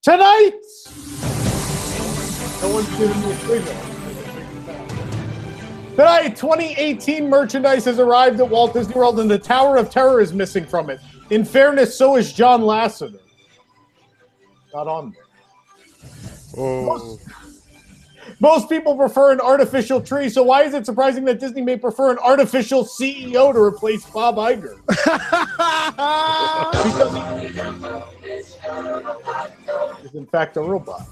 Tonight! No one's giving me a signal. Tonight, 2018 merchandise has arrived at Walt Disney World, and the Tower of Terror is missing from it. In fairness, so is John Lasseter. Not on there. Oh. Most people prefer an artificial tree, so why is it surprising that Disney may prefer an artificial CEO to replace Bob Iger? He's in fact a robot.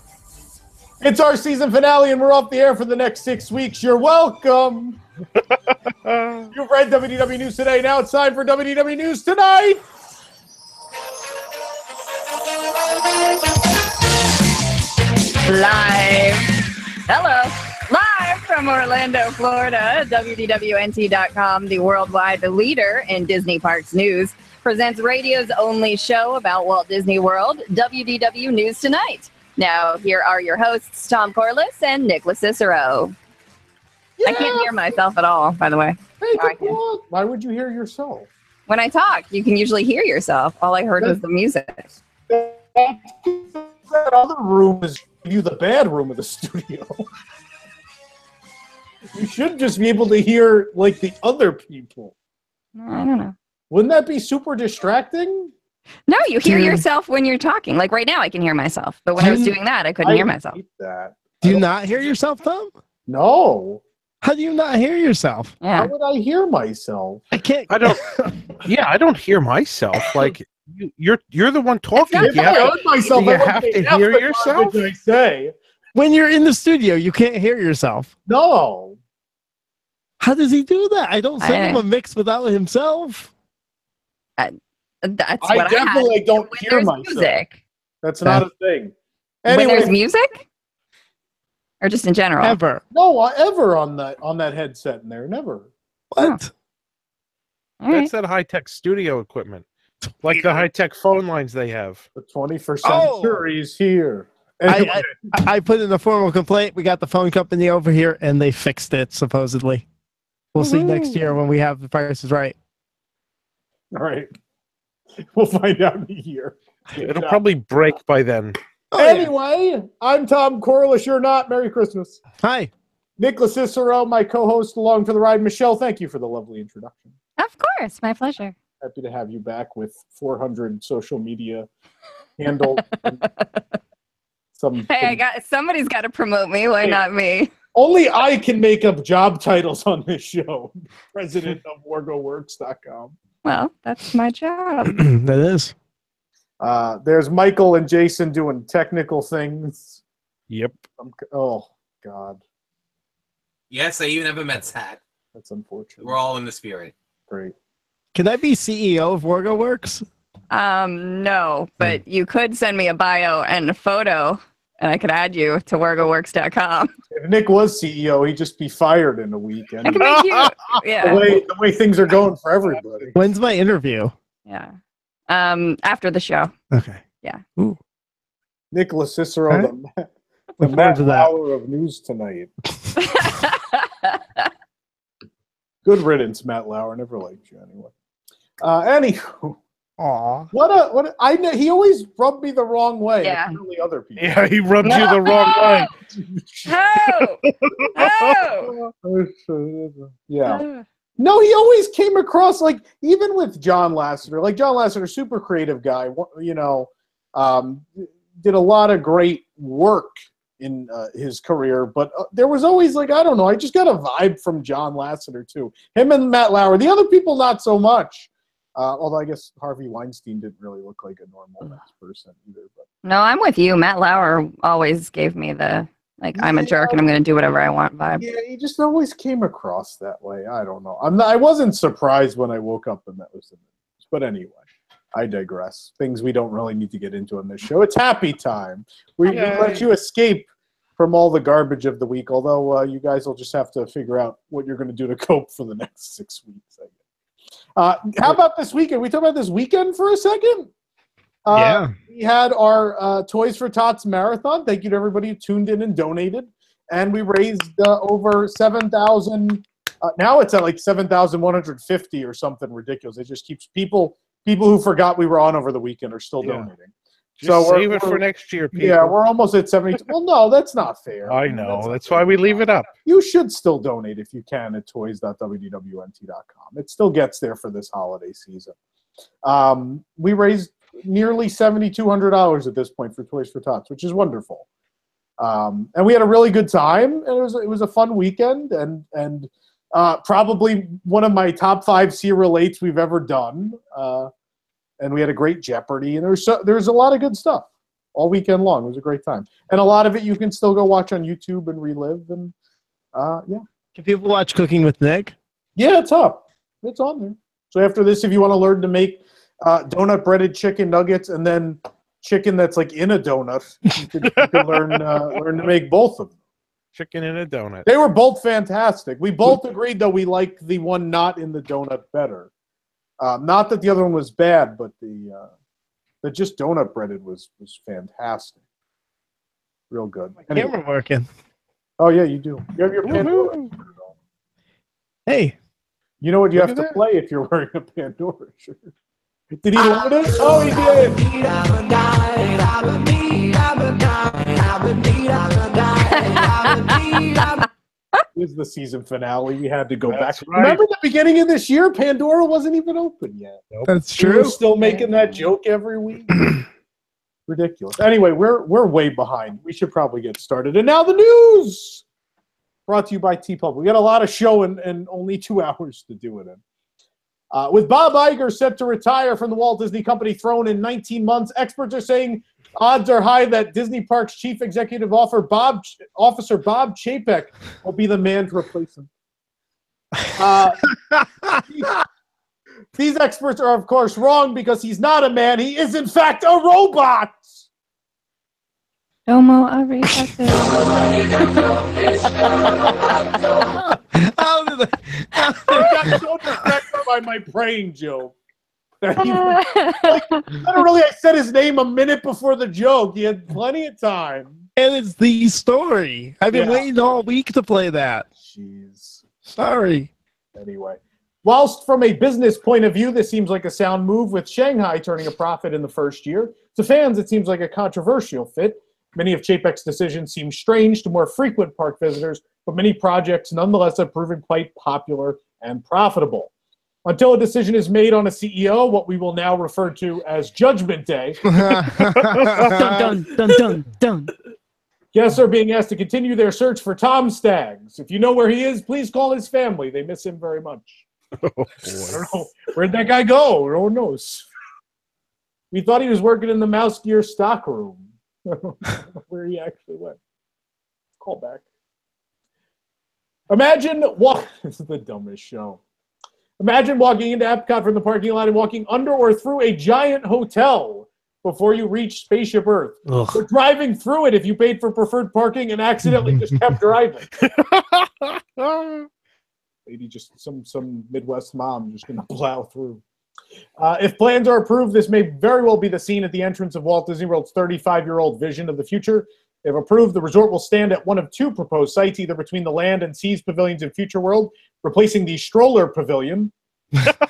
It's our season finale, and we're off the air for the next 6 weeks. You're welcome. You've read WDW News Today. Now it's time for WDW News Tonight. Live. Hello. Live from Orlando, Florida, WDWNT.com, the worldwide leader in Disney Parks news, presents radio's only show about Walt Disney World, WDW News Tonight. Now, here are your hosts, Tom Corliss and Nicholas Cicero. Yeah. I can't hear myself at all, by the way. Hey, why would you hear yourself? When I talk, you can usually hear yourself. All I heard was the music. That other room is the bad room of the studio. You should just be able to hear, like, the other people. I don't know. Wouldn't that be super distracting? No, you hear yourself when you're talking. Like right now, I can hear myself. But when I was doing that, I couldn't hear myself. That. Do you not hear yourself, Tom? No. How do you not hear yourself? Yeah. How would I hear myself? I can't. I don't. Yeah, I don't hear myself. Like you're the one talking. If I heard myself, you I have to hear yourself. I say. When you're in the studio, you can't hear yourself. No. How does he do that? I don't send him a mix without himself. That's I what definitely I don't hear myself. Music. That's not a thing. Anyway, when there's music, or just in general. Ever? No, ever on that headset in there. Never. What? Oh. That's that high-tech studio equipment, like the high-tech phone lines they have. The 21st century is here. Anyway. I put in a formal complaint. We got the phone company over here, and they fixed it. Supposedly, we'll see next year when we have the prices right. All right. We'll find out in a year. It'll probably break by then. Anyway, I'm Tom Corliss. You're not. Merry Christmas. Hi. Nicholas Cicero, my co-host along for the ride. Michelle, thank you for the lovely introduction. Of course. My pleasure. Happy to have you back with 400 social media handles. Somebody's got to promote me. Why not me? Only I can make up job titles on this show. President of WargoWorks.com. Well, that's my job. That is. There's Michael and Jason doing technical things. Yep. Oh, God. Yes, I even have a Mets hat. That's unfortunate. We're all in the spirit. Great. Can I be CEO of WargoWorks? No, but you could send me a bio and a photo, and I could add you to WargoWorks.com. If Nick was CEO, he'd just be fired in a week. I can make you. Yeah. The way things are going for everybody. When's my interview? Yeah. After the show. Okay. Yeah. Ooh. Nicholas Cicero, Right. the Matt Lauer of News Tonight. Good riddance, Matt Lauer. Never liked you anyway. Anywho. Aw. He always rubbed me the wrong way. Yeah. Really other people. Yeah, he rubbed you the wrong way. Yeah. No, he always came across like, even with John Lasseter, like John Lasseter, super creative guy, you know, did a lot of great work in his career, but there was always like, I don't know, I just got a vibe from John Lasseter too. Him and Matt Lauer. The other people, not so much. Although I guess Harvey Weinstein didn't really look like a normal nice person either. But. No, I'm with you. Matt Lauer always gave me the, like, I'm a jerk and I'm going to do whatever I want vibe. Yeah, he just always came across that way. I don't know. I wasn't surprised when I woke up and that was the news. But anyway, I digress. Things we don't really need to get into on this show. It's happy time. We let you escape from all the garbage of the week, although you guys will just have to figure out what you're going to do to cope for the next 6 weeks, I guess. How about this weekend? We talk about this weekend for a second? Yeah. We had our Toys for Tots marathon. Thank you to everybody who tuned in and donated. And we raised over 7,000. Now it's at like 7,150 or something ridiculous. It just keeps people who forgot we were on over the weekend are still donating. Just So save it for next year, people. Yeah, we're almost at 72. Well, no, that's not fair. I know. That's why we leave it up. You should still donate if you can at toys.wdwnt.com. It still gets there for this holiday season. We raised nearly $7,200 at this point for Toys for Tots, which is wonderful. And we had a really good time. And it was a fun weekend, and probably one of my top 5 C-relates we've ever done. And we had a great Jeopardy, and there's a lot of good stuff all weekend long. It was a great time, and a lot of it you can still go watch on YouTube and relive. And yeah, Can people watch Cooking with Nick? yeah, it's up. It's on there. So after this, if you want to learn to make donut breaded chicken nuggets and then chicken that's like in a donut, you could learn to make both of them. Chicken in a donut. They were both fantastic. We both agreed though we liked the one not in the donut better. Not that the other one was bad, but the just donut breaded was fantastic. Real good. Anyway. Camera working. Oh yeah, you do. You have your Pandora. Hey, You know what you Look have at to that. play if you're wearing a Pandora shirt. Did he load it? Oh, he did. This is the season finale. We had to go That's back. right. Remember the beginning of this year? Pandora wasn't even open yet. that's We were true. still making that joke every week. Ridiculous. Anyway, we're way behind. We should probably get started. And now the news. Brought to you by TeePublic. We got a lot of show and only 2 hours to do it in. With Bob Iger set to retire from the Walt Disney Company throne in 19 months, experts are saying odds are high that Disney Parks Chief Executive Officer Bob Chapek will be the man to replace him. These experts are, of course, wrong because he's not a man. He is, in fact, a robot. Domo arigato. How did I got so distracted by my praying joke. Literally, I said his name a minute before the joke. He had plenty of time. And it's the story. I've been Yeah. waiting all week to play that. Jeez. Sorry. Anyway. Whilst from a business point of view, this seems like a sound move with Shanghai turning a profit in the first year. To fans, it seems like a controversial fit. Many of Chapek's decisions seem strange to more frequent park visitors, but many projects nonetheless have proven quite popular and profitable. Until a decision is made on a CEO, what we will now refer to as Judgment Day, Dun, dun, dun, dun, dun. guests are being asked to continue their search for Tom Staggs. If you know where he is, please call his family. They miss him very much. Oh, I boy. don't know. Where'd that guy go? No one knows. We thought he was working in the Mouse Gear stock room. I don't know where he actually went. Call back. Imagine what this is the dumbest show. Imagine walking into Epcot from the parking lot and walking under or through a giant hotel before you reach Spaceship Earth. Ugh. Or driving through it if you paid for preferred parking and accidentally just kept driving. Lady, just some Midwest mom just gonna plow through. If plans are approved, this may very well be the scene at the entrance of Walt Disney World's 35-year-old vision of the future. If approved, the resort will stand at one of 2 proposed sites, either between the Land and Seas pavilions in Future World, replacing the Stroller Pavilion,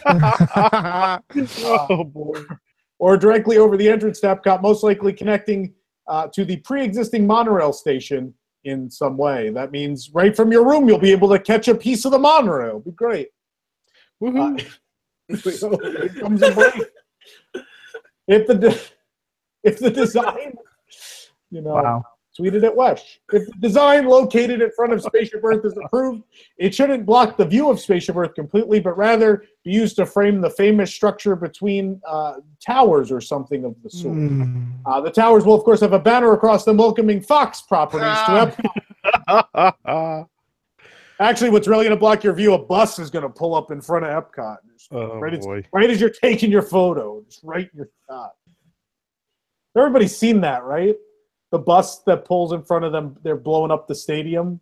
Oh, boy. or directly over the entrance to Epcot, most likely connecting to the pre-existing monorail station in some way. That means right from your room, you'll be able to catch a piece of the monorail. It'll be great. Woohoo. Here comes a break. If the design, Wow. tweeted at Wesh. If the design located in front of Spaceship Earth is approved, it shouldn't block the view of Spaceship Earth completely, but rather be used to frame the famous structure between towers or something of the sort. The towers will, of course, have a banner across them welcoming Fox properties to Epcot. Actually, what's really going to block your view, a bus is going to pull up in front of Epcot. Oh, boy. Right as you're taking your photo, just right in your shot. Everybody's seen that, right? The bus that pulls in front of them, they're blowing up the stadium,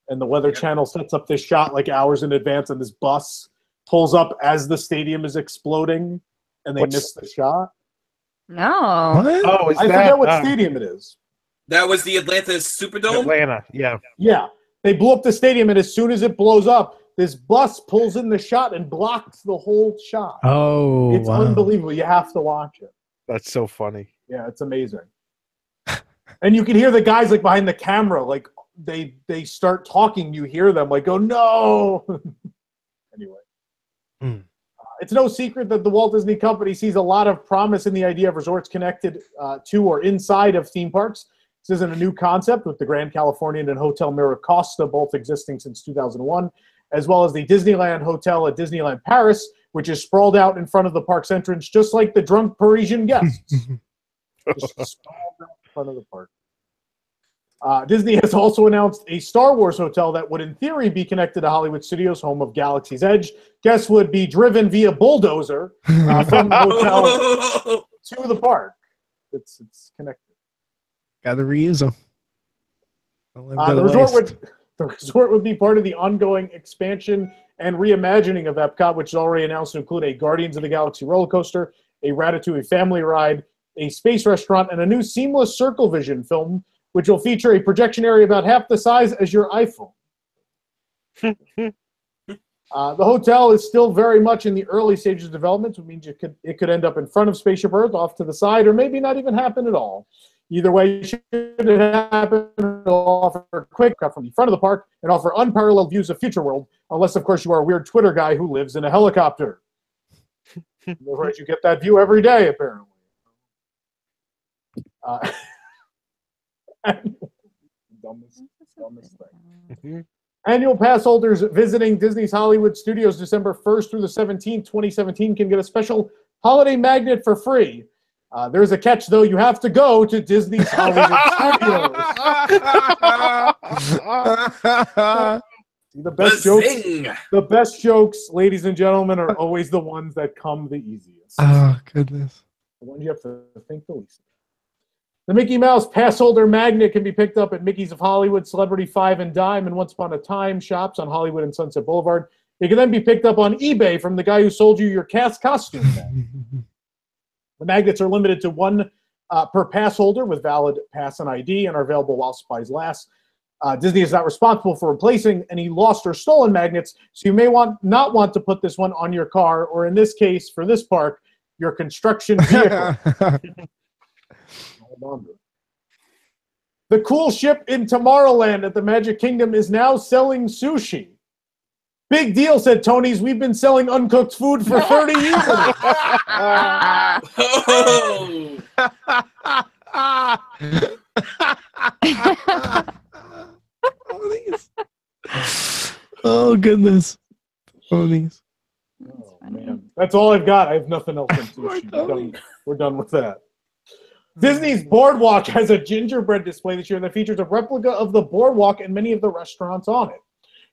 and the Weather Channel sets up this shot like hours in advance, and this bus pulls up as the stadium is exploding, and they miss the shot. No. What? Oh, is I that forget what stadium it is. That was the Atlanta Superdome. Atlanta? Yeah. Yeah, they blew up the stadium, and as soon as it blows up, this bus pulls in the shot and blocks the whole shot. Oh, It's wow. unbelievable. You have to watch it. That's so funny. Yeah, it's amazing. And you can hear the guys like behind the camera, like they start talking. You hear them like, "Oh no!" Anyway, it's no secret that the Walt Disney Company sees a lot of promise in the idea of resorts connected to or inside of theme parks. This isn't a new concept, with the Grand Californian and Hotel Miracosta both existing since 2001, as well as the Disneyland Hotel at Disneyland Paris, which is sprawled out in front of the park's entrance, just like the drunk Parisian guests. Just sprawled out in front of the park. Disney has also announced a Star Wars hotel that would, in theory, be connected to Hollywood Studios, home of Galaxy's Edge. Guests would be driven via bulldozer from the hotel to the park. It's connected. Got to reuse them. The resort would be part of the ongoing expansion and reimagining of Epcot, which is already announced to include a Guardians of the Galaxy roller coaster, a Ratatouille family ride, a space restaurant, and a new seamless Circle Vision film, which will feature a projection area about half the size as your iPhone. The hotel is still very much in the early stages of development, which means it could end up in front of Spaceship Earth, off to the side, or maybe not even happen at all. Either way, should it happen, it'll offer a quick cut from the front of the park and offer unparalleled views of Future World, unless, of course, you are a weird Twitter guy who lives in a helicopter. Otherwise, you get that view every day, apparently. Dumbest thing. Annual pass holders visiting Disney's Hollywood Studios December 1st through the 17th, 2017 can get a special holiday magnet for free. There's a catch, though. You have to go to Disney's Hollywood Studios. The best jokes, ladies and gentlemen, are always the ones that come the easiest. Oh, goodness. The ones you have to think the least. The Mickey Mouse pass holder magnet can be picked up at Mickey's of Hollywood, Celebrity Five and Dime, and Once Upon a Time shops on Hollywood and Sunset Boulevard. It can then be picked up on eBay from the guy who sold you your cast costume. The magnets are limited to one per pass holder with valid pass and ID and are available while supplies last. Disney is not responsible for replacing any lost or stolen magnets, so you may not want to put this one on your car, or in this case, for this park, your construction vehicle. The cool ship in Tomorrowland at the Magic Kingdom is now selling sushi. Big deal, said Tony's. We've been selling uncooked food for 30 years. Oh, goodness. Ponies. Oh, man. That's all I've got. I have nothing else on sushi. We're done with that. Disney's Boardwalk has a gingerbread display this year that features a replica of the Boardwalk and many of the restaurants on it.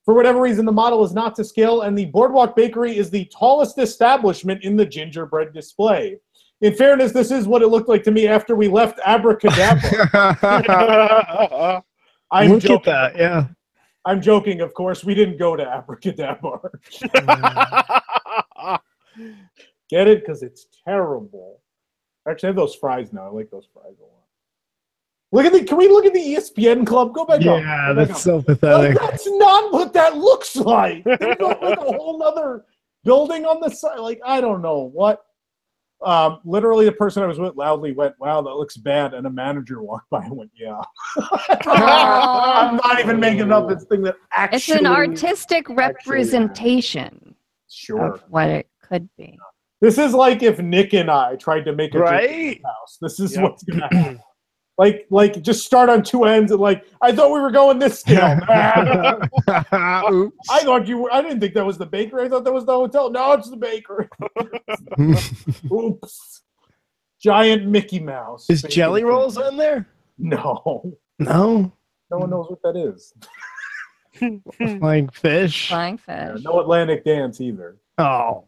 For whatever reason, the model is not to scale, and the Boardwalk Bakery is the tallest establishment in the gingerbread display. In fairness, this is what it looked like to me after we left Abracadabra. Look at that, yeah. I'm joking, of course. We didn't go to Abracadabra. Get it? Because it's terrible. Actually, I have those fries now. I like those fries a lot. Can we look at the ESPN Club? Go back up. Yeah, that's so pathetic. Like, that's not what that looks like. There's like a whole other building on the side. Like, I don't know what. Literally, the person I was with loudly went, "Wow, that looks bad." And a manager walked by and went, "Yeah." I'm not even making it up. It's thing that actually. It's an artistic representation of what it could be. This is like if Nick and I tried to make a house. This is what's going to happen. Like, just start on two ends and I thought we were going this scale. I didn't think that was the bakery. I thought that was the hotel. No, it's the bakery. Oops. Giant Mickey Mouse. Is Jelly Rolls in there? No. No? No one knows what that is. Flying fish? Flying fish. Yeah, no Atlantic Dance either. Oh.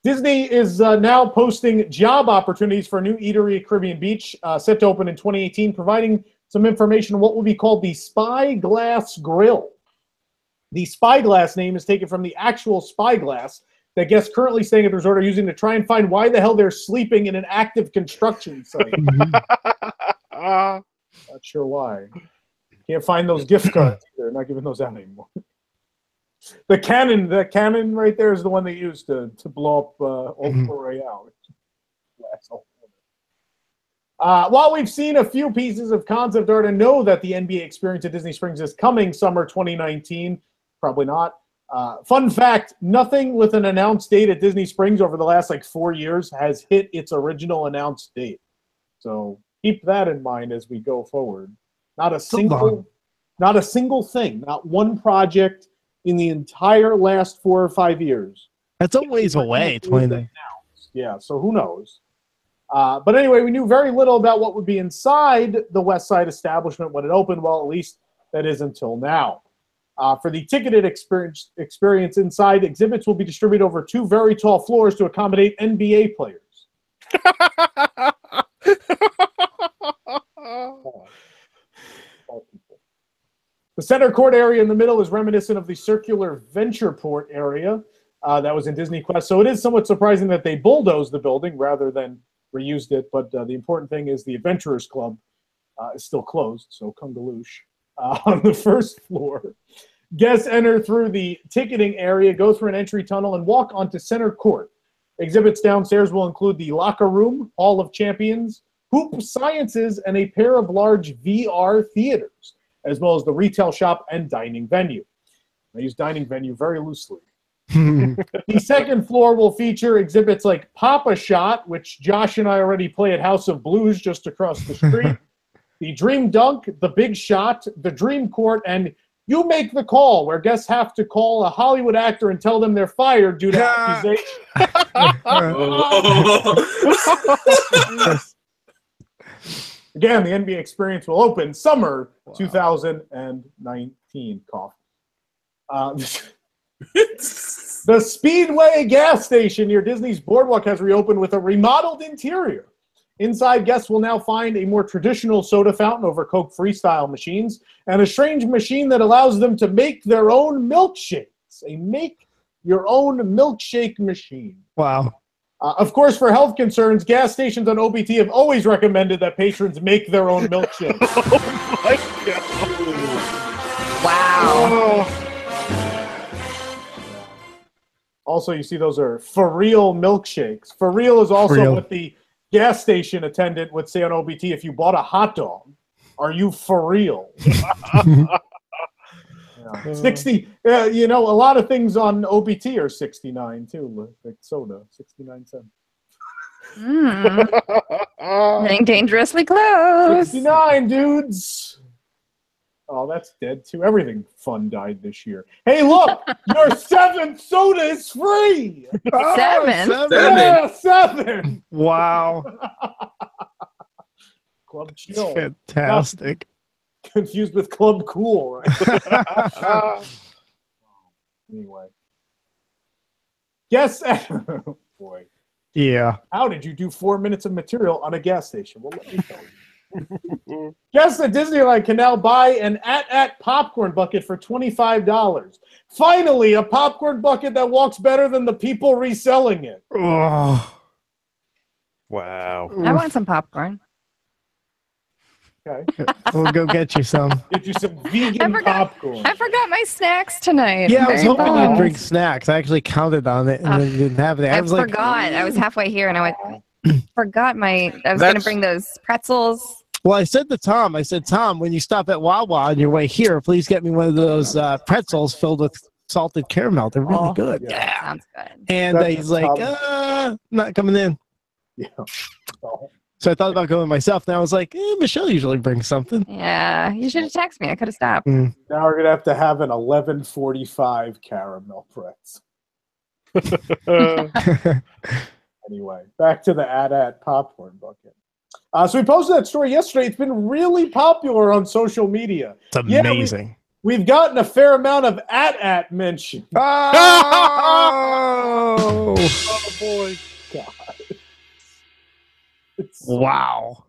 Disney is now posting job opportunities for a new eatery at Caribbean Beach, set to open in 2018, providing some information on what will be called the Spyglass Grill. The Spyglass name is taken from the actual spyglass that guests currently staying at the resort are using to try and find why the hell they're sleeping in an active construction site. Not sure why. Can't find those gift cards. They're not giving those out anymore. The cannon right there is the one they used to blow up Old Royale. While we've seen a few pieces of concept art and know that the NBA experience at Disney Springs is coming summer 2019, probably not. Fun fact, nothing with an announced date at Disney Springs over the last 4 years has hit its original announced date. So keep that in mind as we go forward. Not a single thing, not one project in the entire last 4 or 5 years. That's a ways away, 20. Yeah, so who knows? But anyway, we knew very little about what would be inside the West Side establishment when it opened. Well, at least that is until now. For the ticketed experience inside, exhibits will be distributed over 2 very tall floors to accommodate NBA players. The center court area in the middle is reminiscent of the circular Ventureport area that was in Disney Quest. So it is somewhat surprising that they bulldozed the building rather than reused it. But the important thing is the Adventurers Club is still closed, so kungaloosh. On the first floor, guests enter through the ticketing area, go through an entry tunnel, and walk onto center court. Exhibits downstairs will include the locker room, Hall of Champions, Hoop Sciences, and a pair of large VR theaters, as well as the retail shop and dining venue. I use dining venue very loosely. The second floor will feature exhibits like Papa Shot, which Josh and I already play at House of Blues just across the street, the Dream Dunk, the Big Shot, the Dream Court, and You Make the Call, where guests have to call a Hollywood actor and tell them they're fired due to accusation. Again, the NBA experience will open summer 2019. Cough. The Speedway gas station near Disney's Boardwalk has reopened with a remodeled interior. Inside, guests will now find a more traditional soda fountain over Coke Freestyle machines and a strange machine that allows them to make their own milkshakes. A make-your-own milkshake machine. Wow. Of course, for health concerns, gas stations on OBT have always recommended that patrons make their own milkshakes. Oh my God. Wow. Also, you see those are for real milkshakes. For real is also what the gas station attendant would say on OBT if you bought a hot dog. Are you for real? 60. A lot of things on OBT are 69 too. Like soda, 69 cents. Getting dangerously close. 69, dudes. Oh, that's dead too. Everything fun died this year. Hey, look, your 7th soda is free. 7? Yeah, 7. Wow. Club Chill. Fantastic. Confused with Club Cool, right? Anyway. Guess. Oh, boy. Yeah. How did you do 4 minutes of material on a gas station? Well, let me tell you. Guests at Disneyland can now buy an at popcorn bucket for $25. Finally, a popcorn bucket that walks better than the people reselling it. Oh. Wow. I want some popcorn. Okay. We'll go get you some. Get you some vegan popcorn. I forgot my snacks tonight. Yeah, I was Very hoping bummed. you'd bring snacks. I actually counted on it and then didn't have it. I was forgot. I was halfway here and I went, forgot I was going to bring those pretzels. Well, I said to Tom, Tom, when you stop at Wawa on your way here, please get me one of those pretzels filled with salted caramel. They're really good. Yeah. Sounds good. And he's like, not coming in. Yeah. Oh. So I thought about going myself. Now I was like, Michelle usually brings something. Yeah, you should have texted me. I could have stopped. Now we're going to have an 11:45 caramel pretzel. Anyway, back to the at popcorn bucket. So we posted that story yesterday. It's been really popular on social media. It's amazing. We've gotten a fair amount of at mention. Oh! Oh boy, God! It's Wow.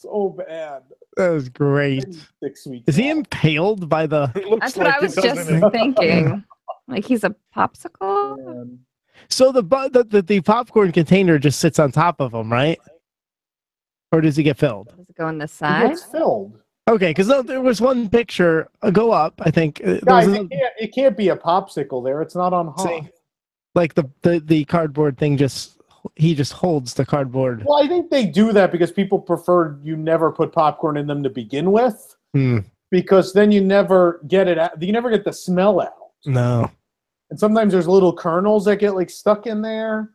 so bad. That was great. 6 weeks. Is he off. impaled by the... That's what I was just thinking. Like he's a popsicle? Man. So the popcorn container just sits on top of him, right? Or does he get filled? Does it go on the It side? gets filled. Okay, because there was one picture. Go up, I think. Guys, it can't be a popsicle there. It's not on hot. See, like the cardboard thing just he just holds the cardboard. Well, I think they do that because people prefer you never put popcorn in them to begin with, because then you never get it out. You never get the smell out. No. And sometimes there's little kernels that get like stuck in there.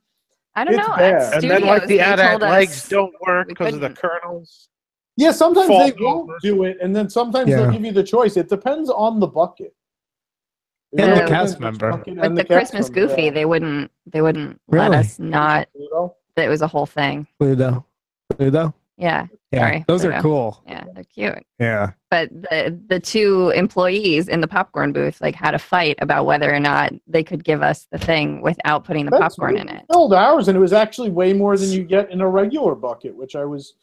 I don't It's know. bad. At And then like studios, the they ad told us legs don't work we because of the couldn't. kernels. Yeah, sometimes Fall they won't over. do it, and then sometimes Yeah. they'll give you the choice. It depends on the bucket. It And the really cast depends which member. bucket With and the cast Christmas member, Goofy, yeah. they wouldn't let Really? us not. Pluto? That it was a whole thing. Pluto. Yeah. Yeah. Sorry, Those are Pluto. cool. Yeah, they're cute. Yeah. But the two employees in the popcorn booth like had a fight about whether or not they could give us the thing without putting the That's popcorn weird. in it. We filled ours, and it was actually way more than you get in a regular bucket, which I was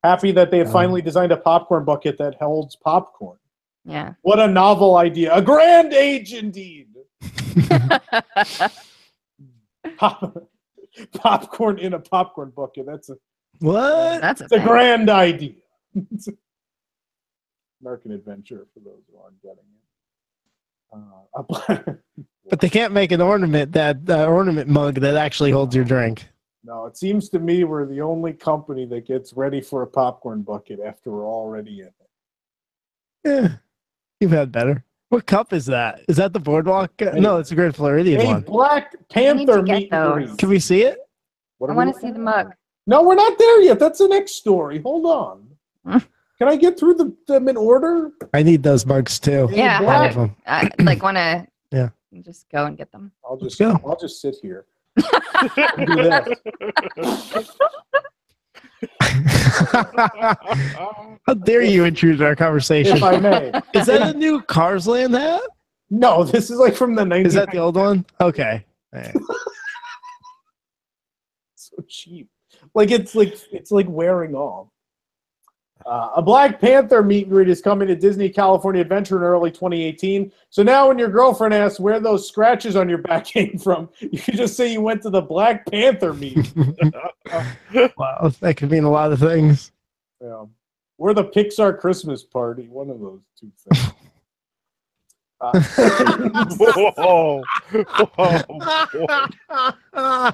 happy that they had finally designed a popcorn bucket that holds popcorn. Yeah. What a novel idea. A grand age indeed. Popcorn in a popcorn bucket. That's a What? That's a It's a thing. grand idea. American Adventure, for those who aren't getting it. But they can't make an ornament ornament mug that actually holds your drink. No, it seems to me we're the only company that gets ready for a popcorn bucket after we're already in it. Yeah. You've had better. What cup is that? Is that the boardwalk? No, it's a Great Floridian A one. Black need Panther to get meet and those. greet. Can we see it? What I are we want to looking see the at? mug. No, we're not there yet. That's the next story. Hold on. Can I get through them in order? I need those mugs too. Yeah, A One Black- of them. I like want to. Yeah. Just go and get them. I'll just go. I'll just sit here. And do that. How dare you intrude our conversation? If I may. Is that a new Cars Land hat? No, this is like from the 90s. Is that the old one? Okay. All right. So cheap. It's like wearing off. A Black Panther meet and greet is coming to Disney California Adventure in early 2018. So now when your girlfriend asks where those scratches on your back came from, you can just say you went to the Black Panther meet. Wow, that could mean a lot of things. Yeah. Or the Pixar Christmas party. One of those two things. Whoa. Oh,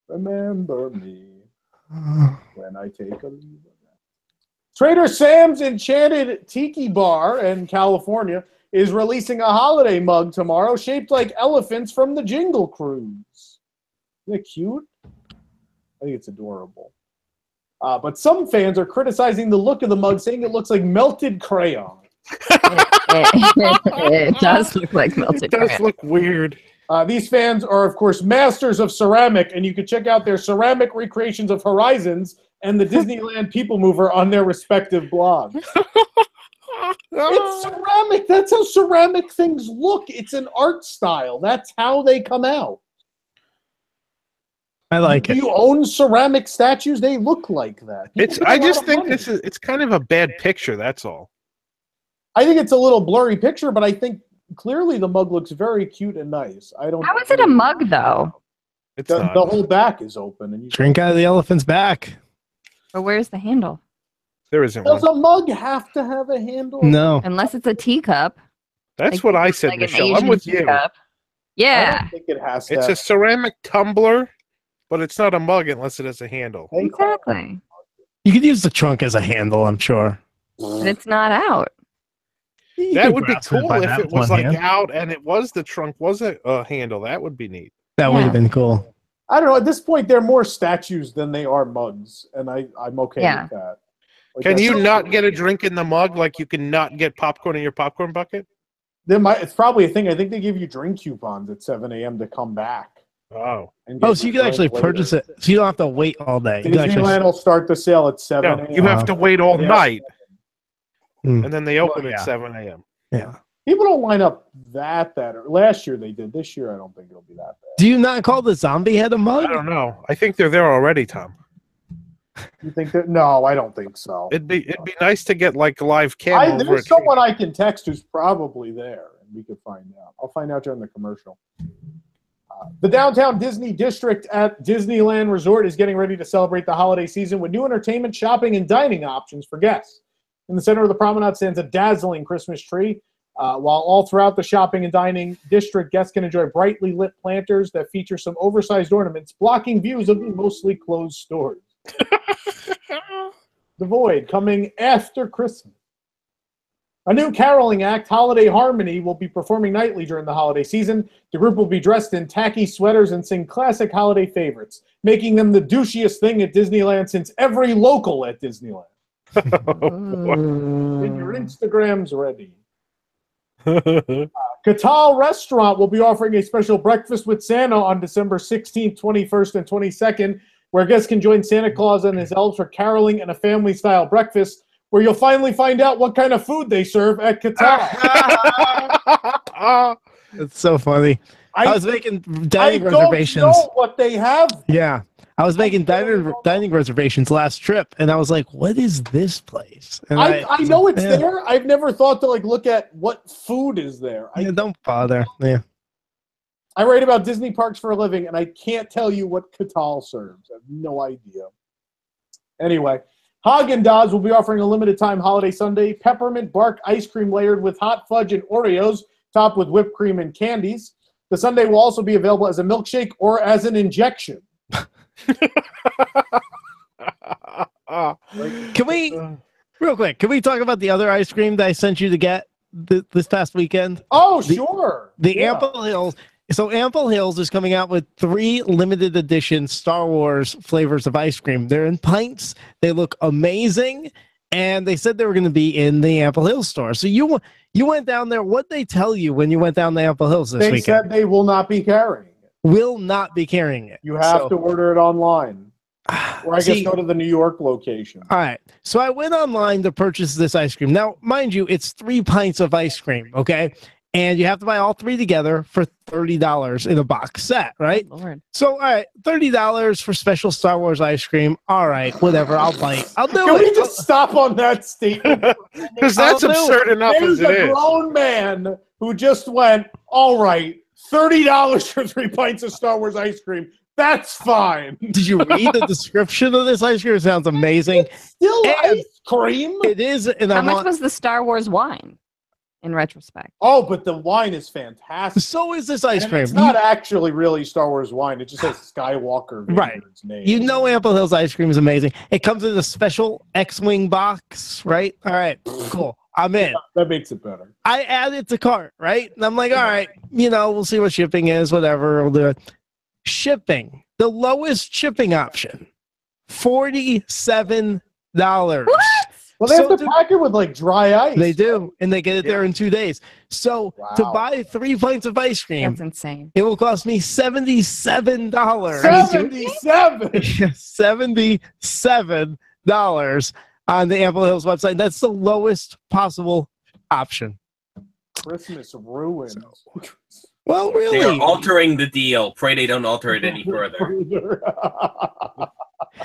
Remember me when I take a leave. Trader Sam's Enchanted Tiki Bar in California is releasing a holiday mug tomorrow shaped like elephants from the Jingle Cruise. Isn't it cute? I think it's adorable. But some fans are criticizing the look of the mug, saying it looks like melted crayon. It does look like melted It does crayon. look weird. These fans are, of course, masters of ceramic, and you can check out their ceramic recreations of Horizons and the Disneyland People Mover on their respective blogs. It's ceramic. That's how ceramic things look. It's an art style. That's how they come out. I like Do it. you own ceramic statues? They look like that. People It's. get a I lot just of think money. it's kind of a bad picture. That's all. I think it's a little blurry picture, but I think clearly the mug looks very cute and nice. I don't. How is it a mug though? It's The, not. the whole back is open, and you Drink out of the elephant's back. Or where's the handle? There isn't one. Does a mug have to have a handle? No. Unless it's a teacup. That's like- what I said, Like an Michelle. I'm Asian with you. teacup. I Yeah. don't think it has to. It's a ceramic tumbler, but it's not a mug unless it has a handle. They call it- Exactly. You could use the trunk as a handle, I'm sure. But it's not out. You That could would be grasp it cool by if that it with was one like hand. out and it was the trunk was a handle. That would be neat. That would Yeah. have been cool. I don't know. At this point, they're more statues than they are mugs, and I'm okay Yeah. with that. Like, Can that's- you not get a drink in the mug like you can not get popcorn in your popcorn bucket? It's probably a thing. I think they give you drink coupons at 7 a.m. to come back. Oh. And Oh, so you can actually purchase it. So you don't have to wait all day. You can actually, Disneyland will start the sale at 7 No, a.m. you have to wait all Yeah. night Hmm. and then they open Well, at yeah. 7 a.m. yeah. People don't line up that early. Last year they did. This year I don't think it'll be that bad. Do you not call the zombie head a mug? I don't know. I think they're there already, Tom. You think that? No, I don't think so. It'd be nice to get like live camera over There's it. someone I can text who's probably there, and we could find out. I'll find out during the commercial. The downtown Disney district at Disneyland Resort is getting ready to celebrate the holiday season with new entertainment, shopping, and dining options for guests. In the center of the promenade stands a dazzling Christmas tree While all throughout the shopping and dining district, guests can enjoy brightly lit planters that feature some oversized ornaments blocking views of the mostly closed stores. The Void, coming after Christmas. A new caroling act, Holiday Harmony, will be performing nightly during the holiday season. The group will be dressed in tacky sweaters and sing classic holiday favorites, making them the douchiest thing at Disneyland since every local at Disneyland. And your Instagram's ready. Catal Restaurant will be offering a special breakfast with Santa on December 16th, 21st, and 22nd, where guests can join Santa Claus and his elves for caroling and a family-style breakfast, where you'll finally find out what kind of food they serve at Catal. It's so funny. I was making dining reservations. I don't know what they have. Yeah. I was making dining reservations last trip, and I was like, what is this place? And I know it's there. I've never thought to look at what food is there. Don't bother. Yeah. I write about Disney parks for a living, and I can't tell you what Catal serves. I have no idea. Anyway, Haagen-Dazs will be offering a limited-time holiday sundae, peppermint bark ice cream layered with hot fudge and Oreos, topped with whipped cream and candies. The sundae will also be available as a milkshake or as an injection. Can we, real quick, talk about the other ice cream that I sent you to get this past weekend? Oh, sure. The Ample Hills. So Ample Hills is coming out with 3 limited edition Star Wars flavors of ice cream. They're in pints. They look amazing. And they said they were going to be in the Ample Hills store. So you went down there. What'd they tell you when you went down to Ample Hills this weekend? They said they will not be carrying it. Will not be carrying it. You have to order it online. Or I guess go to the New York location. All right. So I went online to purchase this ice cream. Now, mind you, it's 3 pints of ice cream, okay? And you have to buy all 3 together for $30 in a box set, right? Oh, Lord. So, all right, $30 for special Star Wars ice cream. All right, whatever. I'll bite. I'll do Can it. we just stop on that statement? Because that's absurd enough There's as it a is. grown man who just went, all right, $30 for 3 pints of Star Wars ice cream. That's fine. Did you read the description of this ice cream? It sounds amazing. It's still And ice cream. It is. And How much was the Star Wars wine in retrospect? Oh, but the wine is fantastic. So is this ice And cream. it's not actually really Star Wars wine. It just says Skywalker. Right. Vader's name. You know Ample Hills ice cream is amazing. It comes in a special X-Wing box, right? All right, cool. I'm in. That makes it better. I add it to cart, right? And I'm like, all right, we'll see what shipping is, whatever. We'll do it. Shipping, the lowest shipping option, $47. What? Well, they So have to pack it with dry ice. They do, and they get it there in 2 days. So to Wow. buy 3 pints of ice cream, That's insane. it will cost me $77. $77. $77 on the Ample Hills website. That's the lowest possible option. Christmas ruined. Well, They really? are altering the deal. Pray they don't alter it any further.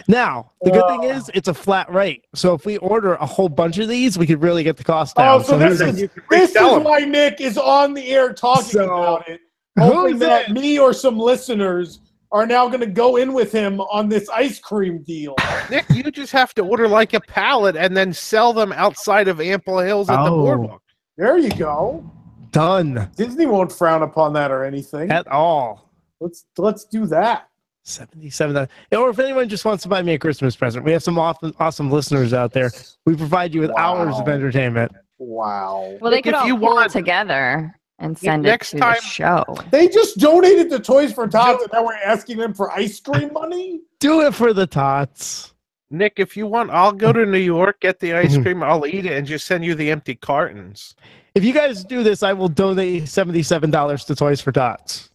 Now, the good thing is it's a flat rate. So if we order a whole bunch of these, we could really get the cost down. Oh, so this is why Nick is on the air talking about it. Hoping that me or some listeners are now going to go in with him on this ice cream deal. Nick, you just have to order a pallet and then sell them outside of Ample Hills at the boardwalk. There you go. Done. Disney won't frown upon that or anything. At all. Let's do that. $77. Or if anyone just wants to buy me a Christmas present, we have some awesome listeners out there. We provide you with hours of entertainment. Wow. Well, they Nick, could if all you pull want- it together and send it next to time- the show. They just donated to Toys for Tots and now we're asking them for ice cream money? Do it for the tots. Nick, if you want, I'll go to New York, get the ice cream, I'll eat it, and just send you the empty cartons. If you guys do this, I will donate $77 to Toys for Tots.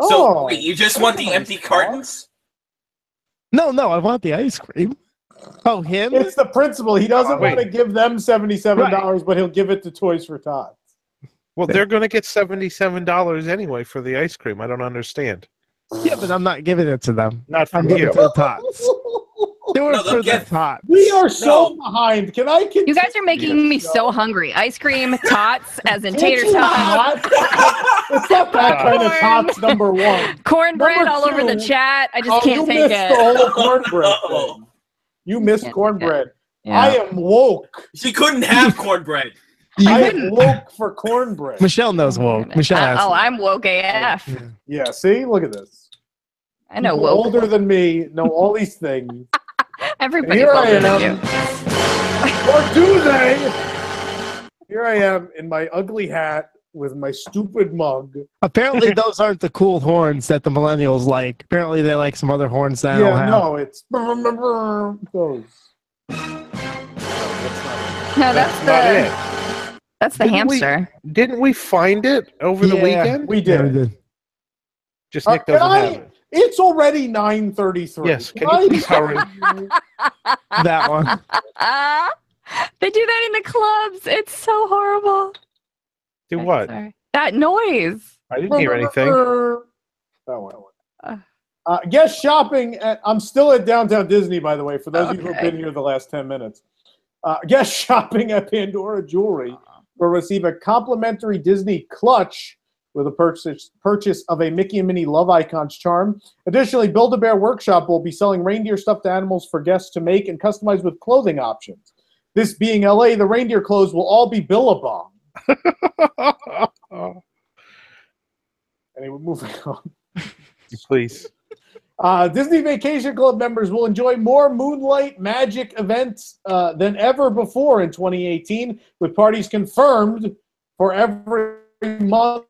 So, wait, you just want the empty cartons? No, I want the ice cream. Oh, him? It's the principal. He doesn't Wait. want to give them $77, but he'll give it to Toys for Tots. Well, they're going to get $77 anyway for the ice cream. I don't understand. Yeah, but I'm not giving it to them. Not I'm from giving you. it to the tots. Do it No, for they'll the get- tots. We are so behind. Can I continue? You guys are making me so hungry. Ice cream, tots, as in tater It's tots, not. It's not that kind of tots, number one. cornbread Number all over the two- chat. I just can't you take missed it. the whole cornbread thing. You missed Yeah. cornbread. Yeah. I am woke. She couldn't have cornbread. I am woke for cornbread. Michelle knows woke. Michelle has. I'm woke AF. Yeah, see? Look at this. I know People woke. older than me know all these things. Everybody's Here I older than am. you. Or do they? Here I am in my ugly hat with my stupid mug. Apparently, those aren't the cool horns that the millennials like. Apparently, they like some other horns that I don't Yeah, have. no, it's those. No, That's not it. that's the Didn't we- hamster. Didn't we find it over the Yeah. weekend? We Yeah, did. we did. Just Nick Can doesn't I- have it. It's already 9:33. Yes, can you please hurry? That one. They do that in the clubs. It's so horrible. Do I'm what? sorry. That noise. I didn't hear anything. That one. Guest shopping at, I'm still at Downtown Disney, by the way, for those of you who have Okay. been here the last 10 minutes. Guest shopping at Pandora Jewelry will receive a complimentary Disney clutch with a purchase of a Mickey and Minnie Love Icons charm. Additionally, Build-A-Bear Workshop will be selling reindeer stuffed animals for guests to make and customize with clothing options. This being LA, the reindeer clothes will all be Billabong. Anyway, moving on. Please. Disney Vacation Club members will enjoy more Moonlight Magic events than ever before in 2018, with parties confirmed for every month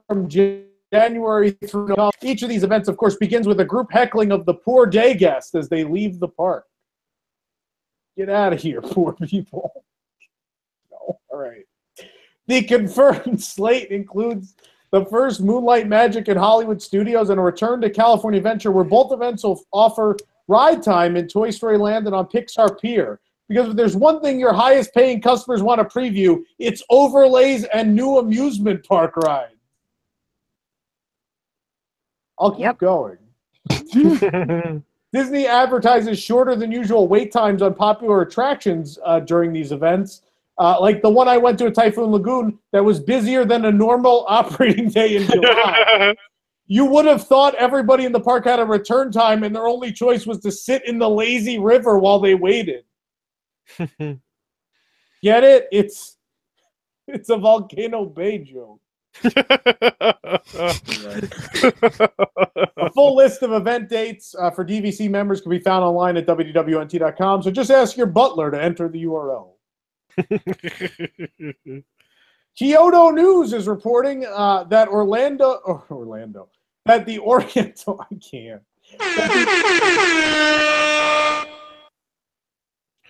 from January through November. Each of these events, of course, begins with a group heckling of the poor day guests as they leave the park. Get out of here, poor people. No, all right. The confirmed slate includes the first Moonlight Magic at Hollywood Studios and a return to California Adventure, where both events will offer ride time in Toy Story Land and on Pixar Pier. Because if there's one thing your highest paying customers want to preview, it's overlays and new amusement park rides. I'll keep going. Disney advertises shorter than usual wait times on popular attractions during these events. Like the one I went to at Typhoon Lagoon that was busier than a normal operating day in July. You would have thought everybody in the park had a return time and their only choice was to sit in the lazy river while they waited. Get it? It's a Volcano Bay joke. A full list of event dates for DVC members can be found online at www.nt.com. So just ask your butler to enter the URL. Kyoto News is reporting that that the Oriental, I can't.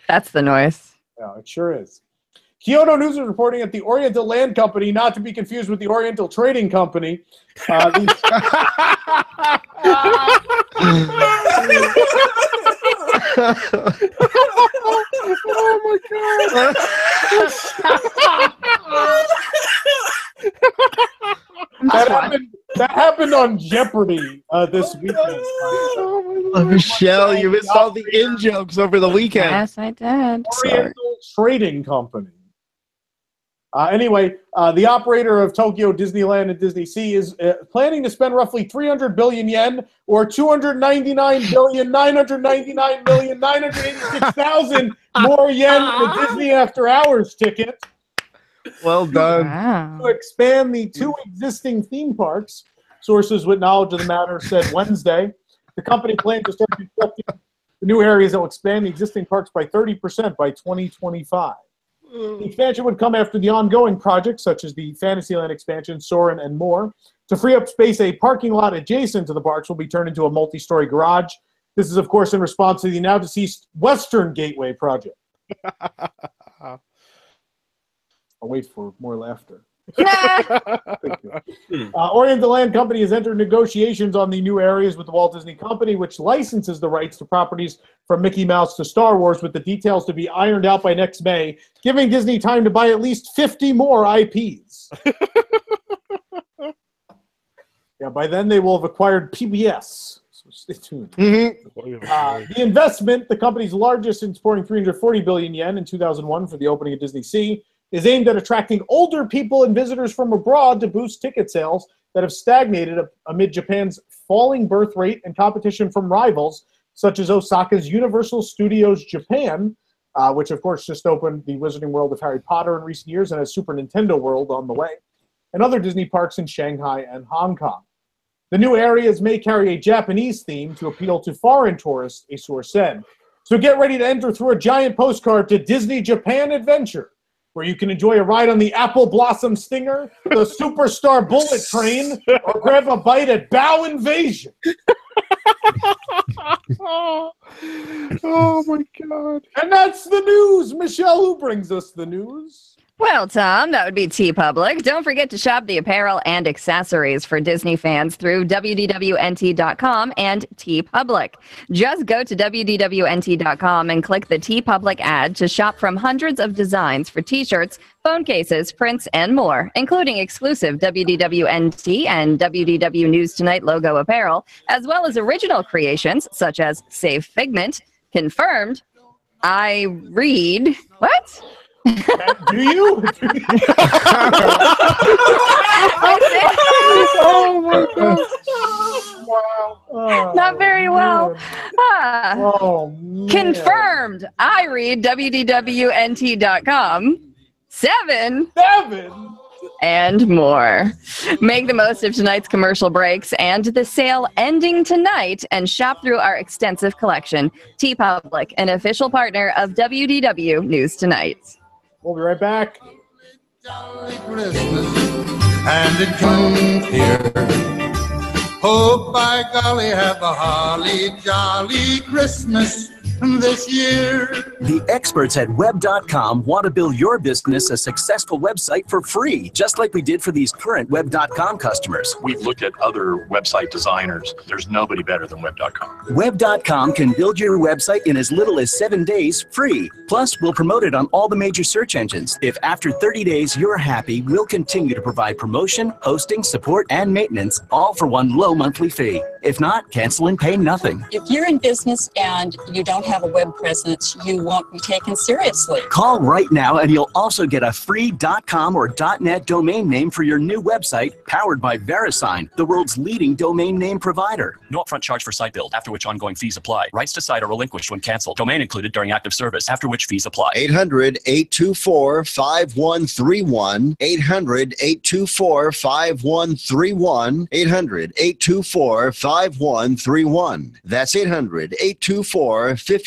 That's the noise. Yeah, it sure is. Kyoto News is reporting that the Oriental Land Company, not to be confused with the Oriental Trading Company, Oh my god! that happened on Jeopardy this weekend. Michelle, you missed all the in jokes over the weekend. Yes, I did. Sorry. Oriental Trading Company. Anyway, the operator of Tokyo Disneyland and Disney Sea is planning to spend roughly 300 billion yen, or 299,999,986,000 more yen in the Disney After Hours ticket Well done. Wow. to expand the two existing theme parks. Sources with knowledge of the matter said Wednesday. The company plans to start constructing the new areas that will expand the existing parks by 30% by 2025. The expansion would come after the ongoing projects, such as the Fantasyland expansion, Soarin', and more. To free up space, a parking lot adjacent to the parks will be turned into a multi-story garage. This is, of course, in response to the now-deceased Western Gateway project. I'll wait for more laughter. Thank you. Oriental Land Company has entered negotiations on the new areas with the Walt Disney Company, which licenses the rights to properties from Mickey Mouse to Star Wars, with the details to be ironed out by next May, giving Disney time to buy at least 50 more IPs. Yeah, by then they will have acquired PBS. So stay tuned. The investment, the company's largest since pouring 340 billion yen in 2001 for the opening of Disney Sea, is aimed at attracting older people and visitors from abroad to boost ticket sales that have stagnated amid Japan's falling birth rate and competition from rivals such as Osaka's Universal Studios Japan, which of course just opened the Wizarding World of Harry Potter in recent years and has Super Nintendo World on the way, and other Disney parks in Shanghai and Hong Kong. The new areas may carry a Japanese theme to appeal to foreign tourists, a source said. So get ready to enter through a giant postcard to Disney Japan Adventure, where you can enjoy a ride on the Apple Blossom Stinger, the Superstar Bullet Train, or grab a bite at Bow Invasion. Oh my God. And that's the news. Michelle, who brings us the news? Well, Tom, that would be TeePublic. Don't forget to shop the apparel and accessories for Disney fans through wdwnt.com and TeePublic. Just go to wdwnt.com and click the TeePublic ad to shop from hundreds of designs for t-shirts, phone cases, prints, and more, including exclusive WDWNT and WDW News Tonight logo apparel, as well as original creations such as Save Figment, Confirmed, I Read, what? Do you? Oh my God. Wow. Oh, Not very well. Ah. Oh, man. Confirmed. I read wdwnt.com. 7. And more. Make the most of tonight's commercial breaks and the sale ending tonight and shop through our extensive collection. TeePublic, an official partner of WDW News Tonight. We'll be right back. Jolly Christmas, and it comes here. Oh, by golly, have a holly jolly Christmas this year. The experts at Web.com want to build your business a successful website for free, just like we did for these current Web.com customers. We've looked at other website designers. There's nobody better than Web.com. Web.com can build your website in as little as 7 days free. Plus, we'll promote it on all the major search engines. If after 30 days you're happy, we'll continue to provide promotion, hosting, support, and maintenance, all for one low monthly fee. If not, cancel and pay nothing. If you're in business and you don't have a web presence, you won't be taken seriously. Call right now and you'll also get a free .com or .net domain name for your new website, powered by VeriSign, the world's leading domain name provider. No upfront charge for site build, after which ongoing fees apply. Rights to site are relinquished when canceled. Domain included during active service, after which fees apply. 800-824-5131. 800-824-5131. 800-824-5131. That's 800-824-5131.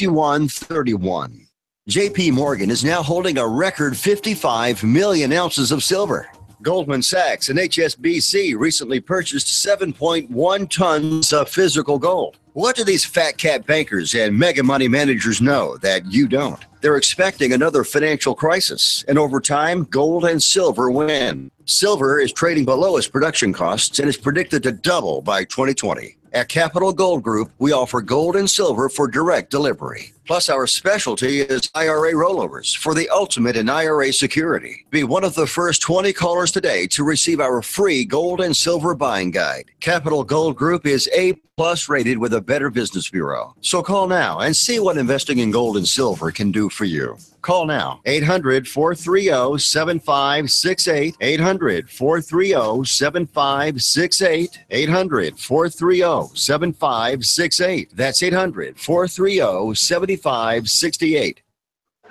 JP Morgan is now holding a record 55 million ounces of silver. Goldman Sachs and HSBC recently purchased 7.1 tons of physical gold. What do these fat cat bankers and mega money managers know that you don't? They're expecting another financial crisis, and over time, gold and silver win. Silver is trading below its production costs and is predicted to double by 2020. At Capital Gold Group, we offer gold and silver for direct delivery. Plus, our specialty is IRA rollovers for the ultimate in IRA security. Be one of the first 20 callers today to receive our free gold and silver buying guide. Capital Gold Group is A+ rated with a Better Business Bureau. So call now and see what investing in gold and silver can do for you. Call now, 800-430-7568, 800-430-7568, 800-430-7568. That's 800-430-7568.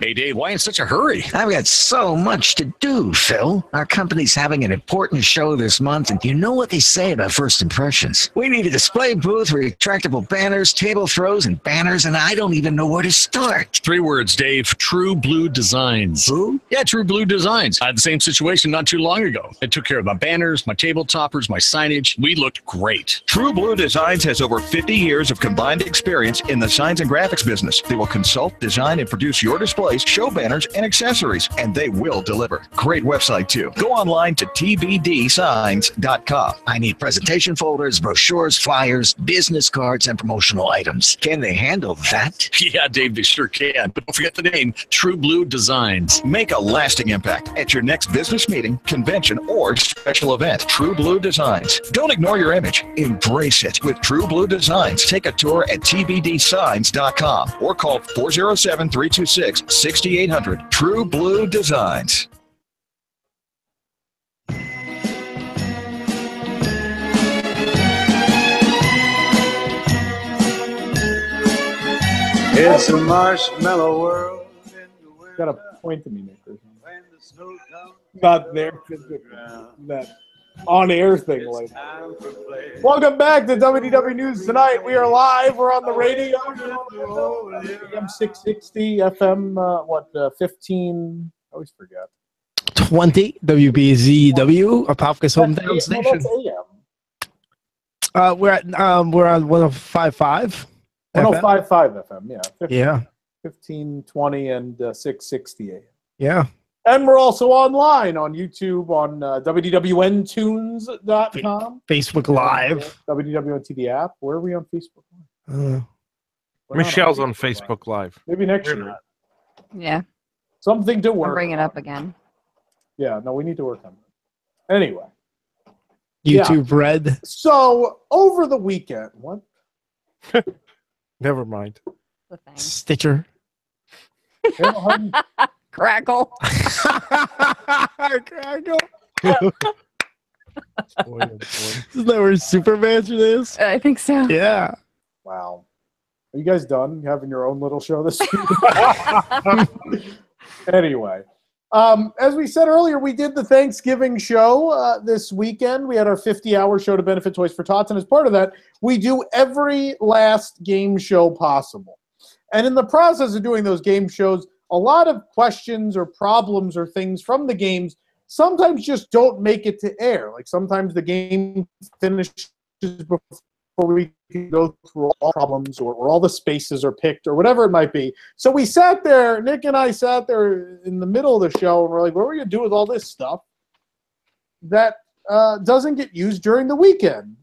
Hey, Dave, why in such a hurry? I've got so much to do, Phil. Our company's having an important show this month, and you know what they say about first impressions. We need a display booth, retractable banners, table throws, and banners, and I don't even know where to start. 3 words, Dave. True Blue Designs. Who? Yeah, True Blue Designs. I had the same situation not too long ago. They took care of my banners, my table toppers, my signage. We looked great. True Blue Designs has over 50 years of combined experience in the signs and graphics business. They will consult, design, and produce your display, show banners, and accessories, and they will deliver. Great website, too. Go online to tbdsigns.com. I need presentation folders, brochures, flyers, business cards, and promotional items. Can they handle that? Yeah, Dave, they sure can. But don't forget the name, True Blue Designs. Make a lasting impact at your next business meeting, convention, or special event. True Blue Designs. Don't ignore your image. Embrace it with True Blue Designs. Take a tour at tbdsigns.com or call 407-326-6800. True Blue Designs. It's a marshmallow world in Got a point to me, Nick. Or something. Not there. That on-air thing. Like. Welcome back to WDW News Tonight. We are live. We're on the radio. AM 660, FM, 15? I always forget. 20 WBZW, Apopka's hometown station. We're on 105.5. 105.5 FM, yeah. 1520 and 660 AM. Yeah. And we're also online on YouTube on WDWNtunes.com. Facebook Live. WDWNT the app. Where are we on Facebook Live? Michelle's on Facebook Live. Maybe next year. Yeah. Something to work I'll bring it up again. Yeah, no, we need to work on that. Anyway. YouTube Red. So, over the weekend, what? Never mind. Stitcher. Crackle. Crackle. Isn't that where Superman is? I think so. Yeah. Wow. Are you guys done having your own little show this week? Anyway. As we said earlier, we did the Thanksgiving show this weekend. We had our 50-hour show to benefit Toys for Tots, and as part of that, we do every last game show possible. And in the process of doing those game shows, a lot of questions or problems or things from the games sometimes just don't make it to air. Like sometimes the game finishes before we can go through all problems or all the spaces are picked or whatever it might be. So we sat there, Nick and I sat there in the middle of the show and we're like, what are we going to do with all this stuff that doesn't get used during the weekend?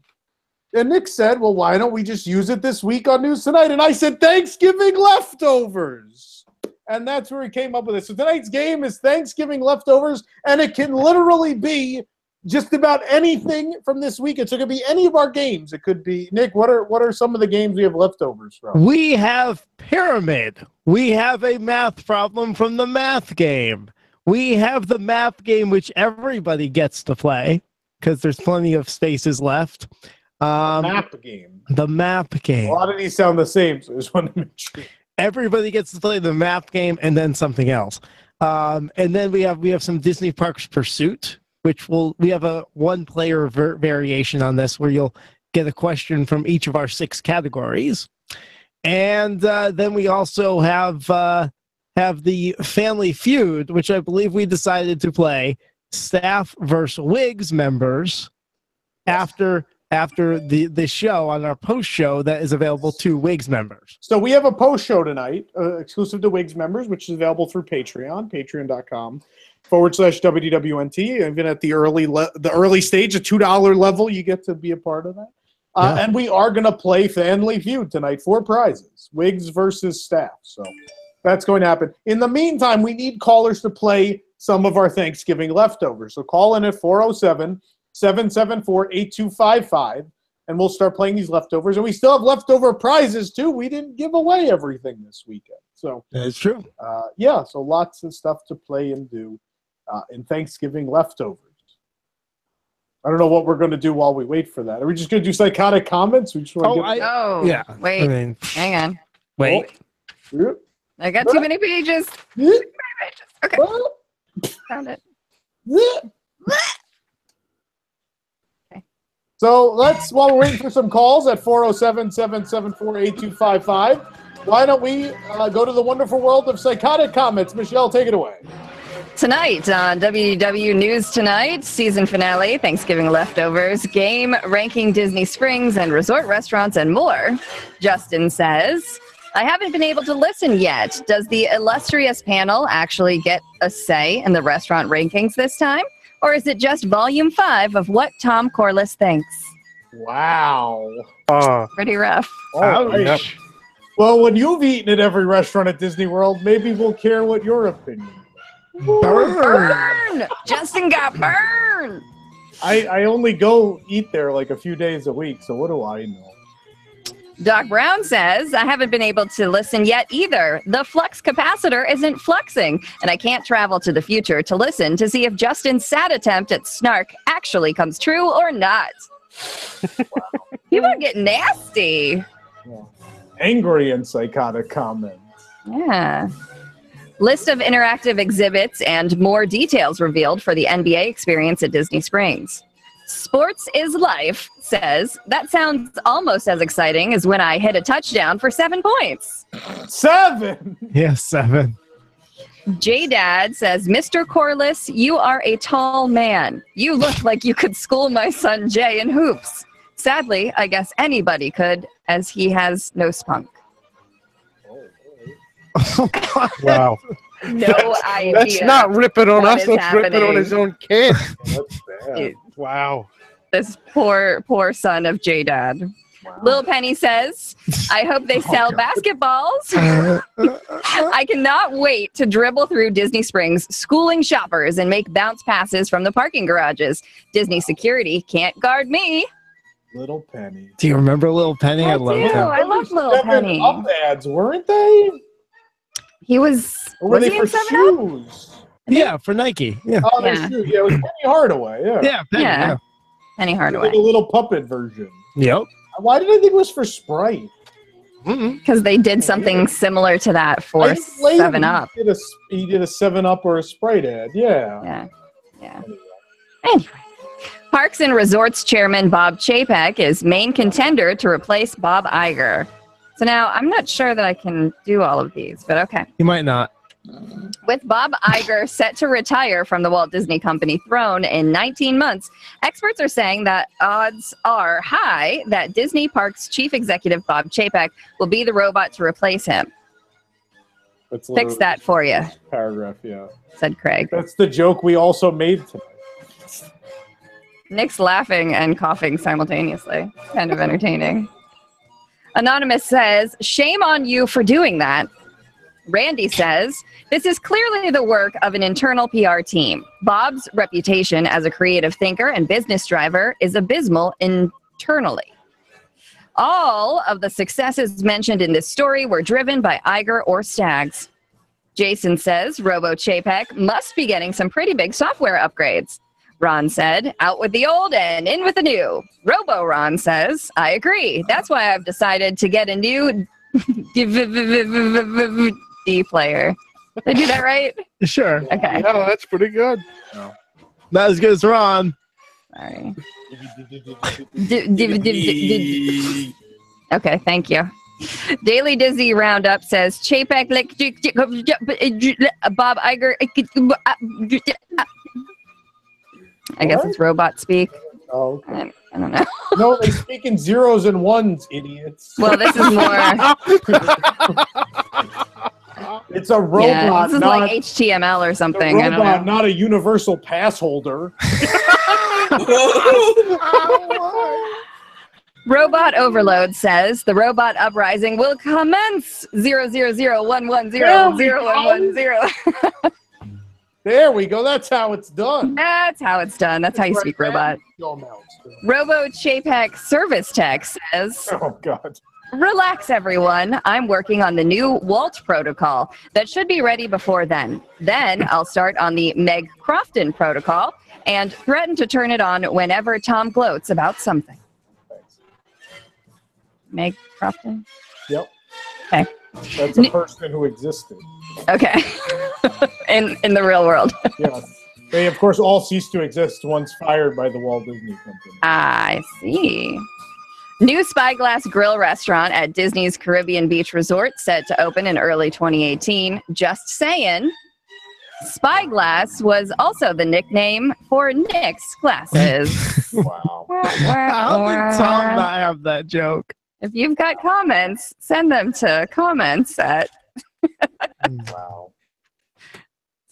And Nick said, well, why don't we just use it this week on News Tonight? And I said, Thanksgiving leftovers. And that's where we came up with it. So tonight's game is Thanksgiving leftovers, and it can literally be just about anything from this weekend. So it could be any of our games. It could be, Nick, what are some of the games we have leftovers from? We have Pyramid. We have a math problem from the math game. We have the math game, which everybody gets to play because there's plenty of spaces left. Map game. The map game. A lot of these sound the same, so I just want to make sure. Everybody gets to play the map game and then something else. And then we have some Disney Parks Pursuit, which we have a one-player variation on this where you'll get a question from each of our 6 categories. And then we also have the Family Feud, which I believe we decided to play staff versus Wigs members after the show on our post show that is available to Wigs members. So we have a post show tonight, exclusive to Wigs members, which is available through Patreon, patreon.com/WDWNT. Even at the early stage, a $2 level, you get to be a part of that. And we are going to play Family Feud tonight for prizes, Wigs versus staff. So that's going to happen. In the meantime, we need callers to play some of our Thanksgiving leftovers. So call in at 407-774-8255, and we'll start playing these leftovers. And we still have leftover prizes, too. We didn't give away everything this weekend. So that's true. So lots of stuff to play and do in Thanksgiving leftovers. I don't know what we're going to do while we wait for that. Are we just going to do psychotic comments? We just want yeah. Wait. I mean, hang on. Wait. I got too many pages. Okay. Found it. So while we're waiting for some calls at 407-774-8255, why don't we go to the wonderful world of psychotic comments? Michelle, take it away. Tonight on WDW News Tonight, season finale, Thanksgiving leftovers, game, ranking Disney Springs and resort restaurants, and more. Justin says, I haven't been able to listen yet. Does the illustrious panel actually get a say in the restaurant rankings this time? Or is it just volume 5 of what Tom Corliss thinks? Wow. Pretty rough. Yep. Well, when you've eaten at every restaurant at Disney World, maybe we'll care what your opinion is. Burn! Justin got burned! I only go eat there like a few days a week, so what do I know? Doc Brown says, I haven't been able to listen yet either. The flux capacitor isn't fluxing, and I can't travel to the future to listen to see if Justin's sad attempt at snark actually comes true or not. People get nasty. Yeah. Angry and psychotic comments. Yeah. List of interactive exhibits and more details revealed for the NBA experience at Disney Springs. Sports is Life says, that sounds almost as exciting as when I hit a touchdown for 7 points. 7? Yeah, 7. J-Dad says, Mr. Corliss, you are a tall man. You look like you could school my son Jay in hoops. Sadly, I guess anybody could, as he has no spunk. Wow. No idea. That's not ripping on what us. is That's ripping on happening. his own kid. That's bad. Wow. This poor son of J-Dad. Lil Penny says, I hope they sell basketballs. I cannot wait to dribble through Disney Springs, schooling shoppers and make bounce passes from the parking garages. Disney security can't guard me. Little Penny. Do you remember Little Penny? I loved him. I love Lil 7 Penny. Up ads, weren't they? He was. Or were Was they he for in 7 Up? shoes? Yeah, for Nike. Yeah. Oh, they're Yeah. shoes. Yeah, it was Penny Hardaway. Yeah. Yeah, Penny, Yeah. Penny Like Hardaway. a little puppet version. Yep. Why did I think it was for Sprite? Because they did something similar to that for I blame 7 him. Up. He did a 7 Up or a Sprite ad. Yeah. Yeah. Anyway. Parks and Resorts Chairman Bob Chapek is main contender to replace Bob Iger. So now I'm not sure that I can do all of these, but okay. You might not. With Bob Iger set to retire from the Walt Disney Company throne in 19 months, experts are saying that odds are high that Disney Parks chief executive Bob Chapek will be the robot to replace him. That's Fix literally that for you, paragraph, yeah. said Craig. That's the joke we also made tonight. Nick's laughing and coughing simultaneously. Kind of entertaining. Anonymous says, shame on you for doing that. Randy says, this is clearly the work of an internal PR team. Bob's reputation as a creative thinker and business driver is abysmal internally. All of the successes mentioned in this story were driven by Iger or Staggs. Jason says, Robo Chapek must be getting some pretty big software upgrades. Ron said, out with the old and in with the new. Robo Ron says, I agree. That's why I've decided to get a new D player. Did I do that right? Sure. Okay. No, that's pretty good. Not as good as Ron. Sorry. Okay, thank you. Daily Dizzy Roundup says, Chapek, Bob Iger. I guess it's robot speak. Oh, okay. I don't know. No, they speak in zeros and ones, idiots. Well, this is more. It's a robot, Yeah, this is not like HTML or a something. I don't robot, know. not a universal pass holder. Robot Overload says the robot uprising will commence 00011001110. There we go. That's how it's done. That's how it's done. That's how you speak robot. Robo Chapek Service Tech says, Oh, God. relax, everyone. I'm working on the new Walt protocol that should be ready before then. Then I'll start on the Meg Crofton protocol and threaten to turn it on whenever Tom gloats about something. Meg Crofton? Yep. Okay. That's a person who existed. Okay. in the real world. Yes. They, of course, all ceased to exist once fired by the Walt Disney Company. I see. New Spyglass Grill restaurant at Disney's Caribbean Beach Resort set to open in early 2018. Just saying. Spyglass was also the nickname for Nick's glasses. Wow. How did Tom not have that joke? If you've got comments, send them to comments at. Wow.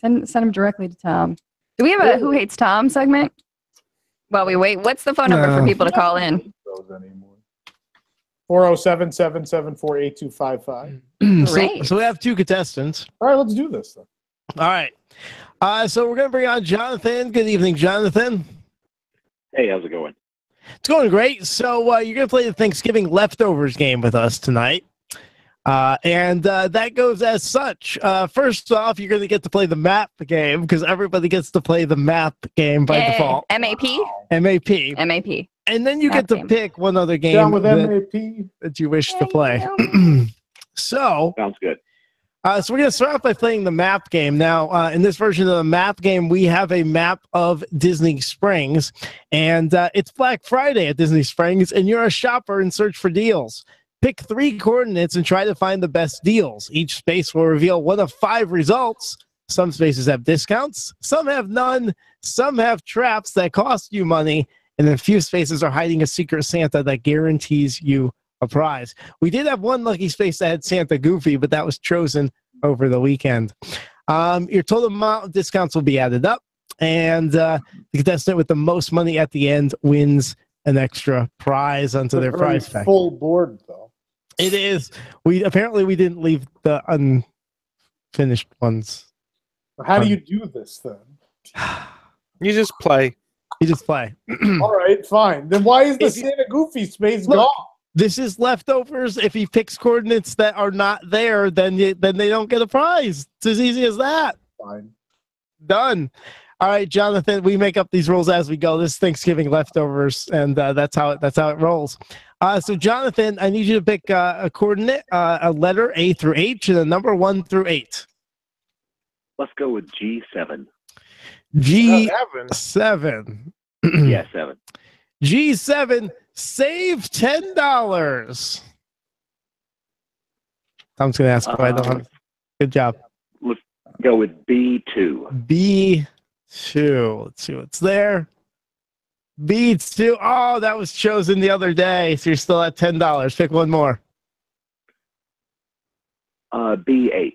Send them directly to Tom. Do we have a Who Hates Tom segment? While we wait, what's the phone number for people to call in? 407-774-8255. So we have 2 contestants. All right, let's do this then. All right. So we're going to bring on Jonathan. Good evening, Jonathan. Hey, how's it going? It's going great. So you're going to play the Thanksgiving Leftovers game with us tonight. And that goes as such. First off, you're going to get to play the map game because everybody gets to play the map game by Yay. default. MAP? MAP. MAP. And then you Map get to game. pick one other game Down with that, MAP. that you wish to play. So, Sounds good. So we're going to start off by playing the map game. Now, in this version of the map game, we have a map of Disney Springs, and it's Black Friday at Disney Springs, and you're a shopper in search for deals. Pick 3 coordinates and try to find the best deals. Each space will reveal one of 5 results. Some spaces have discounts, some have none, some have traps that cost you money, and a few spaces are hiding a secret Santa that guarantees you a prize. We did have one lucky space that had Santa Goofy, but that was chosen over the weekend. Your total amount of discounts will be added up, and the contestant with the most money at the end wins an extra prize onto their prize pack. Full board, though. It is. We didn't leave the unfinished ones. How do you do this then? You just play. You just play. All right, fine. Then why is the Santa Goofy space gone? This is leftovers. If he picks coordinates that are not there, then they don't get a prize. It's as easy as that. Fine. Done. All right, Jonathan. We make up these rules as we go. This is Thanksgiving leftovers, and that's how it rolls. So, Jonathan, I need you to pick a coordinate, a letter A through H, and a number 1 through 8. Let's go with G7. G7. Yeah, 7. G7. Save $10. I'm just going to ask if I don't have. Good job. Let's go with B2. B2. Let's see what's there. B2. Oh, that was chosen the other day, so you're still at $10. Pick one more. B8.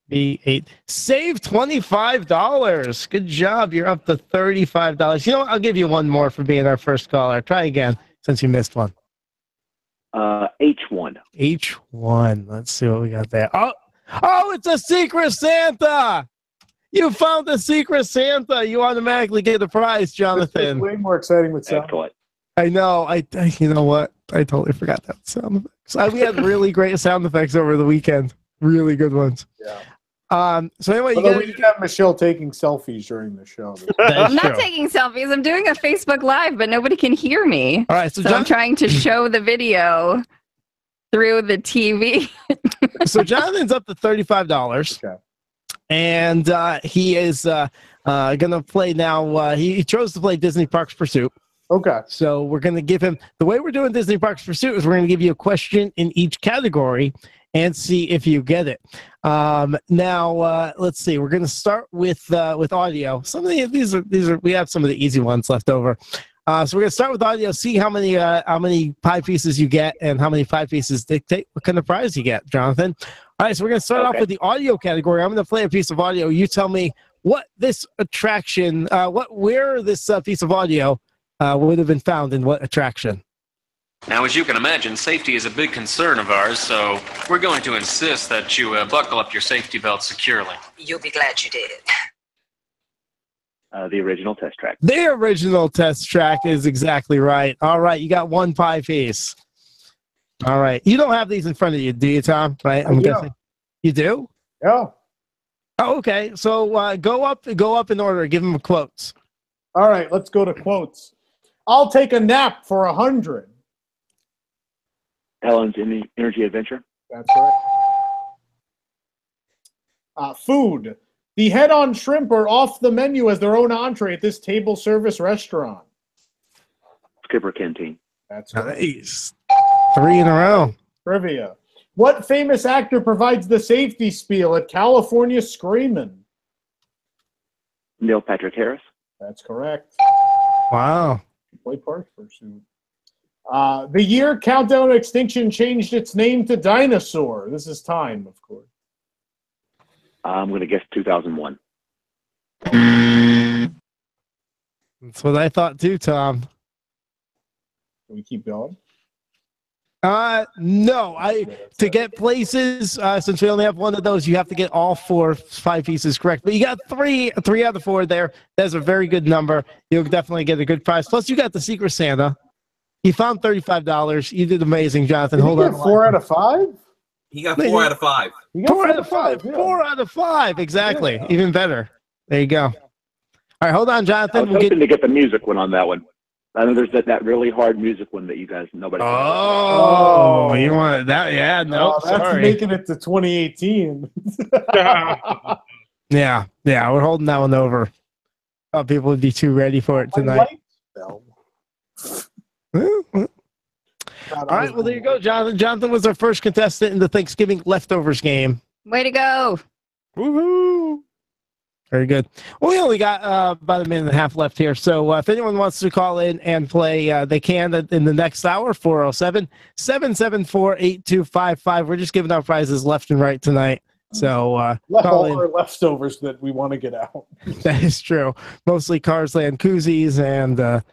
B8. Save $25. Good job. You're up to $35. You know what? I'll give you one more for being our first caller. Try again since you missed one. H1. H1. Let's see what we got there. Oh, it's a Secret Santa. You found the Secret Santa. You automatically get the prize, Jonathan. It's way more exciting with sound. Excellent. I know. I you know what? I totally forgot that sound effects. We had really great sound effects over the weekend. Really good ones. Yeah. So anyway, we didn't have Michelle taking selfies during the show. I'm not taking selfies. I'm doing a Facebook Live, but nobody can hear me. All right, so I'm trying to show the video through the TV. So Jonathan's up to $35. Okay. And he is going to play now. He chose to play Disney Parks Pursuit. Okay. So we're going to give him, the way we're doing Disney Parks Pursuit is we're going to give you a question in each category and see if you get it. Now, let's see. We're going to start with audio. Some of these are we have some of the easy ones left over. So we're going to start with audio, see how many pie pieces you get and how many pie pieces dictate what kind of prize you get, Jonathan. All right, so we're going to start off with the audio category. I'm going to play a piece of audio. You tell me what this attraction, where this piece of audio would have been found in what attraction. Now, as you can imagine, safety is a big concern of ours, so we're going to insist that you buckle up your safety belt securely. You'll be glad you did. The original test track. The original test track is exactly right. All right, you got one pie piece. All right. You don't have these in front of you, do you, Tom? Right? I'm guessing. You do? Yeah. Oh, okay. So go up in order. Give them quotes. All right, let's go to quotes. I'll take a nap for 100. Ellen's Energy Adventure. That's right. Food. The head-on shrimp are off the menu as their own entree at this table service restaurant. Skipper Canteen. That's right. Nice. 3 in a row. Trivia. What famous actor provides the safety spiel at California Screamin'? Neil Patrick Harris. That's correct. Wow. Play Parks Pursuit. The year Countdown to Extinction changed its name to Dinosaur. This is time, of course. I'm going to guess 2001. That's what I thought too, Tom. Can we keep going? No. To get places, since we only have one of those, you have to get all 5 pieces correct. But you got 3 out of 4 there. That's a very good number. You'll definitely get a good prize. Plus, you got the Secret Santa. You found $35. You did amazing, Jonathan. Hold on. 4 out of 5? He got 4 out of 5. 4 out of 5. Yeah. 4 out of 5. Exactly. Yeah. Even better. There you go. All right, hold on, Jonathan. I was hoping to get the music one on that one. I know there's that really hard music one that you guys nobody. Oh, you want that? Yeah, no, that's sorry. making it to 2018. Yeah, we're holding that one over. Thought people would be too ready for it tonight. All right, well, there you go, Jonathan. Jonathan was our first contestant in the Thanksgiving leftovers game. Way to go. Woohoo! Very good. Well, we only got about a minute and a half left here, so if anyone wants to call in and play, they can in the next hour, 407-774-8255. We're just giving out prizes left and right tonight. So call in. Our leftovers that we want to get out. That is true. Mostly Cars Land koozies and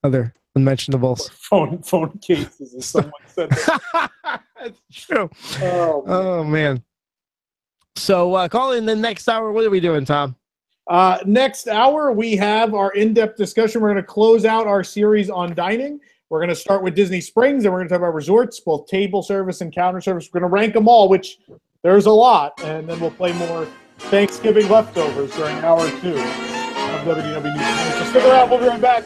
other unmentionables. Phone cases, as someone said. That's true. Oh, man. So call in the next hour. What are we doing, Tom? Next hour, we have our in-depth discussion. We're going to close out our series on dining. We're going to start with Disney Springs, and we're going to talk about resorts, both table service and counter service. We're going to rank them all, which there's a lot, and then we'll play more Thanksgiving leftovers during hour 2 of WDW News. So stick around. We'll be right back.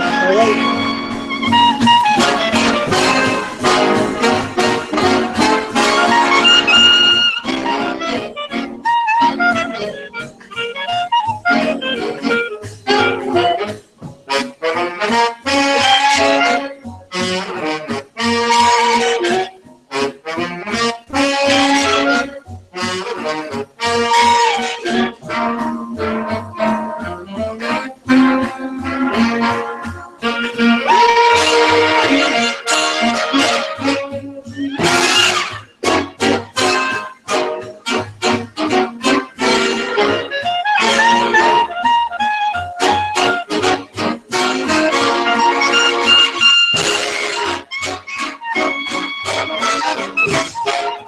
All right.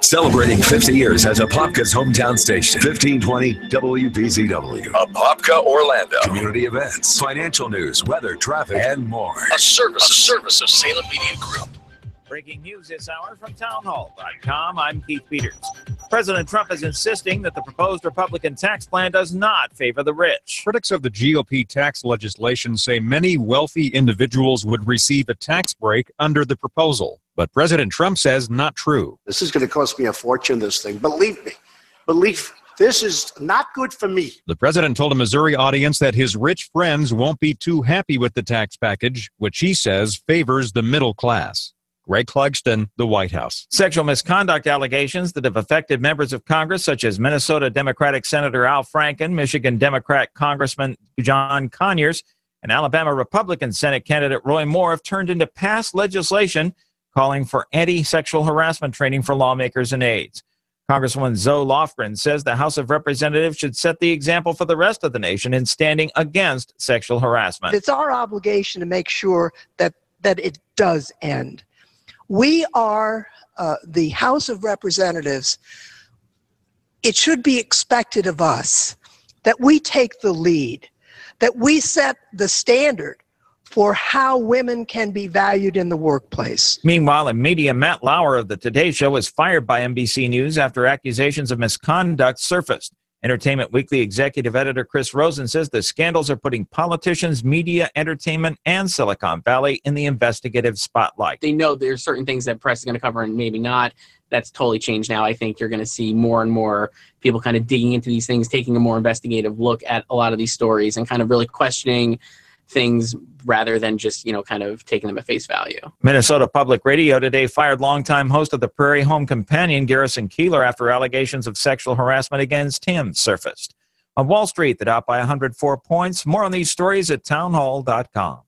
Celebrating 50 years as Apopka's hometown station. 1520 WPCW. Apopka, Orlando. Community events, financial news, weather, traffic, and more. A service of Salem Media Group. Breaking news this hour from townhall.com. I'm Keith Peters. President Trump is insisting that the proposed Republican tax plan does not favor the rich. Critics of the GOP tax legislation say many wealthy individuals would receive a tax break under the proposal. But President Trump says not true. This is going to cost me a fortune, this thing. Believe me. This is not good for me. The president told a Missouri audience that his rich friends won't be too happy with the tax package, which he says favors the middle class. Greg Clugston, the White House. Sexual misconduct allegations that have affected members of Congress, such as Minnesota Democratic Senator Al Franken, Michigan Democrat Congressman John Conyers, and Alabama Republican Senate candidate Roy Moore have turned into past legislation calling for anti-sexual harassment training for lawmakers and aides. Congresswoman Zoe Lofgren says the House of Representatives should set the example for the rest of the nation in standing against sexual harassment. It's our obligation to make sure that it does end. We are the House of Representatives. It should be expected of us that we take the lead, that we set the standard for how women can be valued in the workplace. Meanwhile, in media, Matt Lauer of the Today Show was fired by NBC News after accusations of misconduct surfaced. Entertainment Weekly executive editor Chris Rosen says the scandals are putting politicians, media, entertainment, and Silicon Valley in the investigative spotlight. They know there's certain things that press is going to cover and maybe not. That's totally changed now. I think you're going to see more and more people kind of digging into these things, taking a more investigative look at a lot of these stories and kind of really questioning things rather than just, kind of taking them at face value. Minnesota Public Radio today fired longtime host of the Prairie Home Companion, Garrison Keillor, after allegations of sexual harassment against him surfaced. On Wall Street, the Dow by 104 points. More on these stories at townhall.com.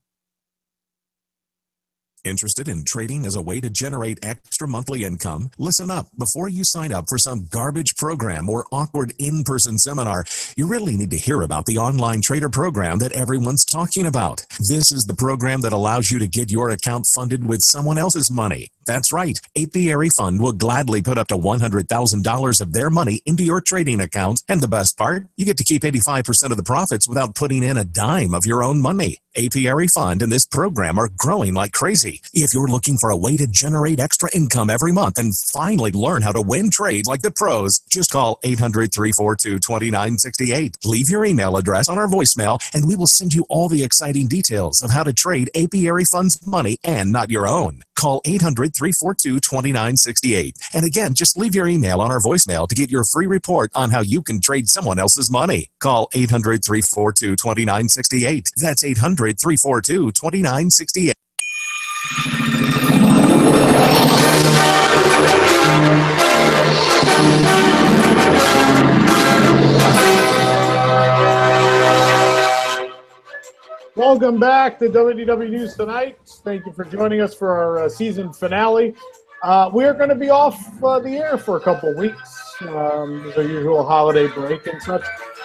Interested in trading as a way to generate extra monthly income? Listen up. Before you sign up for some garbage program or awkward in-person seminar, you really need to hear about the online trader program that everyone's talking about. This is the program that allows you to get your account funded with someone else's money. That's right. Apiary Fund will gladly put up to $100,000 of their money into your trading account. And the best part, you get to keep 85% of the profits without putting in a dime of your own money. Apiary Fund and this program are growing like crazy. If you're looking for a way to generate extra income every month and finally learn how to win trades like the pros, just call 800-342-2968. Leave your email address on our voicemail, and we will send you all the exciting details of how to trade Apiary Fund's money and not your own. Call 800-342-2968. And again, just leave your email on our voicemail to get your free report on how you can trade someone else's money. Call 800-342-2968. That's 800-342-2968. Welcome back to WDW News Tonight. Thank you for joining us for our season finale. We are going to be off the air for a couple of weeks. There's our usual holiday break and such.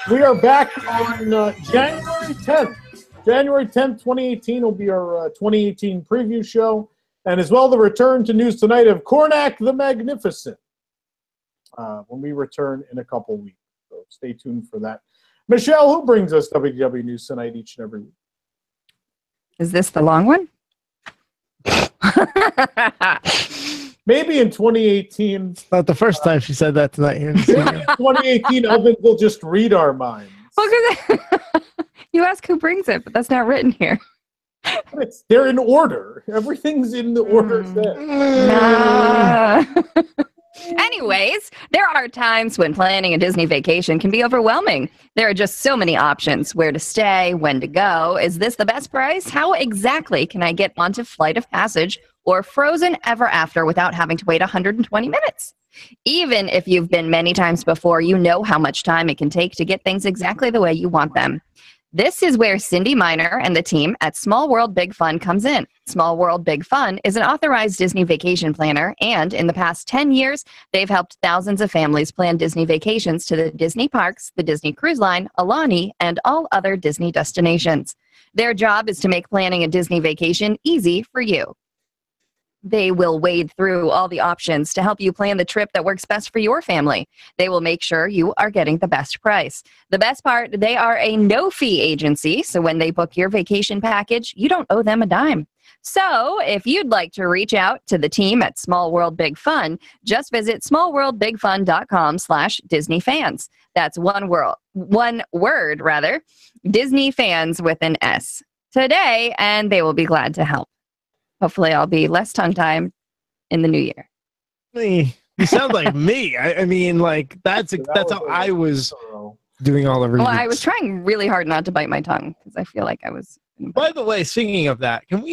We are back on January 10th. January 10th, 2018 will be our 2018 preview show. And as well, the return to News Tonight of Cornac the Magnificent when we return in a couple of weeks. So stay tuned for that. Michelle, who brings us WDW News Tonight each and every week? Is this the long one? Maybe in 2018. It's not the first time she said that tonight here. 2018, Oven will just read our minds. You ask who brings it, but that's not written here. They're in order. Everything's in the order there. Anyways, there are times when planning a Disney vacation can be overwhelming. There are just so many options. Where to stay, when to go. Is this the best price? How exactly can I get onto Flight of Passage or Frozen Ever After without having to wait 120 minutes? Even if you've been many times before, you know how much time it can take to get things exactly the way you want them. This is where Cindy Miner and the team at Small World Big Fun comes in. Small World Big Fun is an authorized Disney vacation planner, and in the past 10 years, they've helped thousands of families plan Disney vacations to the Disney parks, the Disney Cruise Line, Alani, and all other Disney destinations. Their job is to make planning a Disney vacation easy for you. They will wade through all the options to help you plan the trip that works best for your family. They will make sure you are getting the best price. The best part, they are a no-fee agency, so when they book your vacation package, you don't owe them a dime. So if you'd like to reach out to the team at Small World Big Fun, just visit smallworldbigfun.com/DisneyFans. That's one word, Disney Fans with an S. Today, and they will be glad to help. Hopefully, I'll be less tongue-tied in the new year. You sound like me. I mean, like that's how I was doing all the reviews. Well, I was trying really hard not to bite my tongue because I feel like I was. By the way, speaking of that, can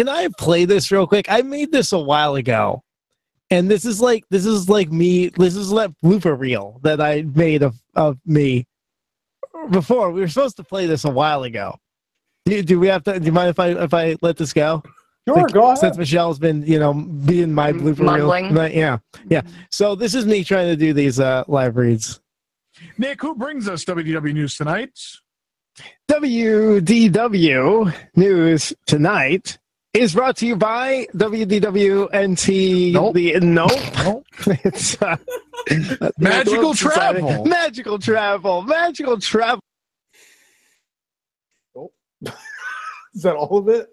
I play this real quick? I made this a while ago, and this is that blooper reel that I made of me before. We were supposed to play this a while ago. Do we have to? Do you mind if I let this go? Sure, go ahead. Since Michelle's been, being my blooper reel. Yeah. So this is me trying to do these live reads. Nick, who brings us WDW News Tonight? WDW News Tonight is brought to you by WDWNT. Nope. It's Magical Travel. Magical Travel. Oh. Is that all of it?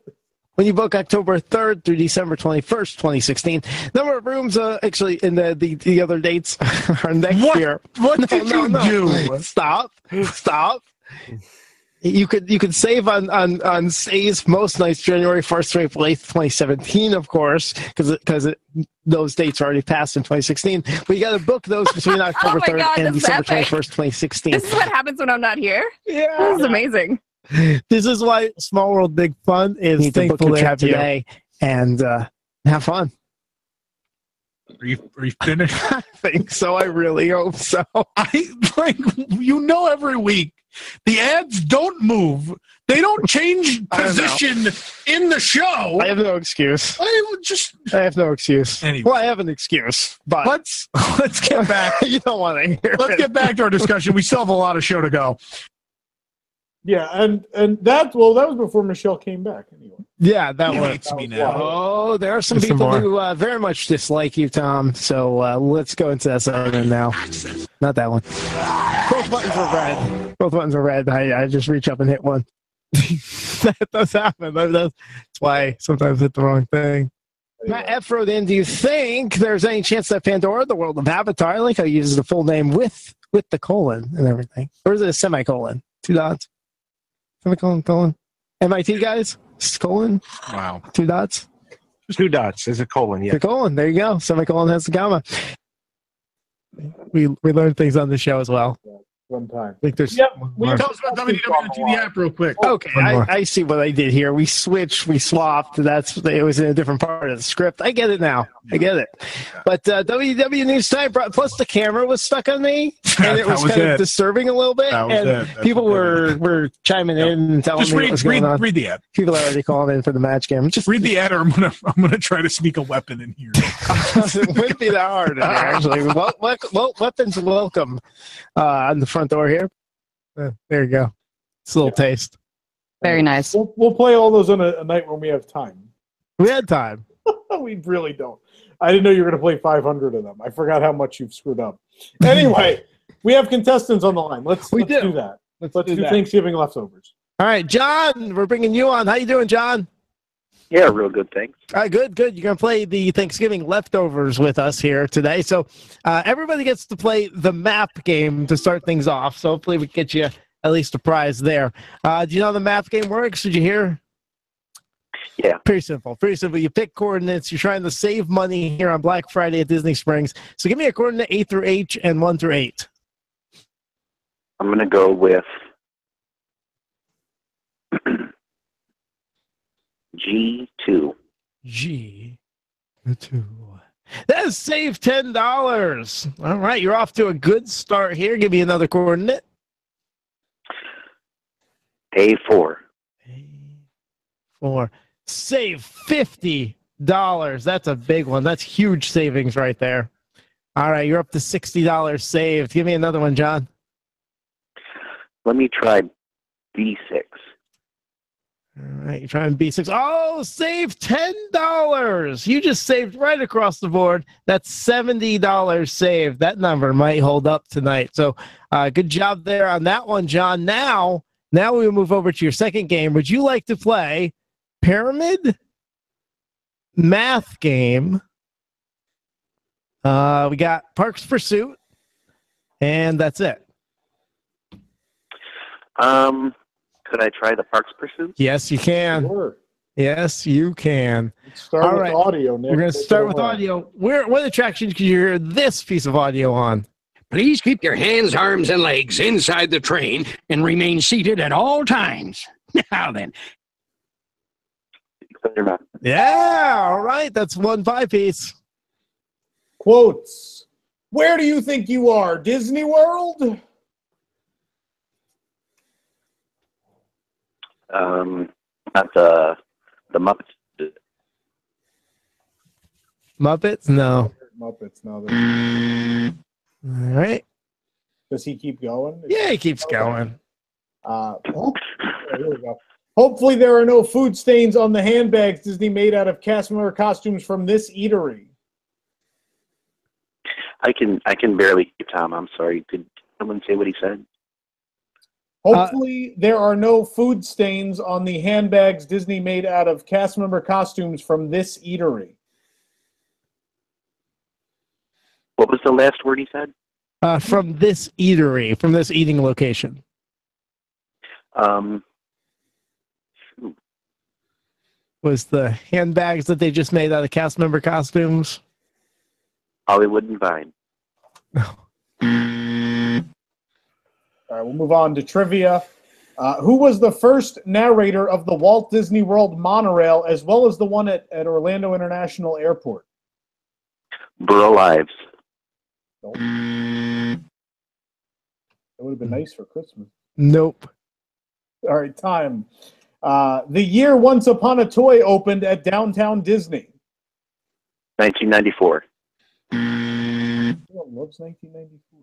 When you book October 3rd through December 21st, 2016, number of rooms actually in the other dates are next year. What did you do? Stop. You could save on stays most nights January 1st through April 8th, 2017, of course, because those dates are already passed in 2016. But you got to book those between October 3rd and December 21st, 2016. This is what happens when I'm not here? Yeah. This is amazing. This is why Small World Big Fun is thankful to have you today and have fun. Are you finished? I think so. I really hope so. Every week the ads don't move. They don't change position in the show. I have no excuse. I have no excuse. Anyway. Well, I have an excuse, but let's get back. You don't want to hear. Let's get back to our discussion. We still have a lot of show to go. Yeah, and that was before Michelle came back anyway. Yeah, that He was. hates me now. Oh, there are some Just some people more. who very much dislike you, Tom. So let's go into that segment now. Not that one. Both buttons were red. Both buttons were red. I just reach up and hit one. That does happen. That's why sometimes I hit the wrong thing. Matt F. wrote in, do you think there's any chance that Pandora, the world of Avatar, I like how he uses the full name with the colon and everything? Or is it a semicolon? 2 dots? Semicolon, colon? MIT guys? Colon? Wow. 2 dots? 2 dots is a colon, yeah. The colon, there you go. Semicolon has the comma. We learn things on the show as well. One time. I think there's Tell us about WWE TV app real quick. Okay, I see what I did here. We switched, we swapped. It was in a different part of the script. I get it now. I get it. But WW News Time plus the camera was stuck on me, and it was kind of disturbing a little bit. And people were chiming in and telling me what was going on. Read the ad. People are already calling in for the match game. Just read the ad, or I'm gonna try to sneak a weapon in here. It wouldn't be that hard in there, actually. Well, weapons welcome on the front door here. There you go. It's a little taste. Very nice. We'll play all those on a night when we have time. We had time. We really don't. I didn't know you were going to play 500 of them. I forgot how much you've screwed up. Anyway, we have contestants on the line. Let's do that. Let's do that. Thanksgiving leftovers. All right, John, we're bringing you on. How you doing, John? Yeah, real good, thanks. All right, good. You're going to play the Thanksgiving leftovers with us here today. So everybody gets to play the map game to start things off. So hopefully we get you at least a prize there. Do you know how the map game works? Did you hear? Yeah. Pretty simple. You pick coordinates. You're trying to save money here on Black Friday at Disney Springs. So give me a coordinate A through H and 1 through 8. I'm going to go with G2. G2. That is save $10. All right, you're off to a good start here. Give me another coordinate. A4. A4. Save $50. That's a big one. That's huge savings right there. All right, you're up to $60 saved. Give me another one, John. Let me try B6. All right, you're trying B6. Oh, save $10. You just saved right across the board. That's $70 saved. That number might hold up tonight. So good job there on that one, John. Now we will move over to your second game. Would you like to play Pyramid Math Game? We got Parks Pursuit, and that's it. Could I try the Parks Pursuit? Yes, you can. Sure. Yes, you can. Start All with right. audio, Nick. We're going to start with audio. What attraction can you hear this piece of audio on? Please keep your hands, arms, and legs inside the train and remain seated at all times. Now then. Yeah, all right. That's 1 5-piece. Quotes. Where do you think you are, Disney World? Not the Muppets. Muppets? No. Muppets, no. All right. Does he keep going? Yeah, he keeps going. Here we go. Hopefully there are no food stains on the handbags Disney made out of cast member costumes from this eatery. I can barely keep Tom. I'm sorry. Could someone say what he said? Hopefully there are no food stains on the handbags Disney made out of cast member costumes from this eatery. What was the last word he said? From this eatery, from this eating location. Was the handbags that they just made out of cast member costumes? Hollywood and Vine. All right, we'll move on to trivia. Who was the first narrator of the Walt Disney World monorail as well as the one at Orlando International Airport? Burl Ives. Nope. That would have been nice for Christmas. Nope. All right, time. The year Once Upon a Toy opened at Downtown Disney. 1994. Everyone loves 1994.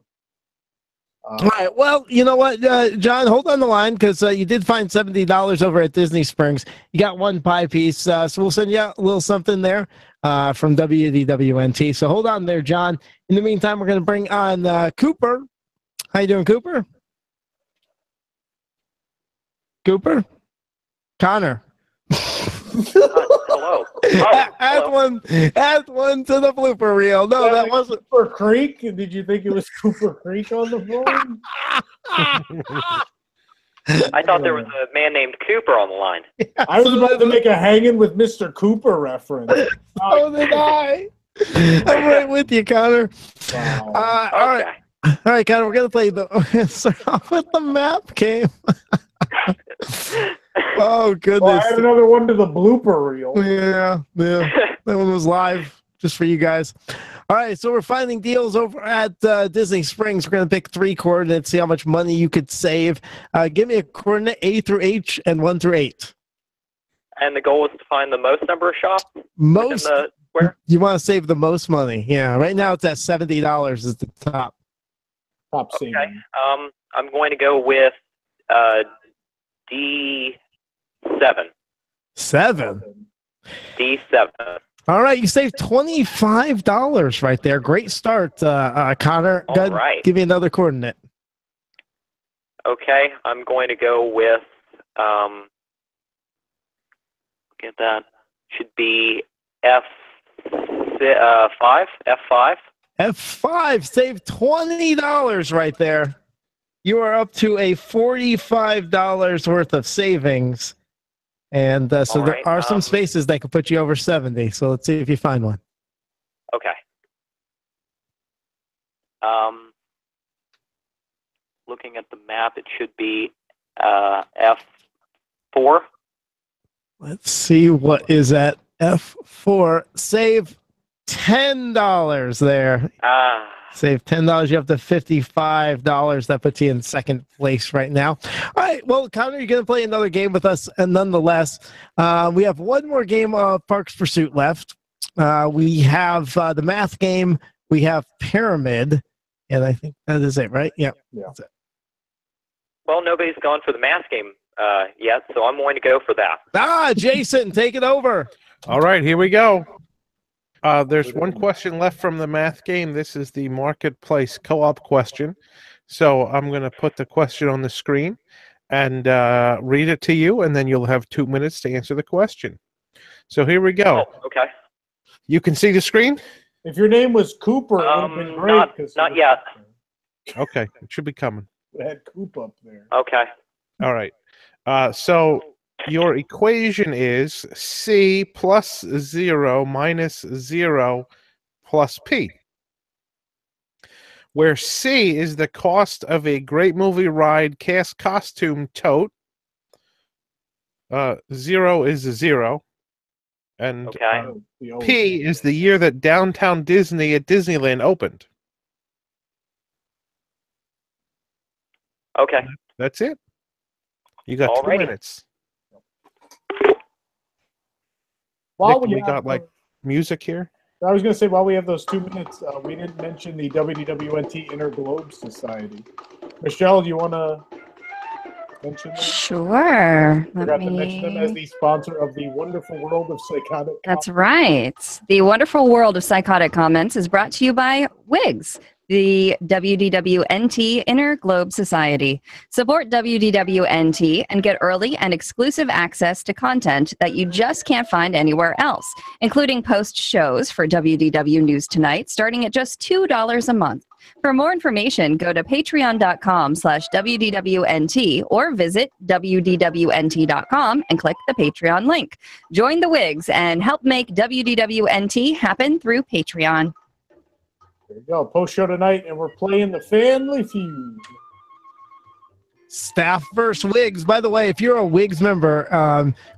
All right. Well, you know what, John, hold on the line because you did find $70 over at Disney Springs. You got one pie piece, so we'll send you out a little something there from WDWNT. So hold on there, John. In the meantime, we're going to bring on Cooper. How you doing, Cooper? Cooper? Connor. Hello. Add one to the blooper reel. No, that wasn't Cooper Creek. Did you think it was Cooper Creek on the phone? I thought there was a man named Cooper on the line. I was about to make a hanging with Mr. Cooper reference. So did I. I'm right with you, Connor. Wow. All right, Connor. We're gonna play start off with the map game. Oh goodness! Well, I had another one to the blooper reel. Yeah. That one was live just for you guys. All right, so we're finding deals over at Disney Springs. We're going to pick 3 coordinates, see how much money you could save. Give me a coordinate A through H and 1 through 8. And the goal is to find the most number of shops? Most. Where? You want to save the most money. Yeah, right now it's at $70 is the top. Top saving. Okay. I'm going to go with D7. 7? D7. All right, you saved $25 right there. Great start, Connor. All Go ahead, right. give me another coordinate. Okay, I'm going to go with, get that, should be F5. F5. F5, save $20 right there. You are up to a $45 worth of savings. And so All there right, are some spaces that could put you over 70. So let's see if you find one. Okay. Looking at the map, it should be F4. Let's see what is at F4. Save $10 there. Save $10. You have to $55. That puts you in second place right now. All right. Well, Connor, you're going to play another game with us. And nonetheless, we have one more game of Parks Pursuit left. We have the math game. We have Pyramid. And I think that is it, right? Yeah. That's it. Well, nobody's gone for the math game yet, so I'm going to go for that. Jason, take it over. All right, here we go. There's one question left from the math game. This is the marketplace co-op question. So I'm going to put the question on the screen and read it to you, and then you'll have 2 minutes to answer the question. So here we go. Oh, okay. You can see the screen? If your name was Cooper, it would have been great. Not yet. Okay, it should be coming. We had Coop up there. Okay. All right. So your equation is C plus 0 minus 0 plus P, where C is the cost of a Great Movie Ride cast costume tote. 0 is 0. And P is the year that Downtown Disney at Disneyland opened. Okay. That's it. You got 2 minutes. While Nick, we got like music here. I was going to say, while we have those 2 minutes, we didn't mention the WDWNT Interglobe Society. Michelle, do you want to mention that? Sure. Forgot to mention them as the sponsor of the Wonderful World of Psychotic That's right. The Wonderful World of Psychotic Comments is brought to you by WIGS, the WDWNT Interglobe Society. Support WDWNT and get early and exclusive access to content that you just can't find anywhere else, including post shows for WDW News Tonight, starting at just $2 a month. For more information, go to patreon.com/WDWNT or visit WDWNT.com and click the Patreon link. Join the WIGS and help make WDWNT happen through Patreon. There you go. Post show tonight, and we're playing the Family Feud. Staff versus Wigs. By the way, if you're a Wigs member,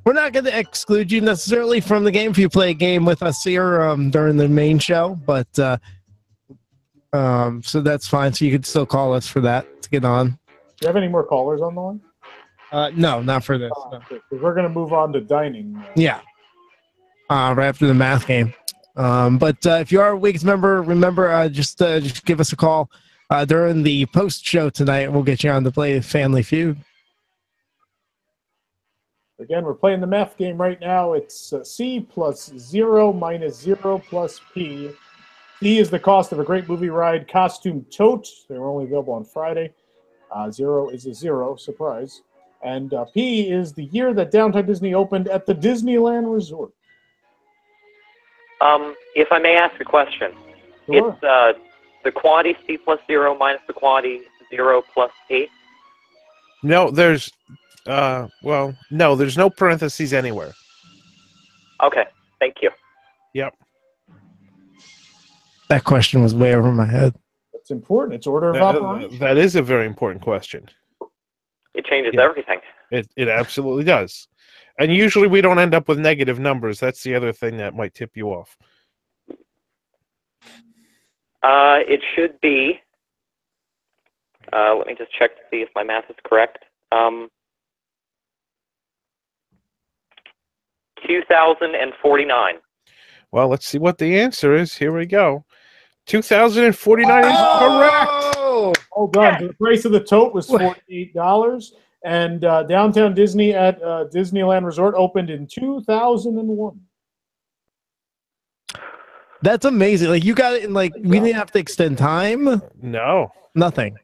we're not going to exclude you necessarily from the game if you play a game with us here during the main show, but so that's fine. So you can still call us for that to get on. Do you have any more callers on the line? No, not for this. No. We're going to move on to dining. Yeah. Right after the math game. But if you are a Wigs member, remember, just give us a call. during the post-show tonight. We'll get you on to play Family Feud. Again, we're playing the math game right now. It's C plus 0 minus 0 plus P. C is the cost of a great movie ride costume tote. They're only available on Friday. 0 is a 0, surprise. And P is the year that Downtown Disney opened at the Disneyland Resort. If I may ask a question. Sure. It's the quantity C plus 0 minus the quantity 0 plus P? No, there's no parentheses anywhere. Okay, thank you. Yep. That question was way over my head. It's important. It's order of operation. That is a very important question. It changes everything. It absolutely does. And usually we don't end up with negative numbers. That's the other thing that might tip you off. It should be, let me just check to see if my math is correct. 2,049. Well, let's see what the answer is. Here we go. 2,049 is correct. Hold on. The price of the tote was $48. And Downtown Disney at Disneyland Resort opened in 2001. That's amazing. Like, you got it in, like, we didn't have to extend time. No. Nothing.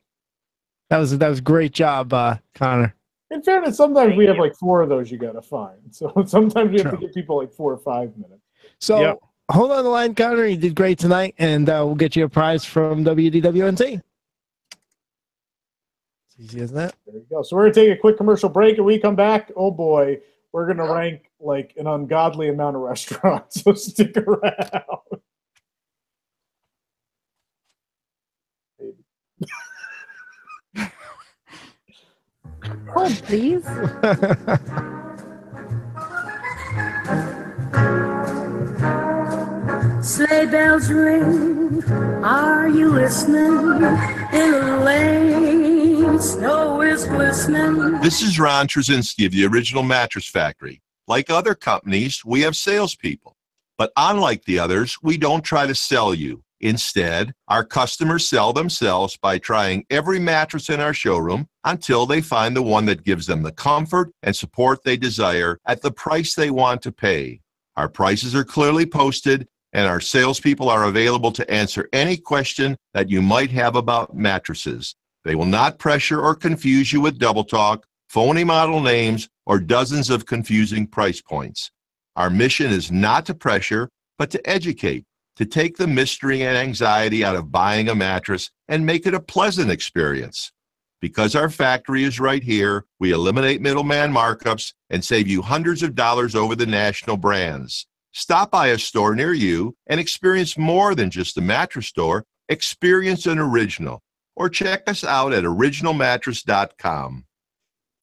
That was a great job, Connor. In fairness, sometimes we have like 4 of those you got to find. So sometimes we have to give people like 4 or 5 minutes. So hold on the line, Connor. You did great tonight, and we'll get you a prize from WDWNT. Easy as that. There you go. So we're going to take a quick commercial break, and we come back. Oh, boy. We're going to rank like an ungodly amount of restaurants. So stick around. Hold, please. Sleigh bells ring, are you listening? In the lane, snow is glistening. This is Ron Trzynski of the Original Mattress Factory. Like other companies, we have salespeople. But unlike the others, we don't try to sell you. Instead, our customers sell themselves by trying every mattress in our showroom until they find the one that gives them the comfort and support they desire at the price they want to pay. Our prices are clearly posted, and our salespeople are available to answer any question that you might have about mattresses. They will not pressure or confuse you with double talk, phony model names, or dozens of confusing price points. Our mission is not to pressure, but to educate, to take the mystery and anxiety out of buying a mattress and make it a pleasant experience. Because our factory is right here, we eliminate middleman markups and save you hundreds of dollars over the national brands. Stop by a store near you and experience more than just a mattress store. Experience an original. Or check us out at originalmattress.com.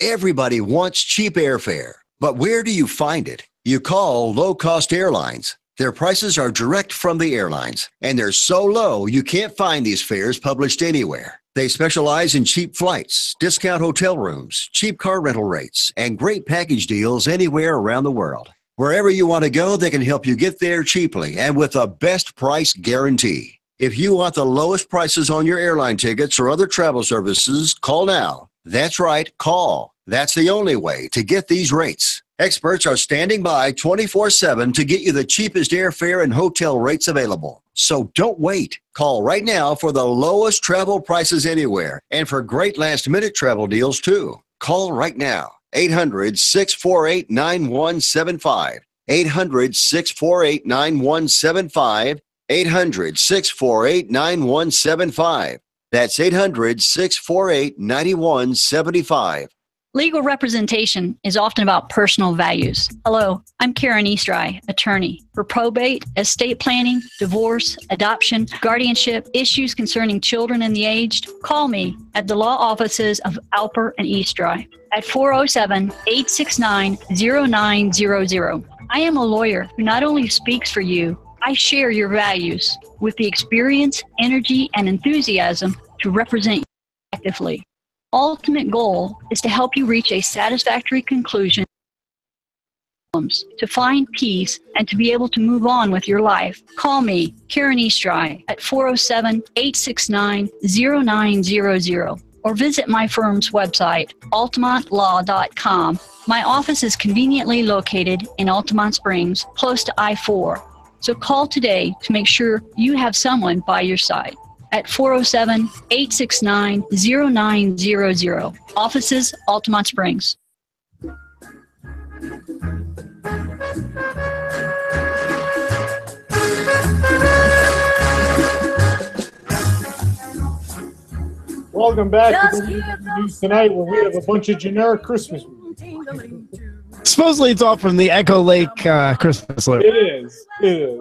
Everybody wants cheap airfare, but where do you find it? You call low-cost airlines. Their prices are direct from the airlines, and they're so low you can't find these fares published anywhere. They specialize in cheap flights, discount hotel rooms, cheap car rental rates, and great package deals anywhere around the world. Wherever you want to go, they can help you get there cheaply and with a best price guarantee. If you want the lowest prices on your airline tickets or other travel services, call now. That's right, call. That's the only way to get these rates. Experts are standing by 24/7 to get you the cheapest airfare and hotel rates available. So don't wait. Call right now for the lowest travel prices anywhere and for great last-minute travel deals, too. Call right now. 800-648-9175. 800-648-9175. 800-648-9175. That's 800-648-9175. Legal representation is often about personal values. Hello, I'm Karen Eastry, attorney for probate, estate planning, divorce, adoption, guardianship, issues concerning children and the aged. Call me at the law offices of Alper and Eastry at 407-869-0900. I am a lawyer who not only speaks for you, I share your values with the experience, energy, and enthusiasm to represent you effectively. Ultimate goal is to help you reach a satisfactory conclusion to find peace, and to be able to move on with your life. Call me, Karen Eastry, at 407-869-0900, or visit my firm's website, altamontlaw.com. My office is conveniently located in Altamont Springs, close to I-4. So call today to make sure you have someone by your side at 407-869-0900. Offices, Altamont Springs. Welcome back to the news tonight, where we have a bunch of generic Christmas movies. Supposedly it's all from the Echo Lake Christmas loop. It is. Yeah.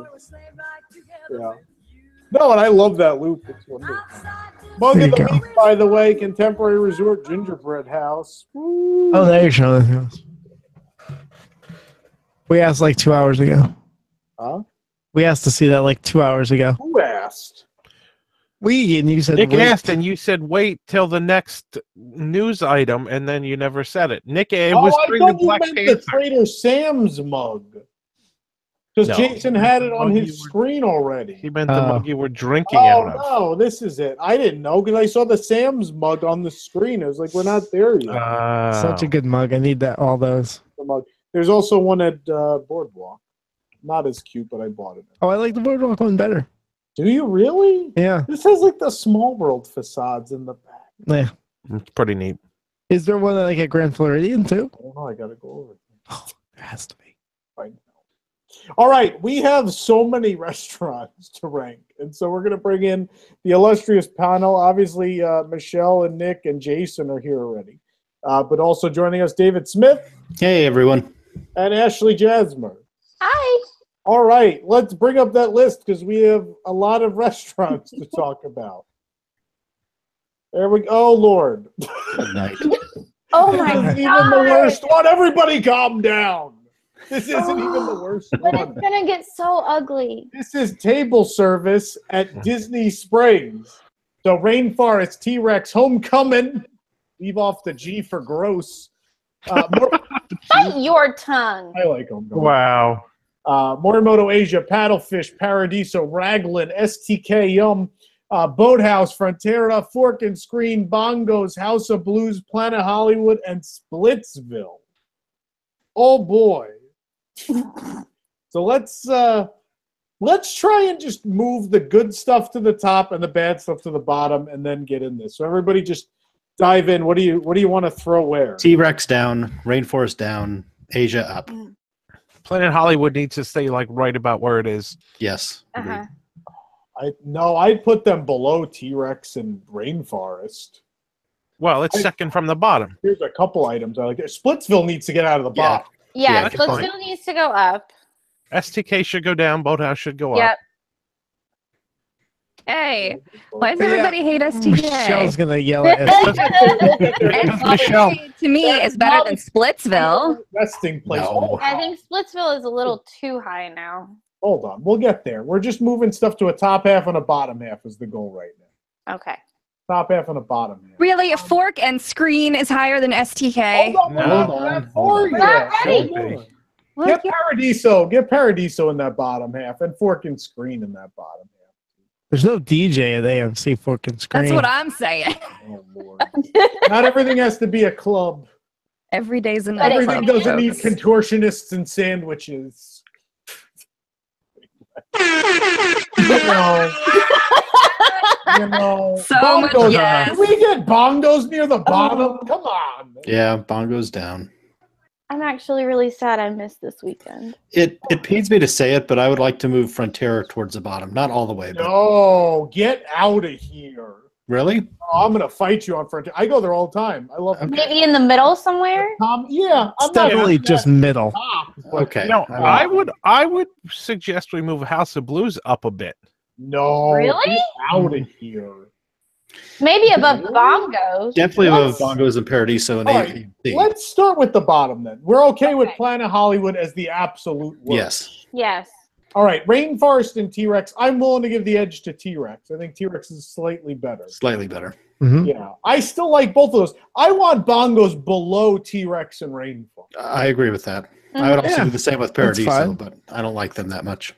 No, and I love that loop. It's wonderful. Mug of the week, by the way, Contemporary Resort Gingerbread House. Woo. Oh, there you go. We asked like 2 hours ago. Huh? We asked to see that like 2 hours ago. Who asked? We, and you said Nick wait. asked, and you said wait till the next news item, and then you never said it. Nick, it was I during the thought you Black meant Panther. the Trader Sam's mug. Because No. Jason had it on his screen already. He meant the mug you were drinking out of. Oh, no, this is it. I didn't know because I saw the Sam's mug on the screen. I was like, we're not there yet. Such a good mug. I need that. All those. The mug. There's also one at Boardwalk. Not as cute, but I bought it. Oh, I like the Boardwalk one better. Do you really? Yeah. This has like the Small World facades in the back. Yeah. It's pretty neat. Is there one like at Grand Floridian too? I don't know. I got to go over it. Oh, there has to be. I know. All right. We have so many restaurants to rank. And so we're going to bring in the illustrious panel. Obviously, Michelle and Nick and Jason are here already. But also joining us, David Smith. Hey, everyone. And Ashley Jasmer. Hi. All right, let's bring up that list because we have a lot of restaurants to talk about. There we go. Oh, Lord. Good night. Oh, This my isn't even the God. worst one. Everybody calm down. This isn't even the worst But one. it's going to get so ugly. This is table service at Disney Springs. So Rainforest T-Rex Homecoming. Leave off the G for gross. Bite your tongue. I like them. Wow. Morimoto Asia, Paddlefish, Paradiso, Raglan, STK Yum, Boathouse, Frontera, Fork and Screen, Bongos, House of Blues, Planet Hollywood, and Splitsville. Oh boy. So let's try and just move the good stuff to the top and the bad stuff to the bottom, and then get in this. So everybody just dive in. What do you want to throw where? T-Rex down, Rainforest down, Asia up. Planet Hollywood needs to stay like right about where it is. Yes. Uh-huh. I'd put them below T-Rex and Rainforest. Well, it's second from the bottom. Here's a couple items I like. Splitsville needs to get out of the bottom. Yeah, that's fine. Splitsville needs to go up. STK should go down. Boathouse should go Yep. up. Hey, why does everybody hate STK? Michelle's gonna yell at us. STK to me is better than Splitsville. Resting place. No. I think Splitsville is a little too high now. Hold on, we'll get there. We're just moving stuff to a top half and a bottom half is the goal right now. Okay. Top half and a bottom half. Really, a Fork and Screen is higher than STK? Hold on. We're not ready. Get Paradiso. Get Paradiso in that bottom half and Fork and Screen in that bottom half. There's no DJ at AMC Fork and Screen. That's what I'm saying. Oh, Lord. Not everything has to be a club. Every day's a But night. Everything club, doesn't need folks. contortionists and sandwiches. You know, So much bongos. yes. Can we get bongos near the bottom? Come on. Yeah, Bongo's down. I'm actually really sad I missed this weekend. It pains me to say it, but I would like to move Frontera towards the bottom. Not all the way, but No, get out of here. really? Oh, I'm gonna fight you on Frontier. I go there all the time. I love Maybe in the middle somewhere? Yeah, It's definitely just middle. Okay. You know, I would suggest we move House of Blues up a bit. No. Really? Get out of here. Maybe above the bongos. Definitely above Bongos and Paradiso and All right, AMC. let's start with the bottom then. We're okay with Planet Hollywood as the absolute worst. Yes. Yes. All right, Rainforest and T-Rex. I'm willing to give the edge to T-Rex. I think T-Rex is slightly better. Slightly better. Yeah, I still like both of those. I want bongos below T-Rex and Rainfall. I agree with that. I would also Yeah, do the same with that's Paradiso, fine. but I don't like them that much.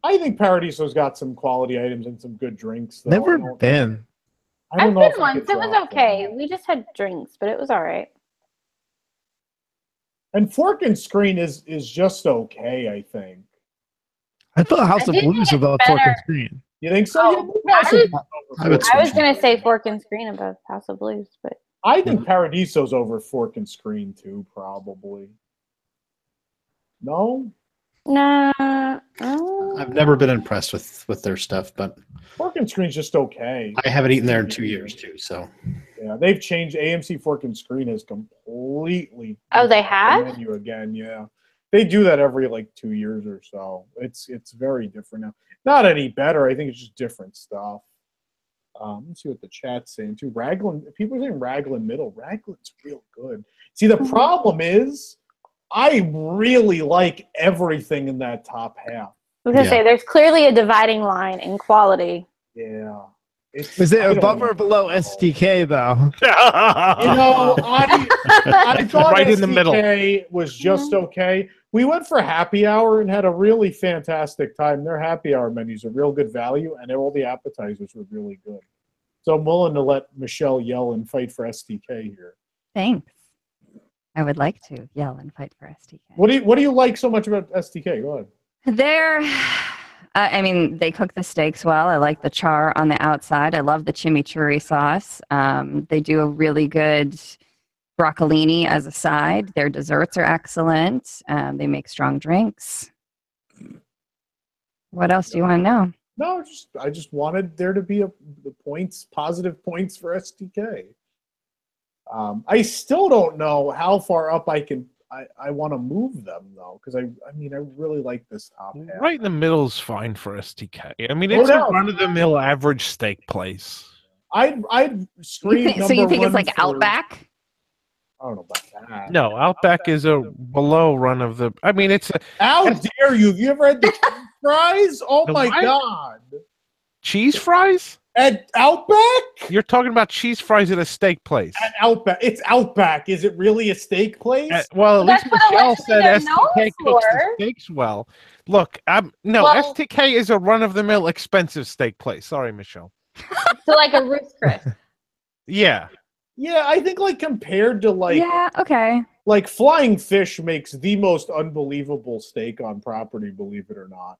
I think Paradiso's got some quality items and some good drinks. Though. Never I don't- been. I don't I've know been if I once. could It was drop okay. We just had drinks, but it was all right. And Fork and Screen is just okay, I think. I thought House I of think Blues it's above better- Fork and Screen. You think so? Oh, I was going to say Fork and Screen above House of Blues, but I think Paradiso's over Fork and Screen too, probably. No? nah. I've never been impressed with their stuff, but Fork and Screen's just okay. I haven't eaten there in 2 years too. So Yeah, they've changed. AMC Fork and Screen has completely Oh, they the have? menu again. Yeah, they do that every like 2 years or so. It's very different now. Not any better. I think it's just different stuff. Let's see what the chat's saying too. Raglan, people are saying Raglan Middle. Raglan's real good. See, the problem is, I really like everything in that top half. I was going to say there's clearly a dividing line in quality. Yeah. Is it I don't above know. or below STK though? You know, I thought right in the middle. STK was just okay. We went for happy hour and had a really fantastic time. Their happy hour menus are real good value, and all the appetizers were really good. So I'm willing to let Michelle yell and fight for STK here. Thanks. I would like to yell and fight for STK. What do you like so much about STK? Go ahead. I mean, they cook the steaks well. I like the char on the outside. I love the chimichurri sauce. They do a really good broccolini as a side. Their desserts are excellent. They make strong drinks. What else do you want to know? No, I just wanted there to be positive points for STK. I still don't know how far up I want to move them though, because I mean I really like this top half. Right in the middle's fine for STK. I mean, it's a run-of-the-mill average steak place. I'd scream So you think it's number like one for- Outback? I don't know about that. No, Outback is a below run of the. I mean, it's a How dare you? Have you ever had the cheese fries? Oh The my what? god! cheese fries. At Outback? You're talking about cheese fries at a steak place. At Outback. It's Outback. Is it really a steak place? Well, at least Michelle said they're STK known cooks the for. steaks well. Look, Well- STK is a run-of-the-mill expensive steak place. Sorry, Michelle. So like a Ruth's Chris. Yeah. Yeah, I think like compared to like Yeah, okay. like Flying Fish makes the most unbelievable steak on property, believe it or not.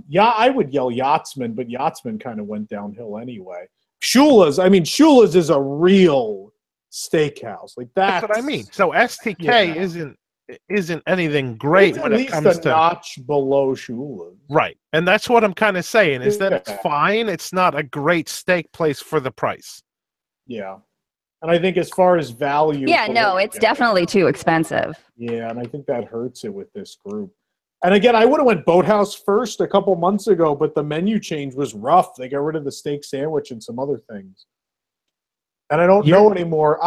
Yeah, I would yell Yachtsman, but Yachtsman kind of went downhill anyway. Shula's is a real steakhouse. Like That's what I mean. So STK isn't anything great It's when at it least comes a to notch below Shula's. right, and that's what I'm kind of saying is that it's Yeah. fine. It's not a great steak place for the price. Yeah. And I think as far as value. Yeah, no, it's definitely too expensive. Yeah, and I think that hurts it with this group. And again, I would have went Boathouse first a couple months ago, but the menu change was rough. They got rid of the steak sandwich and some other things. And I don't know anymore.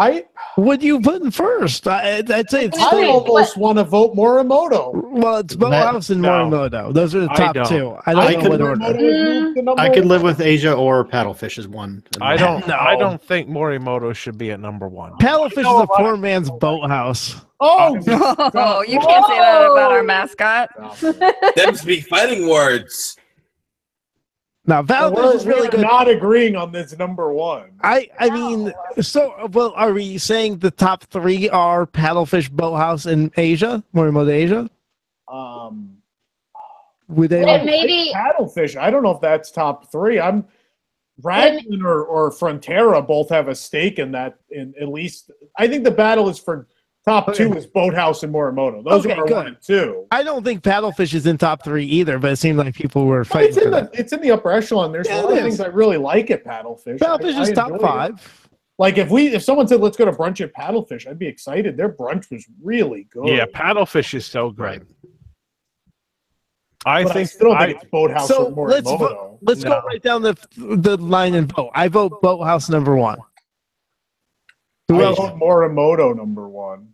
What do you put in first? I'd say it's I almost want to vote Morimoto. Well, it's Boathouse and Morimoto. Those are the I top don't. two. I don't know what order. I could live with Asia or Paddlefish as one. I don't think Morimoto should be at number one. Paddlefish is a poor man's boathouse. Oh, Oh, you can't say that about our mascot. Them's be fighting words. Now, Paddlefish is really we're good. not agreeing on this number one. I mean, well, are we saying the top three are Paddlefish, Boathouse, and Asia? Morimoto Asia? Would they? Well, maybe- Paddlefish. I don't know if that's top three. Raglan or Frontera both have a stake in that. In at least, I think the battle is for top two is Boathouse and Morimoto. Those Okay, are good. 1 and 2. I don't think Paddlefish is in top three either, but it seemed like people were But it's fighting. in the upper echelon. There's Yeah, a lot it of is. things I really like at Paddlefish. Paddlefish I is top enjoy it. 5. Like if someone said let's go to brunch at Paddlefish, I'd be excited. Their brunch was really good. Yeah, Paddlefish is so great. I But think still think it's Boathouse So or let's Morimoto. let's go right down the line and vote. I vote Boathouse number 1. I Who else? vote Morimoto number 1.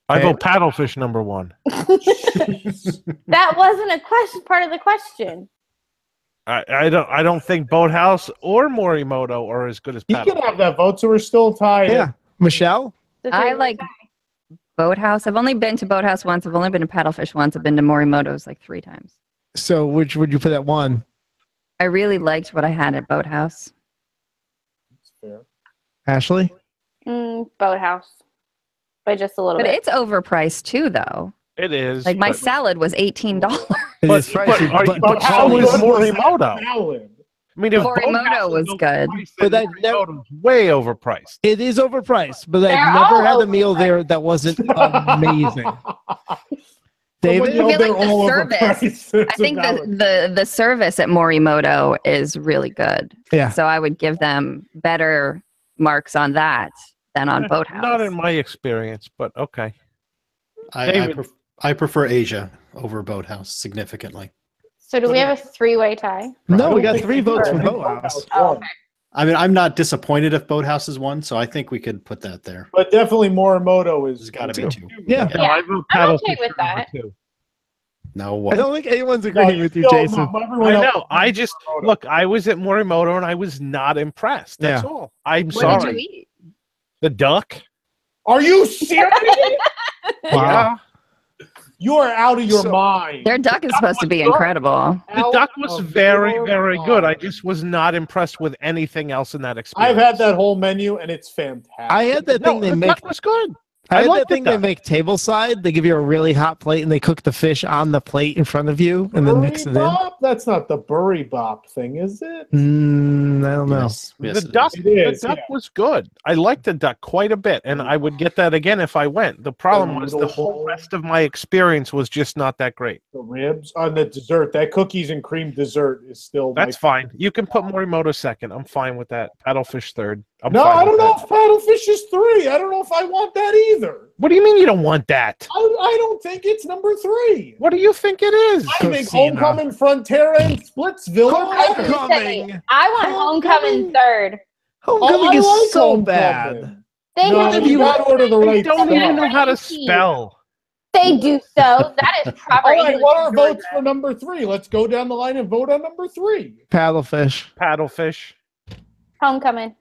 I vote Paddlefish number 1. That wasn't a question. Part of the question. I don't think Boathouse or Morimoto are as good as You Paddle. can have that vote, so we're still tied. Yeah. Michelle? I like Boathouse. I've only been to Boathouse once. I've only been to Paddlefish once. I've been to Morimoto's like 3 times. So which would you put at 1? I really liked what I had at Boathouse. Fair. Ashley? Boathouse. By just a little But bit. it's overpriced too, though. It is. Like my but- salad was $18. It is pricey, but how is Morimoto? Salad. I mean, if Morimoto was good. But I've never, way overpriced. it is overpriced, but They're I've never all had a meal there that wasn't amazing. David? I feel like They're the all service. overpriced. I think the service at Morimoto is really good. Yeah. So I would give them better marks on that than on Boathouse. Not in my experience, but okay. I prefer Asia over Boathouse significantly. So do we have a 3-way tie? No, we got 3 votes for Boathouse. Oh, okay. I mean, I'm not disappointed if Boathouse is 1, so I think we could put that there. But definitely Morimoto is got to be 2. Yeah. No, I vote I'm Paddlefish okay with for number that. 2. No, I don't think anyone's agreeing with you, still- Jason. no, everyone I else- know. I just look. I was at Morimoto and I was not impressed. That's Yeah. all. I'm What sorry. did you eat? The duck. Are you serious? Yeah. You are out of your So- mind. Their duck is supposed to be incredible. The duck was Out of very, your very good. I mind. just was not impressed with anything else in that experience. I've had that whole menu and it's fantastic. I had that thing they the make. duck was good. I had liked that it, thing they though. make tableside. They give you a really hot plate and they cook the fish on the plate in front of you and then mix it in. Bop? That's not the Burry Bop thing, is it? I don't know. Yes, The it duck, is. It is, the duck yeah. was good. I liked the duck quite a bit, and I would get that again if I went. The problem was the whole rest of my experience was just not that great. The ribs on the dessert. That cookies and cream dessert is still. That's fine. You can put Morimoto second. I'm fine with that. Paddlefish third. I'm No, fine I don't with know that. if Paddlefish is 3. I don't know if I want that either. What do you mean you don't want that? I don't think it's number 3. What do you think it is? I think Cocina. Homecoming, Frontera, and Splitsville. are I was better. gonna say, I want Homecoming 3rd. Homecoming I is like so Homecoming. bad. They No, have you gotta order the I right don't stuff. even know how to spell. They do so. That is proper All right, English. what are in votes Georgia. for number 3? Let's go down the line and vote on number 3. Paddlefish. Paddlefish. Homecoming.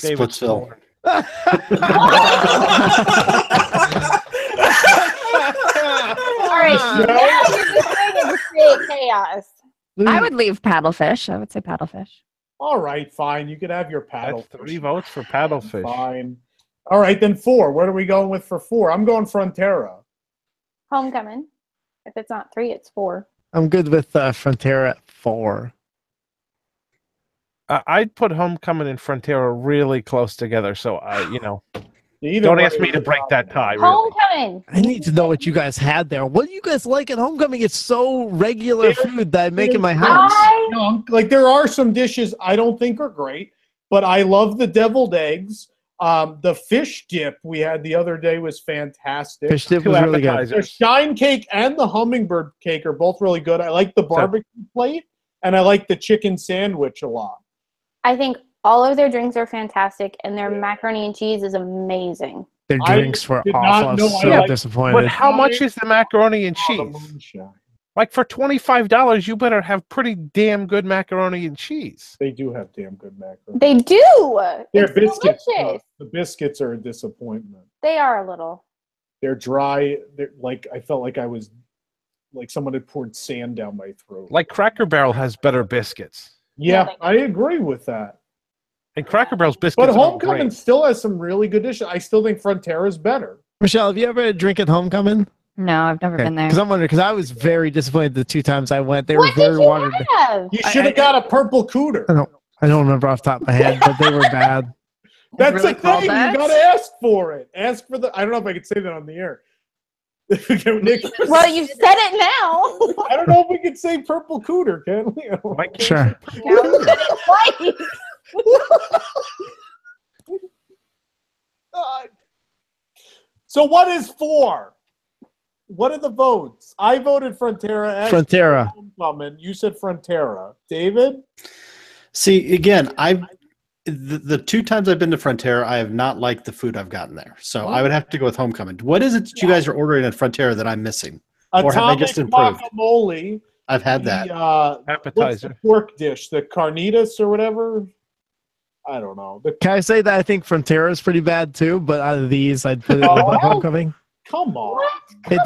David Splitsville. All right, now you're just trying to create chaos. I would leave Paddlefish. I would say Paddlefish. All right, fine. You could have your paddle. That's 3 votes for Paddlefish. Fine. All right, then 4. What are we going with for 4? I'm going Frontera. Homecoming. If it's not 3, it's 4. I'm good with Frontera at 4. I'd put Homecoming and Frontera really close together, so Either don't way, ask me to break that tie. Really. Homecoming. I need to know what you guys had there. What do you guys like at Homecoming? It's so regular food that I make in my house. Like there are some dishes I don't think are great, but I love the deviled eggs. The fish dip we had the other day was fantastic. Fish dip was really good. The shine cake and the hummingbird cake are both really good. I like the barbecue plate and I like the chicken sandwich a lot. I think all of their drinks are fantastic, and their macaroni and cheese is amazing. Their drinks were did awful. not I was know so I liked- disappointed. But how much is the macaroni and cheese? Like for $25, you better have pretty damn good macaroni and cheese. They do have damn good macaroni. They do. Their It's biscuits, delicious. the biscuits are a disappointment. They are a little. They're dry. They're like I felt like I was like someone had poured sand down my throat. Like Cracker Barrel has better biscuits. Yeah, I agree with that. And Cracker Barrel's biscuits But are Homecoming great. still has some really good dishes. I still think Frontera is better. Michelle, have you ever had a drink at Homecoming? No, I've never been there. Because I'm wondering, because I was very disappointed the 2 times I went. They were What did very you watered. have? You should have got a purple cooter. I don't remember off the top of my head, but they were bad. That's Really the called thing. that? You got to ask for it. Ask for the. I don't know if I could say that on the air. Nick, Well, you said it now. I don't know if we could say purple cooter, can we? Sure. You said it twice. So what is 4? What are the votes? I voted Frontera. Ashley Frontera. voted Homecoming. You said Frontera. David? See, again, the 2 times I've been to Frontera, I have not liked the food I've gotten there. So I would have to go with Homecoming. What is it that you guys are ordering at Frontera that I'm missing? Or have they Atomic just improved? guacamole. I've had that. What's Appetizer. the pork dish? The carnitas or whatever? I don't know. Can I say that I think Frontera is pretty bad too? But out of these, I'd put it above Homecoming. Come on. Hey,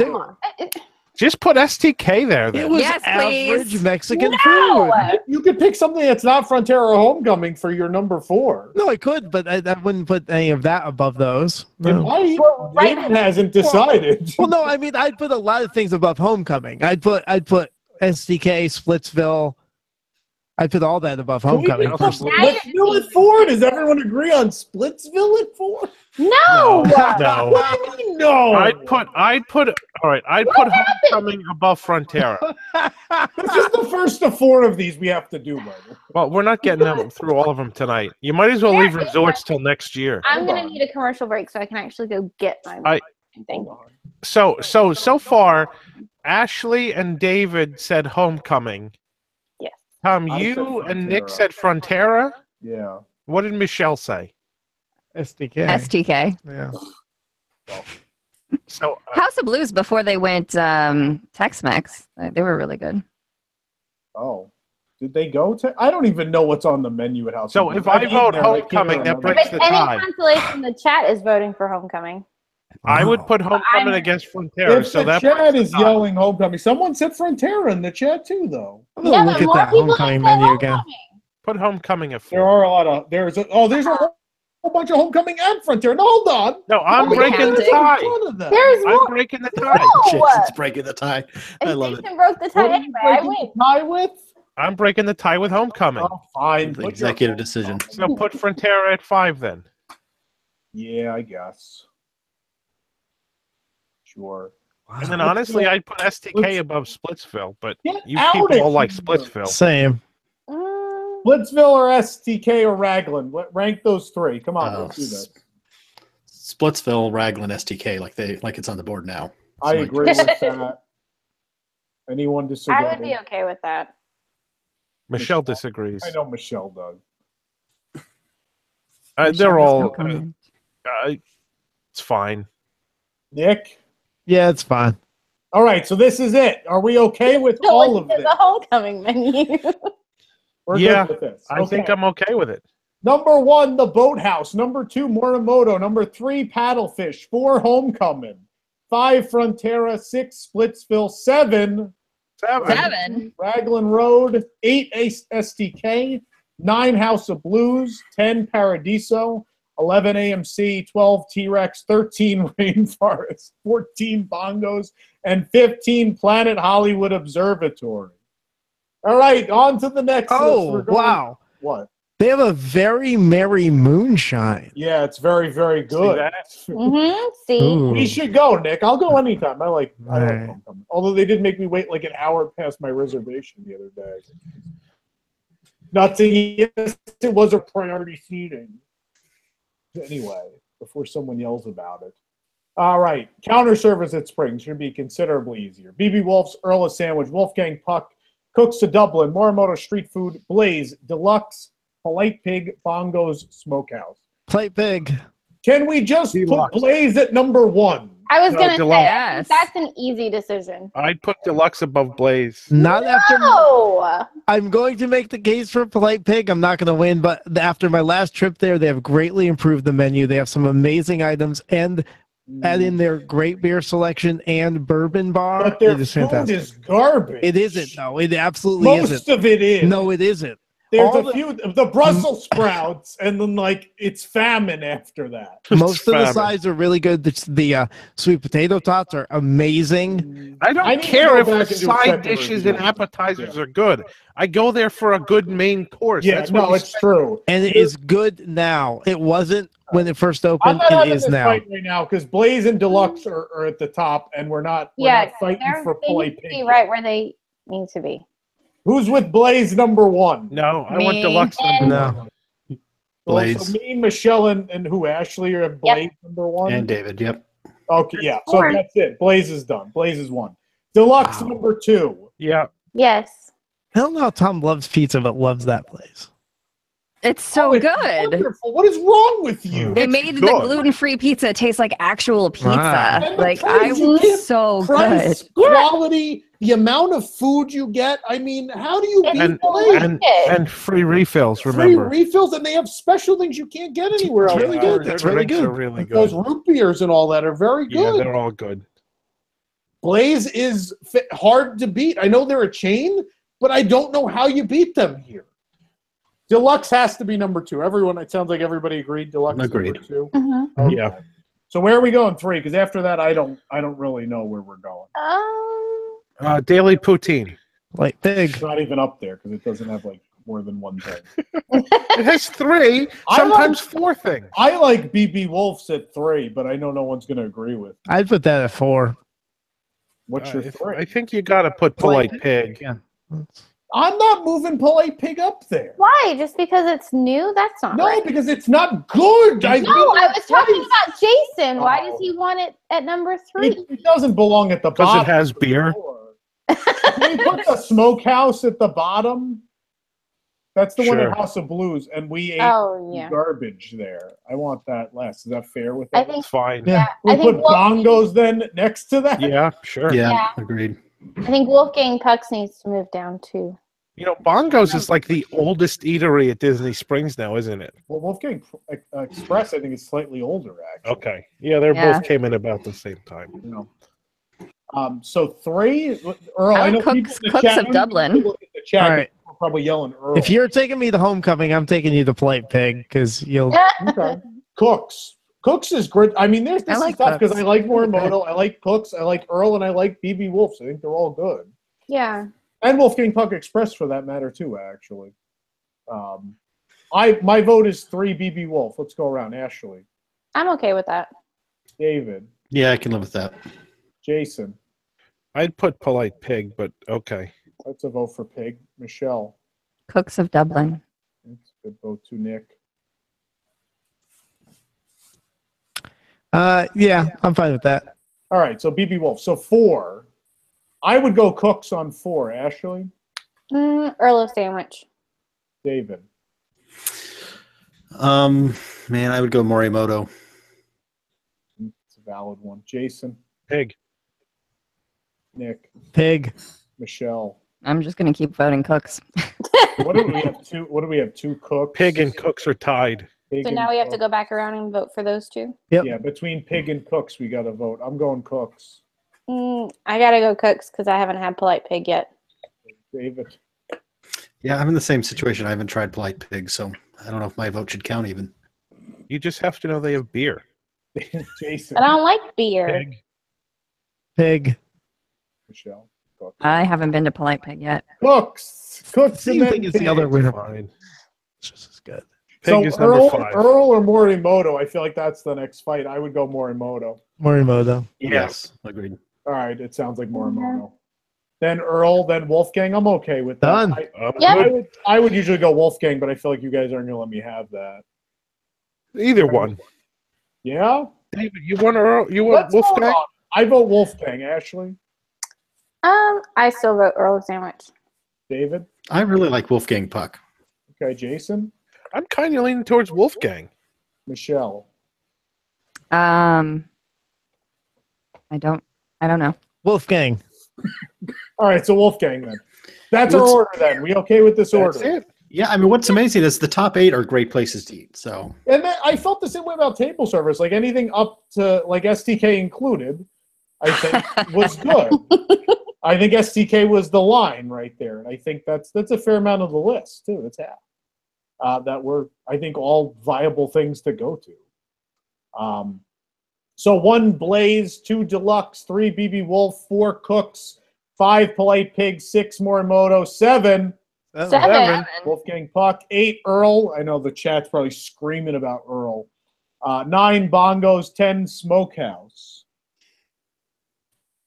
Just put STK there. Then. It was Yes, average please. Mexican food. You could pick something that's not Frontera or Homecoming for your number 4. No, I could, but I wouldn't put any of that above those. No. David hasn't decided. Well, no, I mean, I'd put a lot of things above Homecoming. I'd put SDK, Splitsville. I'd put all that above Homecoming. Splitsville at 4? Does everyone agree on Splitsville at 4? No. No. What do you mean no? I'd put Homecoming above Frontera. This is the first of 4 of these we have to do, brother. Well, we're not getting them through all of them tonight. You might as well leave resorts till next year. I'm gonna need a commercial break so I can actually go get my thing. So far, Ashley and David said Homecoming. Yes. Tom, I you said and Nick Frontera. said Frontera. Yeah. What did Michelle say? SDK. STK. Yeah. So House of Blues before they went Tex-Mex. They were really good. Oh. Did they go to? I don't even know what's on the menu at House. So of Blues. if I I've eaten vote there, I can't Homecoming, that remember. breaks If the any tie. consolation, the chat is voting for Homecoming. I would put Homecoming against Frontera. If So the that chat breaks the is tie. yelling Homecoming, someone said Frontera in the chat too, though. I'm gonna look at that Homecoming menu again. Put Homecoming at 4. There are a lot of there's a whole bunch of Homecoming and Frontier. No, hold on. No, I'm Look at breaking the everything in tie. front of them. There's I'm more. breaking the tie. Jason's breaking the tie. I love it. Jason broke the tie What are you anyway. I breaking win. the tie with? I'm breaking the tie with Homecoming. Oh, fine. The Put your- executive decision. So put Frontera at 5 then. Yeah, I guess. Sure. And then honestly, I'd put STK above Splitsville, but Get you out people of all like here. Splitsville. Same. Splitsville or STK or Raglan? Rank those 3. Come on, let's do this. Splitsville, Raglan, STK, like it's on the board now. I agree with that. Anyone disagree? I would be okay with that. Michelle disagrees. I know Michelle does. They're all. It's fine. Nick? Yeah, it's fine. All right, so this is it. Are we okay with all of It's this? the Homecoming menu. We're Yeah, good with this. I think I'm okay with it. Number 1, the Boathouse. Number 2, Morimoto. Number 3, Paddlefish. 4, Homecoming. 5, Frontera. 6, Splitsville. 7, Raglan Road. 8, STK. 9, House of Blues. 10, Paradiso. 11, AMC. 12, T-Rex. 13, Rainforest. 14, Bongos. And 15, Planet Hollywood Observatory. All right, on to the next list. Oh, We're going- wow. What? They have a very merry moonshine. Yeah, it's very, very good. See? Ooh. We should go, Nick. I'll go anytime. I like Right. Homecoming. Although they did make me wait like an hour past my reservation the other day. Not saying yes, it was a priority seating. Anyway, before someone yells about it. All right. Counter service at Springs should be considerably easier. BB Wolf's, Earl of Sandwich, Wolfgang Puck, Cooks to Dublin, Morimoto Street Food, Blaze, Deluxe, Polite Pig, Bongo's Smokehouse. Plate Pig. Can we just Deluxe. put Blaze at number 1? I was No, going to say, Deluxe. I think that's an easy decision. I'd put Deluxe above Blaze. Not after. No! I'm going to make the case for Polite Pig. I'm not going to win, but after my last trip there, they have greatly improved the menu. They have some amazing items and add in their great beer selection and bourbon bar. But their It is food fantastic. is garbage. It isn't, though. It absolutely Most isn't. of it is. No, it isn't. There's all a few of the Brussels sprouts, and then like it's famine after that. Most of the famine. sides are really good. The sweet potato tots are amazing. I don't I need to care go if back the and do a side second dishes review. and appetizers are good. I go there for a good main course. Yeah, That's what no, you it's spend- true. And it is good now. It wasn't when it first I'm opened. not It having is this now. fight right now because Blaze and Deluxe are at the top, and we're not fighting for they Polite need to Pig. be right where they need to be. Who's with Blaze number 1? No, I want Me Deluxe and- number No. one. Blaze. So me, Michelle, and who? Ashley are Blaze number 1? And David, yep. Okay, yeah. So Four. that's it. Blaze is done. Blaze is 1. Deluxe number 2. Yeah. Yes. I don't know how Tom loves pizza, but loves that place. It's so good. Wonderful. What is wrong with you? They made the gluten-free pizza taste like actual pizza. And the Like price, you I was get so price, good. quality, the amount of food you get. I mean, how do you beat Blaze? And free refills, Free remember. refills, and they have special things you can't get anywhere else. really good. That's really good. Are really good. Those root beers and all that are very Yeah, good. they're all good. Blaze is hard to beat. I know they're a chain, but I don't know how you beat them here. Deluxe has to be number 2. Everyone, it sounds like everybody agreed. Deluxe Agreed. is number 2. Mm-hmm. Okay. Yeah. So where are we going? 3? Because after that, I don't really know where we're going. Daily poutine. Like pig. It's not even up there because it doesn't have like more than one thing. It has 3, sometimes 4 things. I like BB Wolf's at 3, but I know no one's going to agree with. I'd put that at 4. What's your 3? I think you got to put Polite Pig. Yeah. I'm not moving Polite Pig up there. Why? Just because it's new? That's not No, right. because it's not good. No, I was talking about Jason. Why does he want it at number 3? It doesn't belong at the Because bottom. it has beer. Can we put the smokehouse at the bottom? That's the one Sure. at House of Blues, and we ate garbage there. I want that last. Is that fair with I that? think- It's fine. Yeah, We I put think bongos then next to that? Yeah, sure. Yeah. Agreed. I think Wolfgang Pucks needs to move down too. You know, Bongos is like the oldest eatery at Disney Springs now, isn't it? Well, Wolfgang Express, I think, is slightly older, actually. Okay. Yeah, they Yeah. both came in about the same time. You know. So 3, Earl. I I know like people in the Cooks chat. of Dublin. Look at the chat. All right. We're probably yelling Earl. If you're taking me to homecoming, I'm taking you to Polite Pig because you'll. Okay. Cooks. Cooks is great. I mean, there's this like stuff because Cooks. I like Morimoto, I like Cooks, I like Earl, and I like BB Wolf. So I think they're all good. Yeah. And Wolfgang Puck Express for that matter too. Actually, my vote is 3 BB Wolf. Let's go around. Ashley, I'm okay with that. David, Yeah, I can live with that. Jason. I'd put Polite Pig, but okay. That's a vote for Pig. Michelle. Cooks of Dublin. That's a good vote to Nick. Yeah, I'm fine with that. All right, so BB Wolf. So 4. I would go Cooks on 4. Ashley, Earl of Sandwich. David. Man, I would go Morimoto. It's a valid one. Jason, Pig. Nick, Pig. Michelle. I'm just gonna keep voting Cooks. What do we have? 2. What do we have? 2 Cooks. Pig and Cooks are tied. Pig So and now we have to Cooks. go back around and vote for those 2. Yep. Yeah, between Pig and Cooks, we got to vote. I'm going Cooks. I gotta go Cooks because I haven't had Polite Pig yet. David. Yeah, I'm in the same situation. I haven't tried Polite Pig, so I don't know if my vote should count even. You just have to know they have beer. Jason. I don't like beer. Pig. Pig. Michelle. Cooks. I haven't been to Polite Pig yet. Cooks. Cooks. Same and thing then as the Pig. other winner. Fine. It's just as good. Pig So is number Earl, 5. Earl or Morimoto? I feel like that's the next fight. I would go Morimoto. Morimoto. Yes, agreed. All right, it sounds like Morimoto. Then Earl, then Wolfgang. I'm okay with that. Done. I would usually go Wolfgang, but I feel like you guys aren't going to let me have that. Either one. Yeah? David, you want Earl? You want Let's vote Wolfgang? on- I vote Wolfgang. Ashley? I still vote Earl of Sandwich. David? I really like Wolfgang Puck. Okay, Jason? I'm kind of leaning towards Wolfgang. Michelle? I don't know. Wolfgang. All right, so Wolfgang then. That's our Let's- order then. We okay with this order? That's it. Yeah, I mean, what's amazing is the top 8 are great places to eat. So And then I felt the same way about table service. Like anything up to like STK included, I think was good. I think STK was the line right there, and I think that's a fair amount of the list too. That's half. That were I think all viable things to go to. So 1 Blaze, 2 Deluxe, 3 BB Wolf, 4 Cooks, 5 Polite Pig, 6 Morimoto, 7 7. Wolfgang Puck, 8 Earl. I know the chat's probably screaming about Earl. 9 Bongos, 10 Smokehouse.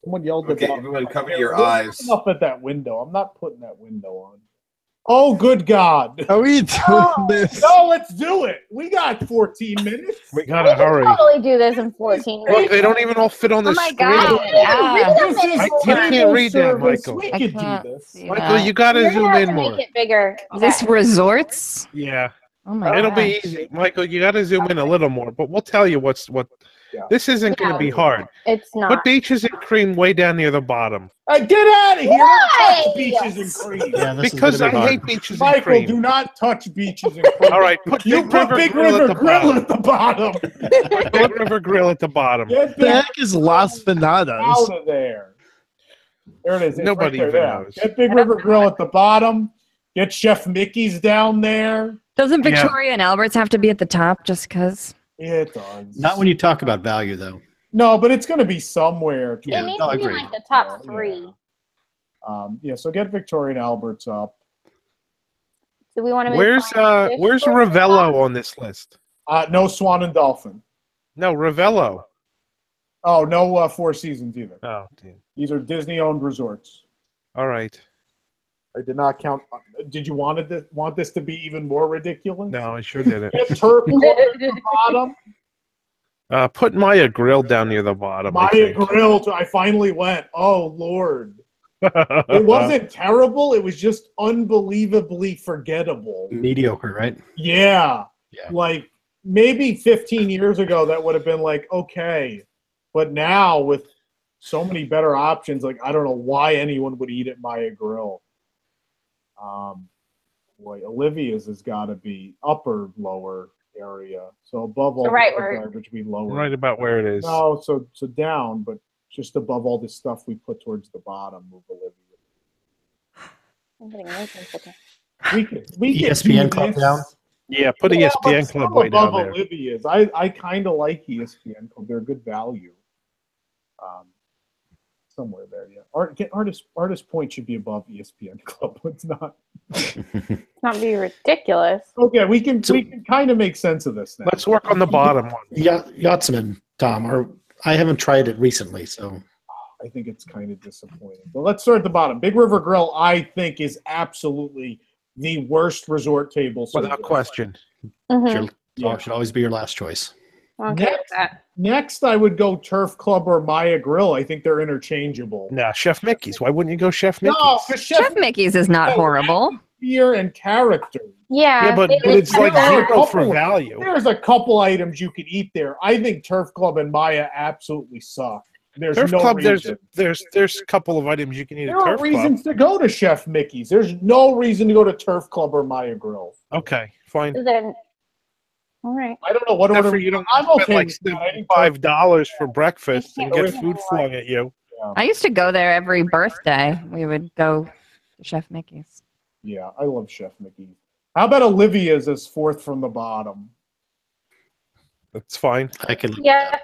Someone yelled Okay, about everyone cover your eyes. Up at that window. I'm not putting that window on. Oh, good God. Are we doing this? No, let's do it. We got 14 minutes. We gotta hurry. Totally do this in 14 Look, minutes. they don't even all fit on the Oh my screen. God. Yeah. This is I can't table read that, service. Michael. We I could do can't this. see Michael, that. you gotta You're zoom gonna have in to more. make it bigger. Is this resorts? Yeah. Oh my It'll gosh. be easy, Michael. You got to zoom in a little more, but we'll tell you what. This isn't going to be hard. It's not. Put beaches and cream way down near the bottom. Get out of here! Why? Don't touch beaches and cream. Yeah, this is Because gonna I be hard. hate beaches and Michael, cream. do not touch beaches and cream. All right, put You Big put River Big Grill River at the Grill bottom. at the bottom. Put Big River Grill at the bottom. Get The heck is Las Venadas? out of there. There it is. It's Nobody right even there. knows. Get Big River Grill at the bottom. Get Chef Mickey's down there. Doesn't Victoria and Albert's have to be at the top just because? It does. Not when you talk about value, though. No, but it's going to be somewhere. It needs to be like the top 3. So get Victoria and Albert's up. Do we want to? Where's Ravello on this list? No Swan and Dolphin. No, Ravello. Oh, no Four Seasons either. Oh, damn. These are Disney-owned resorts. All right. I did not count. Did you want this to be even more ridiculous? No, I sure didn't. Get Turf Club at the bottom. Put Maya Grill down near the bottom. Maya Grill. I finally went. Oh Lord. It wasn't terrible. It was just unbelievably forgettable. Mediocre, right? Yeah. Like maybe 15 years ago, that would have been like, okay. But now with so many better options, like I don't know why anyone would eat at Maya Grill. Olivia's has got to be upper, lower area. So above all the garbage, be lower. Right about where it is. No, so down, but just above all this stuff we put towards the bottom, move Olivia. We could ESPN Club down. Yeah, put ESPN Club way down there. Olivia's. I kind of like ESPN Club. They're good value. Somewhere there, yeah. Artist Point should be above ESPN Club. It's not. Not be ridiculous. Okay, we can kind of make sense of this now. Let's work on the bottom one. Yachtsman, Tom. I haven't tried it recently, so I think it's kind of disappointing. But let's start at the bottom. Big River Grill, I think, is absolutely the worst resort table. Without question. should always be your last choice. Next, I would go Turf Club or Maya Grill. I think they're interchangeable. Nah, Chef Mickey's. Why wouldn't you go Chef Mickey's? No, because Chef Mickey's is not horrible. Fear and character. Yeah, but it's like zero for value. There's a couple items you could eat there. I think Turf Club and Maya absolutely suck. There's Turf no Club, reason. there's a couple of items you can eat There at are Turf Club. reasons to go to Chef Mickey's. There's no reason to go to Turf Club or Maya Grill. Okay, fine. Then, all right. I don't know what order. You don't I'm okay. like $75 for breakfast and get food flung at you. I used to go there every birthday. We would go to Chef Mickey's. Yeah, I love Chef Mickey's. How about Olivia's as fourth from the bottom? That's fine. I can. Yeah.